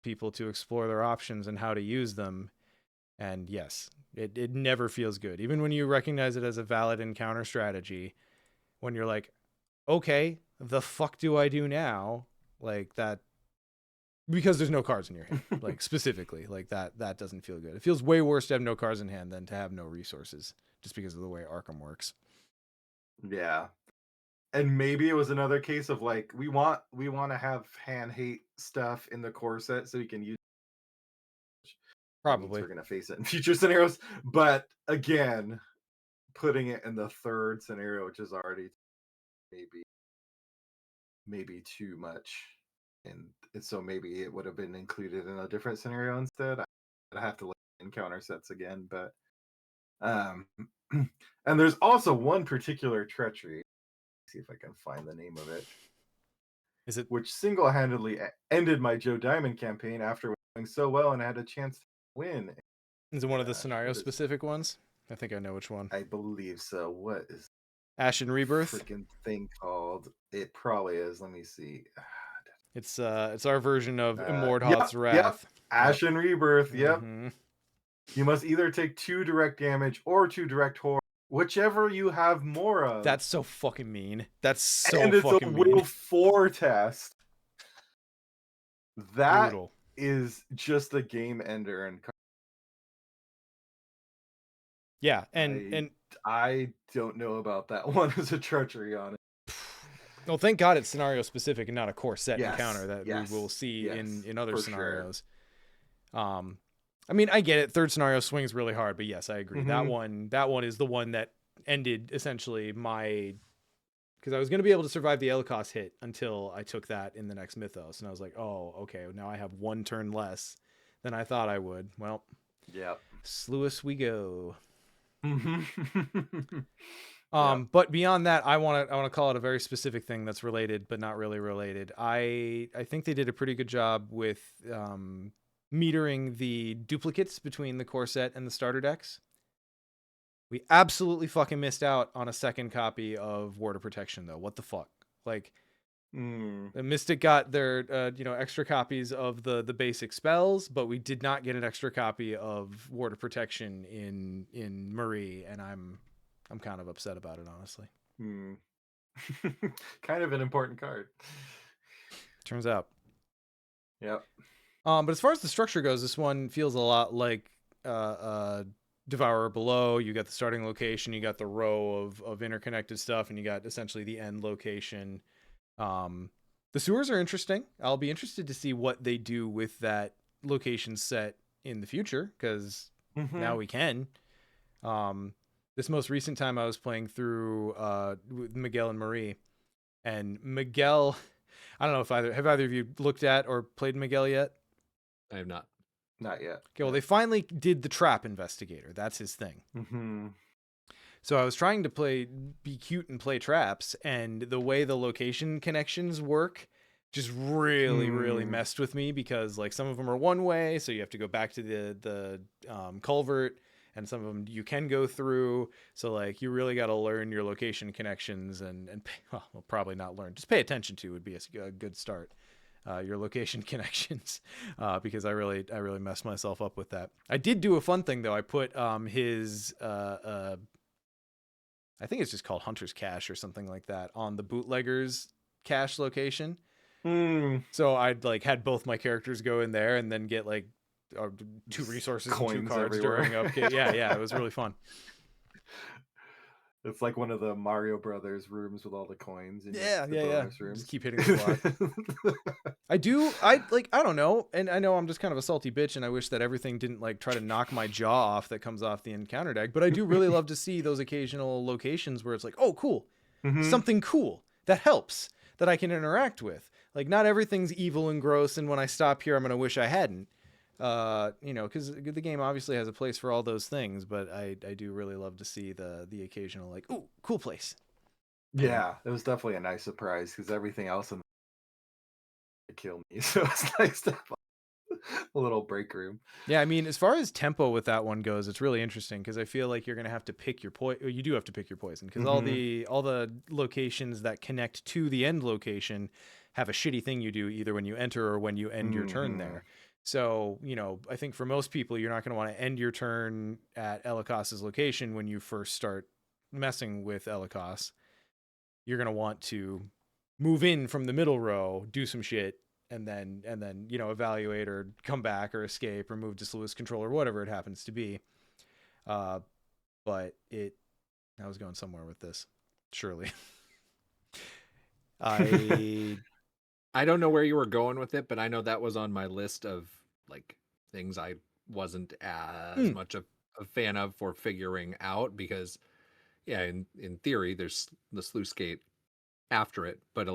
Speaker 1: people to explore their options and how to use them. And yes, it never feels good. Even when you recognize it as a valid encounter strategy, when you're like, okay, the fuck do I do now? Like that, because there's no cards in your hand, like specifically, like that doesn't feel good. It feels way worse to have no cards in hand than to have no resources, just because of the way Arkham works.
Speaker 2: Yeah. And maybe it was another case of like, we want to have hand hate stuff in the core set so you can use.
Speaker 1: Probably
Speaker 2: we're going to face it in future scenarios, but again, putting it in the third scenario, which is already maybe too much, and so maybe it would have been included in a different scenario instead. I'd have to look at encounter sets again, but and there's also one particular treachery. Let's see if I can find the name of it.
Speaker 1: Is it
Speaker 2: which single-handedly ended my Joe Diamond campaign after going so well and I had a chance to win?
Speaker 1: Is it one of the scenario specific ones? I think I know which one.
Speaker 2: I believe so. What is
Speaker 1: Ashen Rebirth?
Speaker 2: Freaking thing called? It probably is. Let me see.
Speaker 1: It's our version of Immordhoth's Wrath.
Speaker 2: Yep. Ashen Rebirth. Yep. You must either take 2 direct damage or 2 direct horror, whichever you have more of.
Speaker 1: That's so fucking mean. That's so
Speaker 2: and it's
Speaker 1: fucking
Speaker 2: a
Speaker 1: mean.
Speaker 2: Will 4 test. That
Speaker 1: Brutal.
Speaker 2: is just a game ender. And
Speaker 1: yeah, and
Speaker 2: I don't know about that one as a treachery on it.
Speaker 1: Well, thank God it's scenario specific and not a core set encounter that we will see in other scenarios. Sure. I mean, I get it. Third scenario swings really hard, but yes, I agree. That one is the one that ended essentially my because I was going to be able to survive the Elikos hit until I took that in the next Mythos, and I was like, oh, okay, now I have 1 turn less than I thought I would. Well,
Speaker 2: Yeah.
Speaker 1: Sluis we go.
Speaker 2: Yeah.
Speaker 1: But beyond that, I want to call it a very specific thing that's related, but not really related. I think they did a pretty good job with metering the duplicates between the core set and the starter decks. We absolutely fucking missed out on a second copy of Ward of Protection, though. What the fuck? Like, the Mystic got their extra copies of the basic spells, but we did not get an extra copy of Ward of Protection in Marie, and I'm kind of upset about it, honestly.
Speaker 2: Kind of an important card.
Speaker 1: Turns out.
Speaker 2: Yep.
Speaker 1: But as far as the structure goes, this one feels a lot like Devourer Below. You got the starting location, you got the row of interconnected stuff, and you got essentially the end location. The sewers are interesting. I'll be interested to see what they do with that location set in the future, because now we can. This most recent time I was playing through with Miguel and Marie, and Miguel, I don't know if either of you looked at or played Miguel yet?
Speaker 3: I have not.
Speaker 2: Not yet.
Speaker 1: Okay, well, they finally did the trap investigator. That's his thing. So I was trying to be cute and play traps, and the way the location connections work just really messed with me, because like some of them are one way, so you have to go back to the culvert, and some of them you can go through. So like you really got to learn your location connections and well, probably not learn, just pay attention to would be a good start. Your location connections, because I really messed myself up with that. I did do a fun thing though. I put his I think it's just called Hunter's Cache or something like that on the bootlegger's cache location. So I'd like had both my characters go in there and then get like 2 resources and 2 cards
Speaker 2: everywhere.
Speaker 1: during upkeep. Yeah, it was really fun.
Speaker 2: It's like one of the Mario Brothers rooms with all the coins. And
Speaker 1: Yeah.
Speaker 2: Rooms.
Speaker 1: Just keep hitting the block. I don't know. And I know I'm just kind of a salty bitch, and I wish that everything didn't like try to knock my jaw off that comes off the encounter deck. But I do really love to see those occasional locations where it's like, oh, cool. Something cool that helps, that I can interact with. Like, not everything's evil and gross, and when I stop here, I'm going to wish I hadn't. Because the game obviously has a place for all those things, but I do really love to see the occasional like, ooh, cool place.
Speaker 2: Yeah, it was definitely a nice surprise, because everything else in the killed me, so it's nice to have a little break room.
Speaker 1: Yeah, I mean, as far as tempo with that one goes, it's really interesting, because I feel like you're gonna have to pick your poison. You do have to pick your poison, because all the locations that connect to the end location have a shitty thing you do either when you enter or when you end your turn there. So, I think for most people, you're not going to want to end your turn at Elikos's location when you first start messing with Elikos. You're going to want to move in from the middle row, do some shit, and then evaluate or come back or escape or move to Sluis control or whatever it happens to be. But I was going somewhere with this, surely.
Speaker 3: I don't know where you were going with it, but I know that was on my list of like things I wasn't as much of a fan of for figuring out, because in theory there's the sluice gate after it, but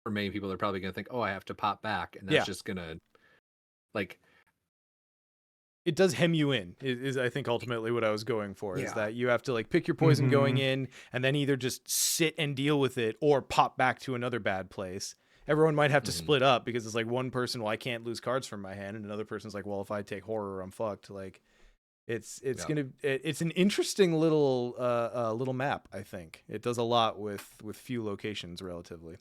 Speaker 3: for many people they're probably going to think, oh, I have to pop back, and that's just going to like,
Speaker 1: it does hem you in, is I think ultimately what I was going for, is that you have to like pick your poison going in and then either just sit and deal with it or pop back to another bad place. Everyone might have to split up, because it's like one person, well, I can't lose cards from my hand, and another person's like, well, if I take horror, I'm fucked. Like, it's an interesting little map. I think it does a lot with few locations relatively.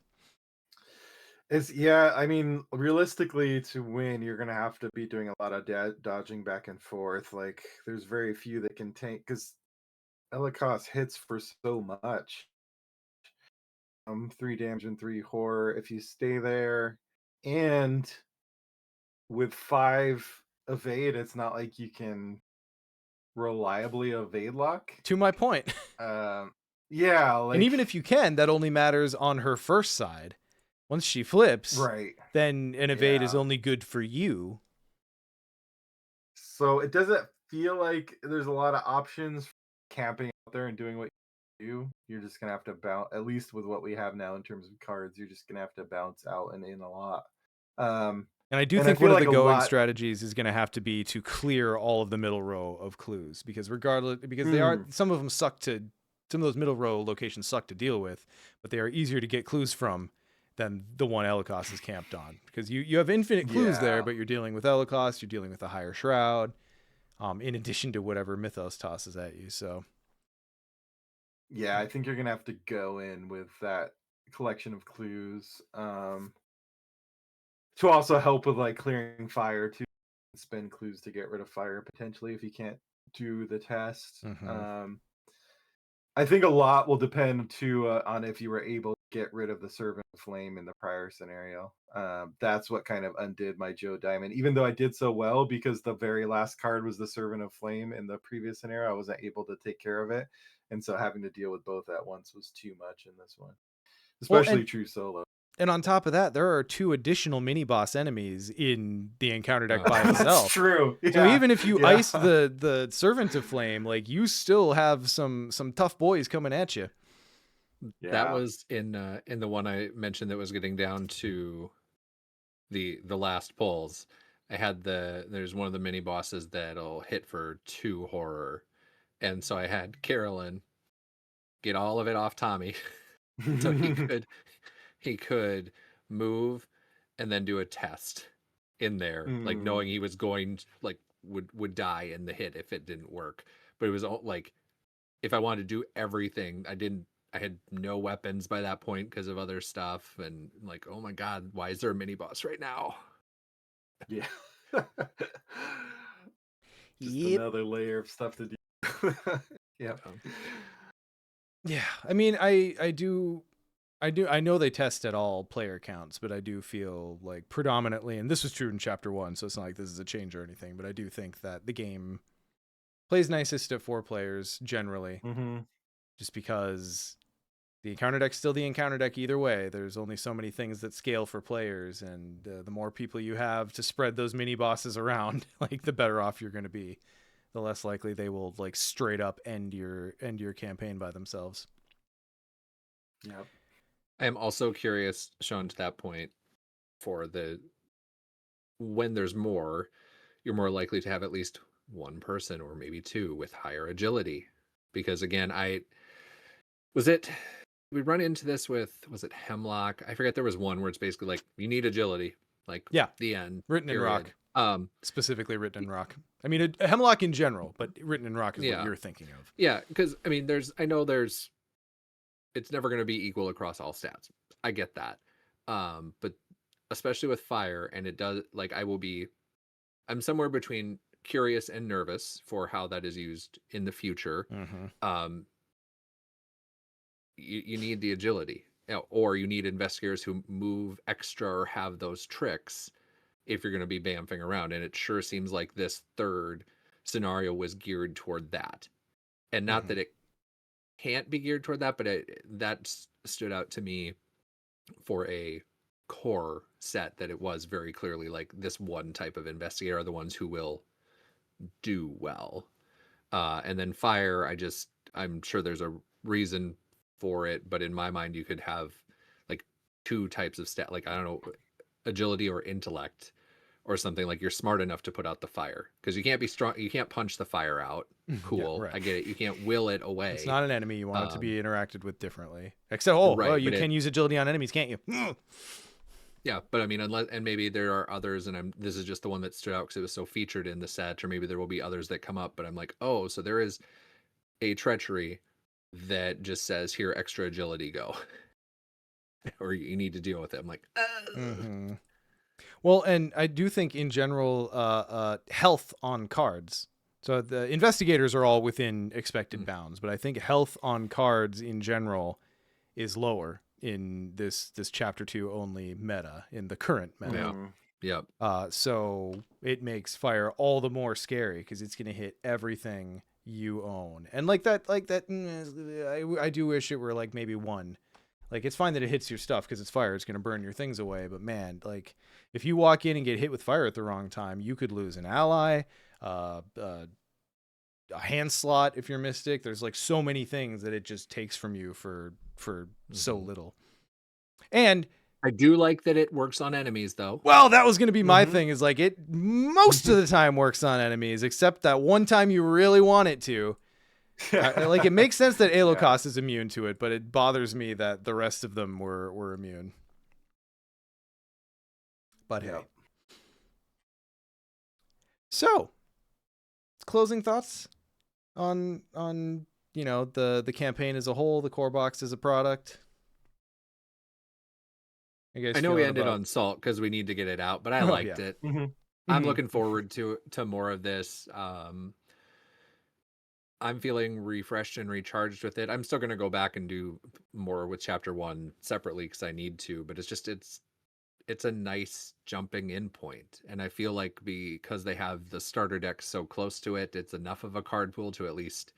Speaker 2: I mean, realistically, to win, you're gonna have to be doing a lot of dodging back and forth. Like, there's very few that can tank, because Elikos hits for so much. 3 damage and 3 horror if you stay there, and with 5 evade, it's not like you can reliably evade lock.
Speaker 1: To my point.
Speaker 2: And
Speaker 1: even if you can, that only matters on her first side. Once she flips, then an evade is only good for you.
Speaker 2: So it doesn't feel like there's a lot of options for camping out there and doing what do. You're just gonna have to bounce. At least with what we have now in terms of cards, you're just gonna have to bounce out and in a lot.
Speaker 1: And I do
Speaker 2: And I
Speaker 1: think one
Speaker 2: feel
Speaker 1: of the
Speaker 2: like a
Speaker 1: going
Speaker 2: lot.
Speaker 1: strategies is going to have to be to clear all of the middle row of clues, because they are, some of them suck to, some of those middle row locations suck to deal with, but they are easier to get clues from than the one Elikos is camped on, because you have infinite clues there,
Speaker 2: Yeah.
Speaker 1: but you're dealing with Elikos, you're dealing with a higher shroud, in addition to whatever Mythos tosses at you. So
Speaker 2: Yeah, I think you're gonna have to go in with that collection of clues. To also help with like clearing fire too. Spend clues to get rid of fire potentially if you can't do the test. I think a lot will depend too on if you were able to get rid of the Servant of Flame in the prior scenario. That's what kind of undid my Joe Diamond. Even though I did so well because the very last card was the Servant of Flame in the previous scenario, I wasn't able to take care of it, and so having to deal with both at once was too much in this one, especially true solo.
Speaker 1: And on top of that, there are 2 additional mini boss enemies in the encounter deck by
Speaker 2: That's
Speaker 1: itself.
Speaker 2: true. Yeah.
Speaker 1: So even if you ice the Servant of Flame, like, you still have some tough boys coming at you.
Speaker 2: Yeah.
Speaker 3: That was in the one I mentioned that was getting down to the last pulls. I had there's one of the mini bosses that'll hit for 2 horror, and so I had Carolyn get all of it off Tommy, so he could move and then do a test in there, like knowing he was going like would die in the hit if it didn't work. But it was all like, if I wanted to do everything, I had no weapons by that point because of other stuff, and like, oh my god, why is there a mini boss right now?
Speaker 2: Yeah. Just another layer of stuff to do. Yeah.
Speaker 1: Yeah. I mean, I know they test at all player counts, but I do feel like predominantly, and this was true in chapter 1, so it's not like this is a change or anything, but I do think that the game plays nicest at 4 players generally, just because the encounter deck's still the encounter deck either way. There's only so many things that scale for players, and the more people you have to spread those mini bosses around, like, the better off you're going to be. The less likely they will, like, straight up end your campaign by themselves.
Speaker 2: Yep.
Speaker 3: I am also curious, Sean, to that point, for when there's more, you're more likely to have at least one person or maybe 2 with higher agility. Because again, we run into this with, was it Hemlock? I forget, there was one where it's basically like, you need agility, like,
Speaker 1: yeah,
Speaker 3: the end.
Speaker 1: Written
Speaker 3: period.
Speaker 1: in rock. Specifically written in rock. I mean, a Hemlock in general, but written in rock is what you're thinking of.
Speaker 3: Yeah, because I mean, it's never going to be equal across all stats. I get that. But especially with fire, and it does, like, I'm somewhere between curious and nervous for how that is used in the future. You need the agility, or you need investigators who move extra or have those tricks if you're going to be bamfing around. And it sure seems like this third scenario was geared toward that. And not that it can't be geared toward that, but that stood out to me for a core set, that it was very clearly like, this one type of investigator are the ones who will do well. And then fire, I'm sure there's a reason for it, but in my mind, you could have like 2 types of stat, like, I don't know, agility or intellect or something. Like, you're smart enough to put out the fire, because you can't be strong, you can't punch the fire out. Cool. Yeah, right. I get it. You can't will it away.
Speaker 1: It's not an enemy. You want it to be interacted with differently. Except, you can use agility on enemies, can't you?
Speaker 3: Yeah, but I mean, and maybe there are others, and this is just the one that stood out because it was so featured in the set, or maybe there will be others that come up, but I'm like, oh, so there is a treachery that just says, here, extra agility, go. Or you need to deal with it. I'm like,
Speaker 1: Well, and I do think in general, health on cards. So the investigators are all within expected bounds, but I think health on cards in general is lower in this chapter 2 only meta, in the current meta.
Speaker 3: Yeah.
Speaker 1: So it makes fire all the more scary because it's going to hit everything you own. And like that, I do wish it were like maybe 1. Like, it's fine that it hits your stuff because it's fire. It's going to burn your things away. But man, like, if you walk in and get hit with fire at the wrong time, you could lose an ally, a hand slot if you're Mystic. There's like so many things that it just takes from you for so little. And
Speaker 3: I do like that it works on enemies, though.
Speaker 1: well, that was going to be my thing, is like it most of the time works on enemies, except that one time you really want it to. Like it makes sense that Aelokos is immune to it, but it bothers me that the rest of them were immune. But hey. So, closing thoughts on the campaign as a whole, the core box as a product.
Speaker 3: I know we ended on Salt because we need to get it out, but I liked it. I'm looking forward to more of this. I'm feeling refreshed and recharged with it. I'm still going to go back and do more with chapter 1 separately because I need to, but it's a nice jumping in point. And I feel like because they have the starter deck so close to it, it's enough of a card pool to at least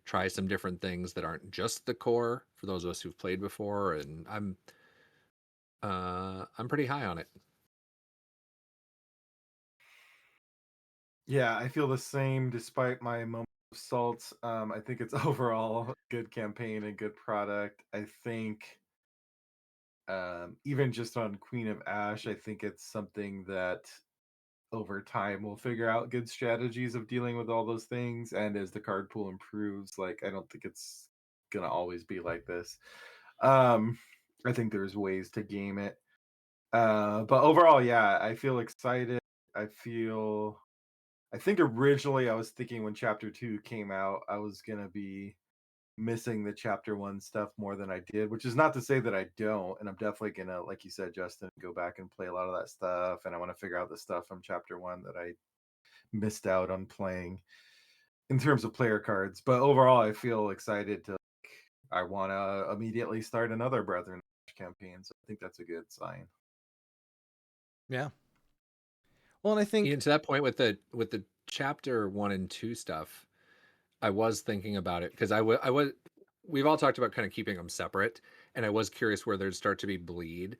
Speaker 3: try some different things that aren't just the core for those of us who've played before. And I'm pretty high on it.
Speaker 2: Yeah, I feel the same despite my moment of salt. I think it's overall a good campaign and good product. I think even just on Queen of Ash, I think it's something that over time we'll figure out good strategies of dealing with all those things. And as the card pool improves, like I don't think it's gonna always be like this. I think there's ways to game it. But overall, yeah, I feel excited. I think originally I was thinking when chapter 2 came out, I was gonna be missing the chapter 1 stuff more than I did, which is not to say that I don't. And I'm definitely gonna, like you said, Justin, go back and play a lot of that stuff. And I want to figure out the stuff from chapter 1 that I missed out on playing in terms of player cards. But overall, I feel excited to. I want to immediately start another Brethren campaign, so I think that's a good sign.
Speaker 1: Yeah. Well, and I think
Speaker 3: to that point with the chapter 1 and 2 stuff, I was thinking about it because I was. We've all talked about kind of keeping them separate, and I was curious where there'd start to be bleed.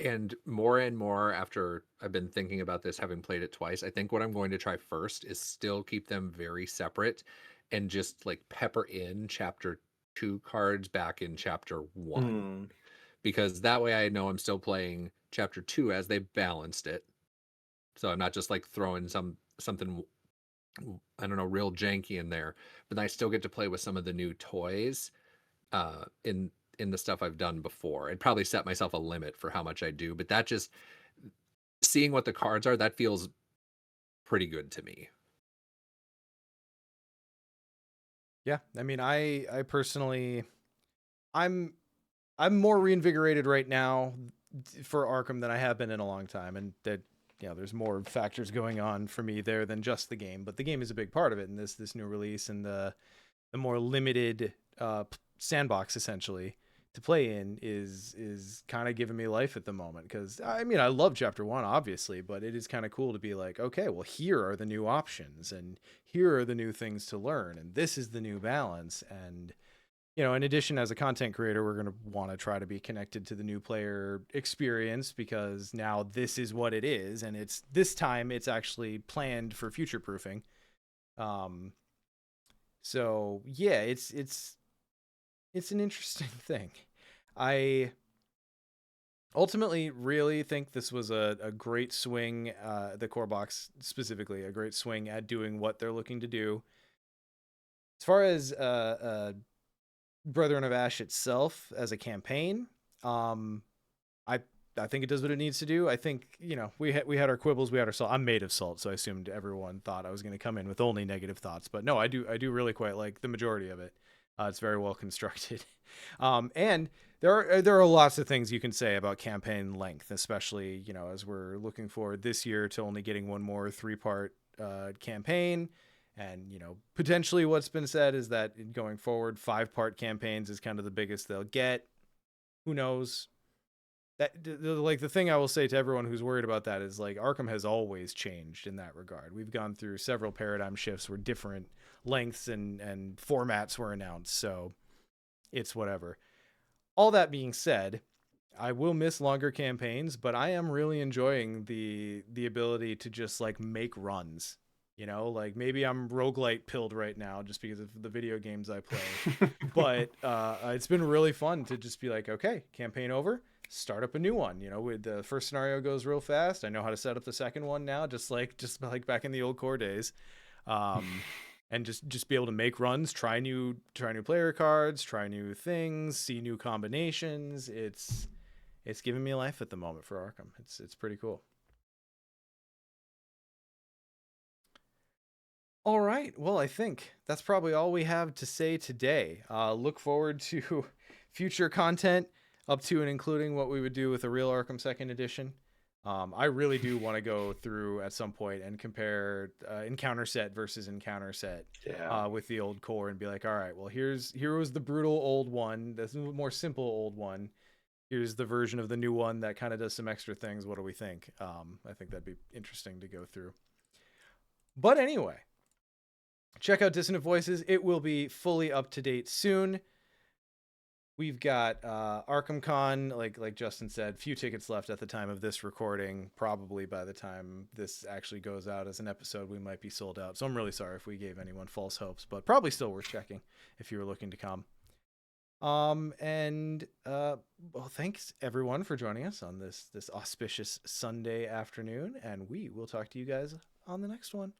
Speaker 3: And more after I've been thinking about this, having played it twice, I think what I'm going to try first is still keep them very separate and just like pepper in chapter 2 cards back in chapter 1. Because that way I know I'm still playing chapter 2 as they balanced it. So I'm not just like throwing something, I don't know, real janky in there, but I still get to play with some of the new toys in the stuff I've done before. I'd probably set myself a limit for how much I do, but that just seeing what the cards are, that feels pretty good to me.
Speaker 1: Yeah, I mean, I personally, I'm more reinvigorated right now for Arkham than I have been in a long time, and that there's more factors going on for me there than just the game, but the game is a big part of it, and this new release and the more limited sandbox essentially to play in is kind of giving me life at the moment, because I mean I love chapter 1 obviously, but it is kind of cool to be like, okay, well here are the new options and here are the new things to learn and this is the new balance. And in addition, as a content creator, we're going to want to try to be connected to the new player experience, because now this is what it is, and it's this time it's actually planned for future proofing. So yeah, it's an interesting thing. I ultimately really think this was a great swing, the core box specifically, a great swing at doing what they're looking to do. As far as Brethren of Ash itself as a campaign, I think it does what it needs to do. I think we had our quibbles, we had our salt. I'm made of salt, so I assumed everyone thought I was going to come in with only negative thoughts, but no, I do really quite like the majority of it. It's very well constructed, and there are lots of things you can say about campaign length, especially as we're looking forward this year to only getting one more 3-part campaign. And potentially what's been said is that going forward 5-part campaigns is kind of the biggest they'll get. Who knows? That like the thing I will say to everyone who's worried about that is like Arkham has always changed in that regard. We've gone through several paradigm shifts where different lengths and formats were announced, so it's whatever. All that being said, I will miss longer campaigns, but I am really enjoying the ability to just like make runs You know, like maybe I'm roguelite pilled right now just because of the video games I play. But it's been really fun to just be like, okay, campaign over, start up a new one. You know, with the first scenario goes real fast. I know how to set up the second one now, just like back in the old core days. And just be able to make runs, try new player cards, try new things, see new combinations. It's giving me life at the moment for Arkham. It's pretty cool. All right. Well, I think that's probably all we have to say today. Look forward to future content up to and including what we would do with a real Arkham Second Edition. I really do want to go through at some point and compare encounter set versus encounter set with the old core and be like, all right, well, here was the brutal old one. This is a more simple old one. Here's the version of the new one that kind of does some extra things. What do we think? I think that'd be interesting to go through. But anyway, check out Dissonant Voices. It will be fully up to date soon. We've got Arkham Con, like Justin said, few tickets left at the time of this recording. Probably by the time this actually goes out as an episode, we might be sold out. So I'm really sorry if we gave anyone false hopes, but probably still worth checking if you were looking to come. Well, thanks everyone for joining us on this auspicious Sunday afternoon, and we will talk to you guys on the next one.